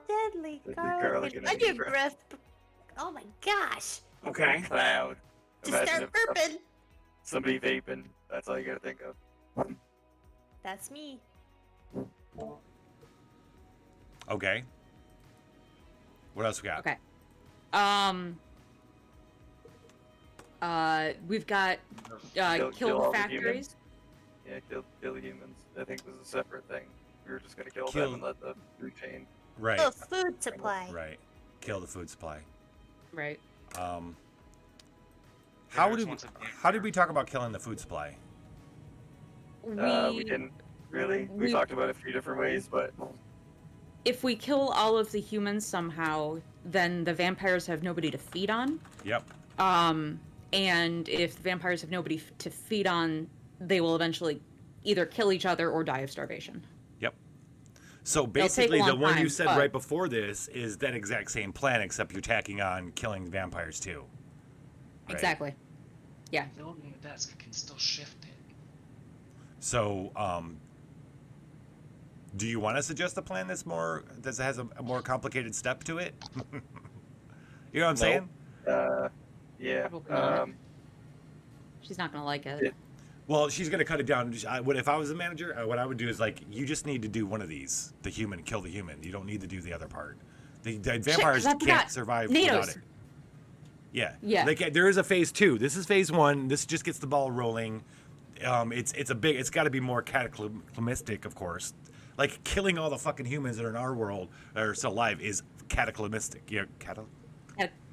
Deadly garlic and onion breath. Oh my gosh. Okay. Cloud. Just Imagine start if burping. somebody vaping. That's all you gotta think of. That's me. Okay. What else we got? Okay. We've got kill all the factories. humans. Yeah, kill the humans. I think was a separate thing. We were just gonna kill them and let the food chain. Right. Oh, food supply. Right. Kill the food supply. Right. How did we talk about killing the food supply? We didn't really. We talked about it a few different ways, but If we kill all of the humans somehow, then the vampires have nobody to feed on. Yep. And if the vampires have nobody to feed on, they will eventually either kill each other or die of starvation. Yep. So They'll take a basically, the long one you time, said but- right before this is that exact same plan, except you're tacking on killing vampires too. Right? Exactly. Yeah. Building a desk can still shift it. So, do you want to suggest a plan that has a more complicated step to it? You know what I'm saying? yeah. Probably not. She's not gonna like it. Well, she's gonna cut it down. If I was a manager, what I would do is like, you just need to do one of these: the human, kill the human. You don't need to do the other part. The vampires can't survive without it. Yeah. Yeah. There is a phase 2. This is phase 1. This just gets the ball rolling. It's got to be more cataclysmic, of course. Like killing all the fucking humans that are in our world that are still alive is cataclysmic. Yeah,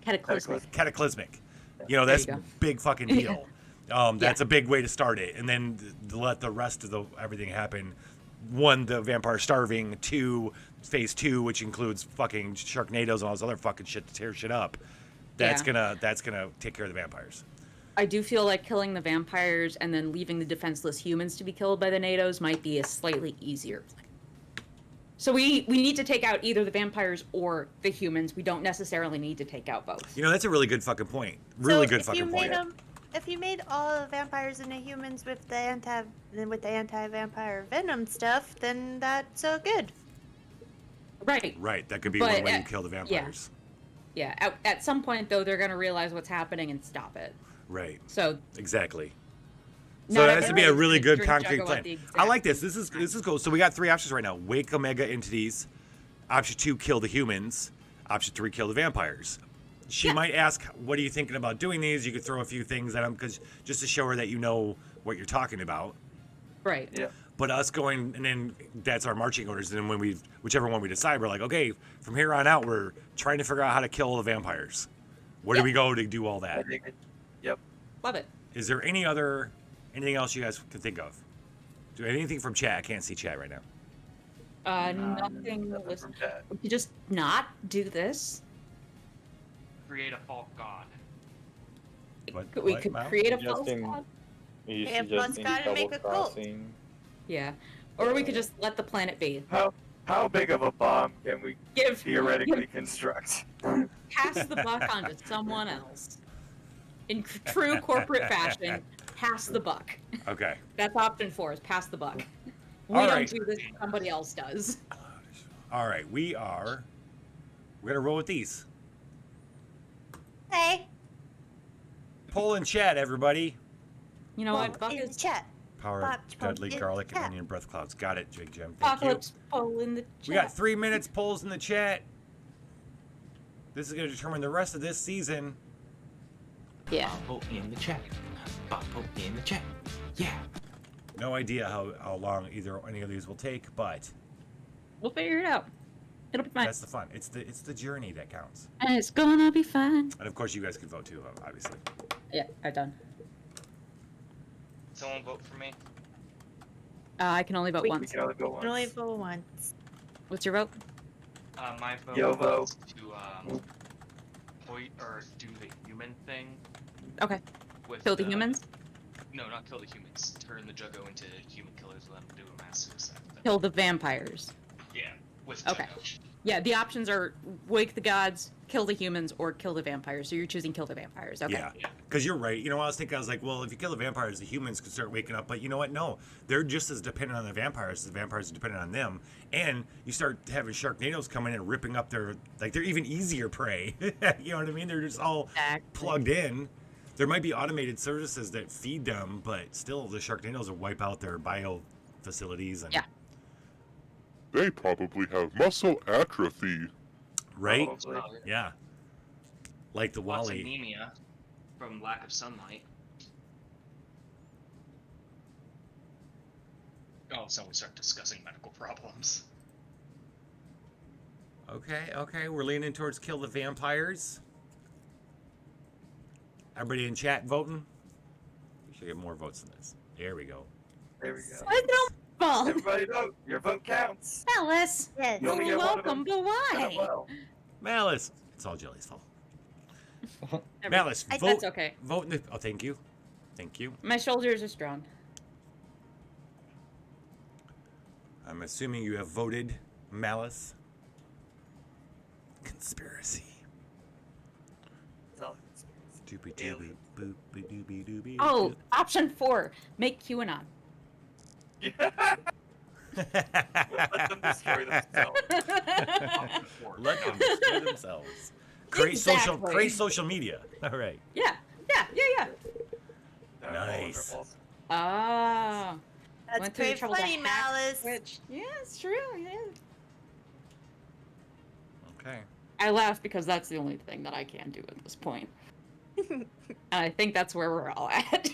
cataclysmic. Cataclysmic. You know, that's There you go. big fucking deal. That's a big way to start it, and then let the rest of everything happen. 1, the vampire starving. 2, phase 2, which includes fucking Sharknadoes and all this other fucking shit to tear shit up. That's gonna take care of the vampires. I do feel like killing the vampires and then leaving the defenseless humans to be killed by the NATOs might be a slightly easier plan. So we need to take out either the vampires or the humans. We don't necessarily need to take out both. You know, that's a really good fucking point. Really So good if fucking you point. made if you made all the vampires into humans with the anti-vampire venom stuff, then that's so good. Right. Right. That could be But, one way you kill the vampires. Yeah. At some point, though, they're going to realize what's happening and stop it. Right. So exactly. Not So it has to be a everybody's really gonna good drink concrete Juggo plan. at the exact I like this. This is cool. So we got 3 options right now. Wake Omega entities. Option 2, kill the humans. Option 3, kill the vampires. She might ask, "What are you thinking about doing these?" You could throw a few things at them just to show her that you know what you're talking about. Right. Yeah. But us going, and then that's our marching orders. And then whichever one we decide, we're like, okay, from here on out, we're trying to figure out how to kill the vampires. Where do we go to do all that? Yep. Love it. Is there anything else you guys can think of? Do anything from chat? I can't see chat right now. Nothing. Listen, we could just not do this. Create a false god. We could create a false Suggesting- god. Are you Create a false suggesting god and make double a cult. crossing? Yeah. Or we could just let the planet be. How big of a bomb can we Give- theoretically construct? Pass the buck on to someone else. In true corporate fashion, pass the buck. Okay. That's option 4 is pass the buck. We All don't right. do this, somebody else does. All right, we're gonna roll with these. Hey. Poll in chat, everybody. You know what? Buck in is chat. Power Bob, of deadly in garlic and chat. onion breath clouds. Got it, Jig Jim. Thank Apocalypse poll in the chat. you. We got 3 minutes polls in the chat. This is gonna determine the rest of this season. Yeah. Boppo in the chat. Boppo in the chat. Yeah. No idea how long either any of these will take, but We'll figure it out. It'll be fine. that's the fun. It's the journey that counts. And it's gonna be fine. And of course, you guys can vote too, obviously. Yeah, I've done. Someone vote for me. I can only vote We once. can only go You can only vote once. What's your vote? My vote Yo-vo. is to do the human thing. Okay. With, Kill the humans? No, not kill the humans. Turn the Juggo into human killers and let them do a mass suicide. Kill the vampires. Yeah, with Okay. Juggo. Yeah, the options are wake the gods, kill the humans, or kill the vampires. So you're choosing kill the vampires. Okay. Yeah, because you're right. You know, I was like, well, if you kill the vampires, the humans could start waking up. But you know what? No, they're just as dependent on the vampires as the vampires are dependent on them. And you start having Sharknadoes coming in and ripping up they're even easier prey. You know what I mean? They're just all plugged in. There might be automated services that feed them, but still the Sharknadoes will wipe out their bio facilities. And, They probably have muscle atrophy. Right? Probably. Yeah. Like the Lots of Wally. anemia from lack of sunlight. Oh, so we start discussing medical problems. Okay, we're leaning towards kill the vampires. Everybody in chat voting? We should get more votes than this. There we go. There we go. Why is it all fault? Everybody vote. Your vote counts. Malice. Yes. You only get one of Welcome, them. but why? Well, Malice. It's all Jelly's fault. Malice, vote. That's okay. Vote in the. Oh, thank you. Thank you. My shoulders are strong. I'm assuming you have voted Malice. Conspiracy. it's all Doobie doobie boop doobie doobie. Oh, option 4. Make QAnon. Let them destroy themselves. Let them destroy themselves. Create Exactly. social media. All right. Yeah. Nice. Ah. That's Went through the pretty trouble to funny, hack Malice. Twitch. Yeah, it's true. Yeah. Okay. I laugh because that's the only thing that I can do at this point. And I think that's where we're all at.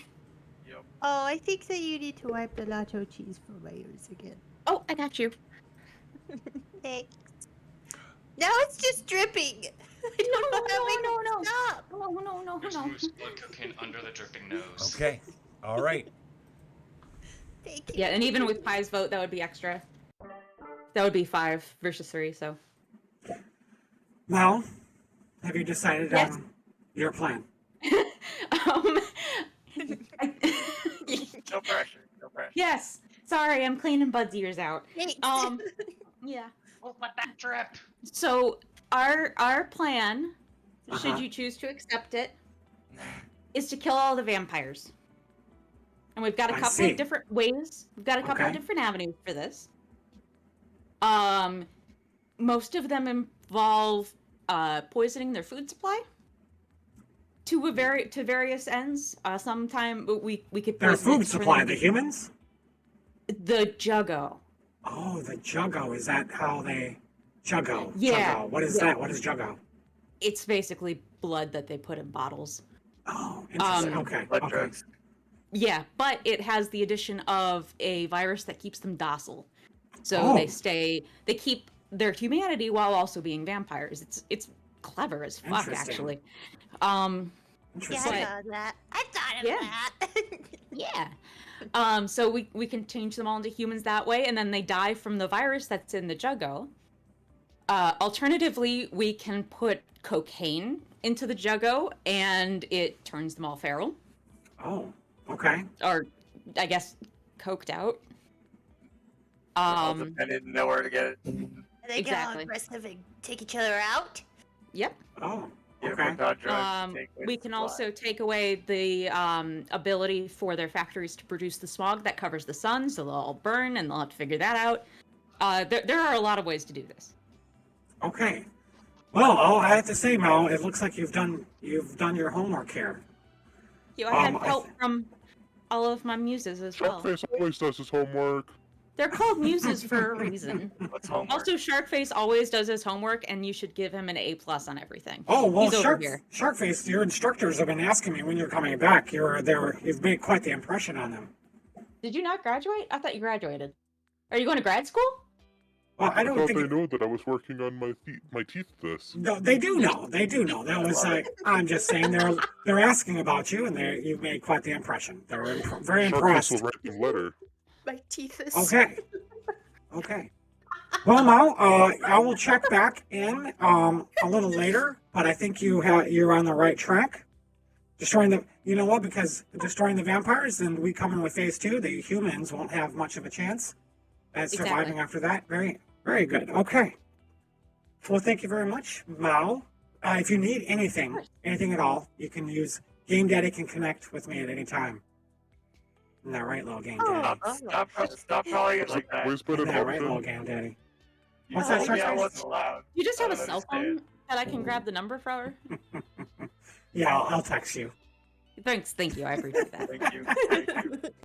Oh, I think that you need to wipe the nacho cheese from my ears again. Oh, I got you. Thanks. Now it's just dripping. I don't know how to make it stop. No. There's moose blood cocaine under the dripping nose. Okay. All right. Thank you. Yeah, and even with Pie's vote, that would be extra. That would be 5 versus 3, so. Well, have you decided Yes. your plan? No pressure. No pressure. Yes. Sorry, I'm cleaning Bud's ears out. Thanks. Yeah. Well, let that drip. So our plan, Uh-huh. should you choose to accept it, is to kill all the vampires. And we've got a I couple see. of different ways. We've got a couple of Okay. different avenues for this. Most of them involve poisoning their food supply to various ends. Sometime we could Their poison it food for supply, them. the humans? The Juggo. Oh, the Juggo. Is that how they... Juggo. Yeah. Juggo. What is Yeah. that? What is Juggo? It's basically blood that they put in bottles. Oh, interesting. Okay. Blood Okay. drugs. Yeah, but it has the addition of a virus that keeps them docile. So Oh. they keep their humanity while also being vampires. It's clever as fuck, Interesting. actually. Yeah, Interesting. I thought of that. I thought of Yeah. that. Yeah. So we can change them all into humans that way, and then they die from the virus that's in the Juggo. Alternatively, we can put cocaine into the Juggo, and it turns them all feral. Oh, okay. Or, I guess, coked out. All dependent, know where to get it. They get all Exactly. aggressive and take each other out. Yep. Oh, Yeah, okay. but not drugs to take away We the can supply. also take away the ability for their factories to produce the smog that covers the sun, so they'll all burn, and they'll have to figure that out. There are a lot of ways to do this. Okay. Well, all I have to say, Mel, it looks like you've done your homework here. I had I help from all of my muses as well. Sharkface always does his homework. They're called muses for a reason. What's homework? Also, Sharkface always does his homework, and you should give him an A+ on everything. Oh well, He's over here. Sharkface, your instructors have been asking me when you're coming back. You've made quite the impression on them. Did you not graduate? I thought you graduated. Are you going to grad school? Well, I don't thought think. they know that I was working on my teeth this. No, they do know. They do know. That was like I'm just saying they're asking about you, and you made quite the impression. They're very impressed. Will write the letter. My teeth is. Okay. Okay. Well, Mo, I will check back in a little later, but I think you're on the right track. Destroying the, you know what? Because destroying the vampires, then we come in with phase 2. The humans won't have much of a chance at surviving after that. Very, very good. Okay. Well, thank you very much, Mo. If you need anything at all, you can use Game Daddy can connect with me at any time. Isn't that right, little Game Daddy? Stop calling it like that. Isn't that right, little Game Daddy? What's that, I Shark? wasn't allowed. You just have a I don't cell phone understand. that I can grab the number for? Yeah, I'll text you. Thank you. I appreciate that. Thank you.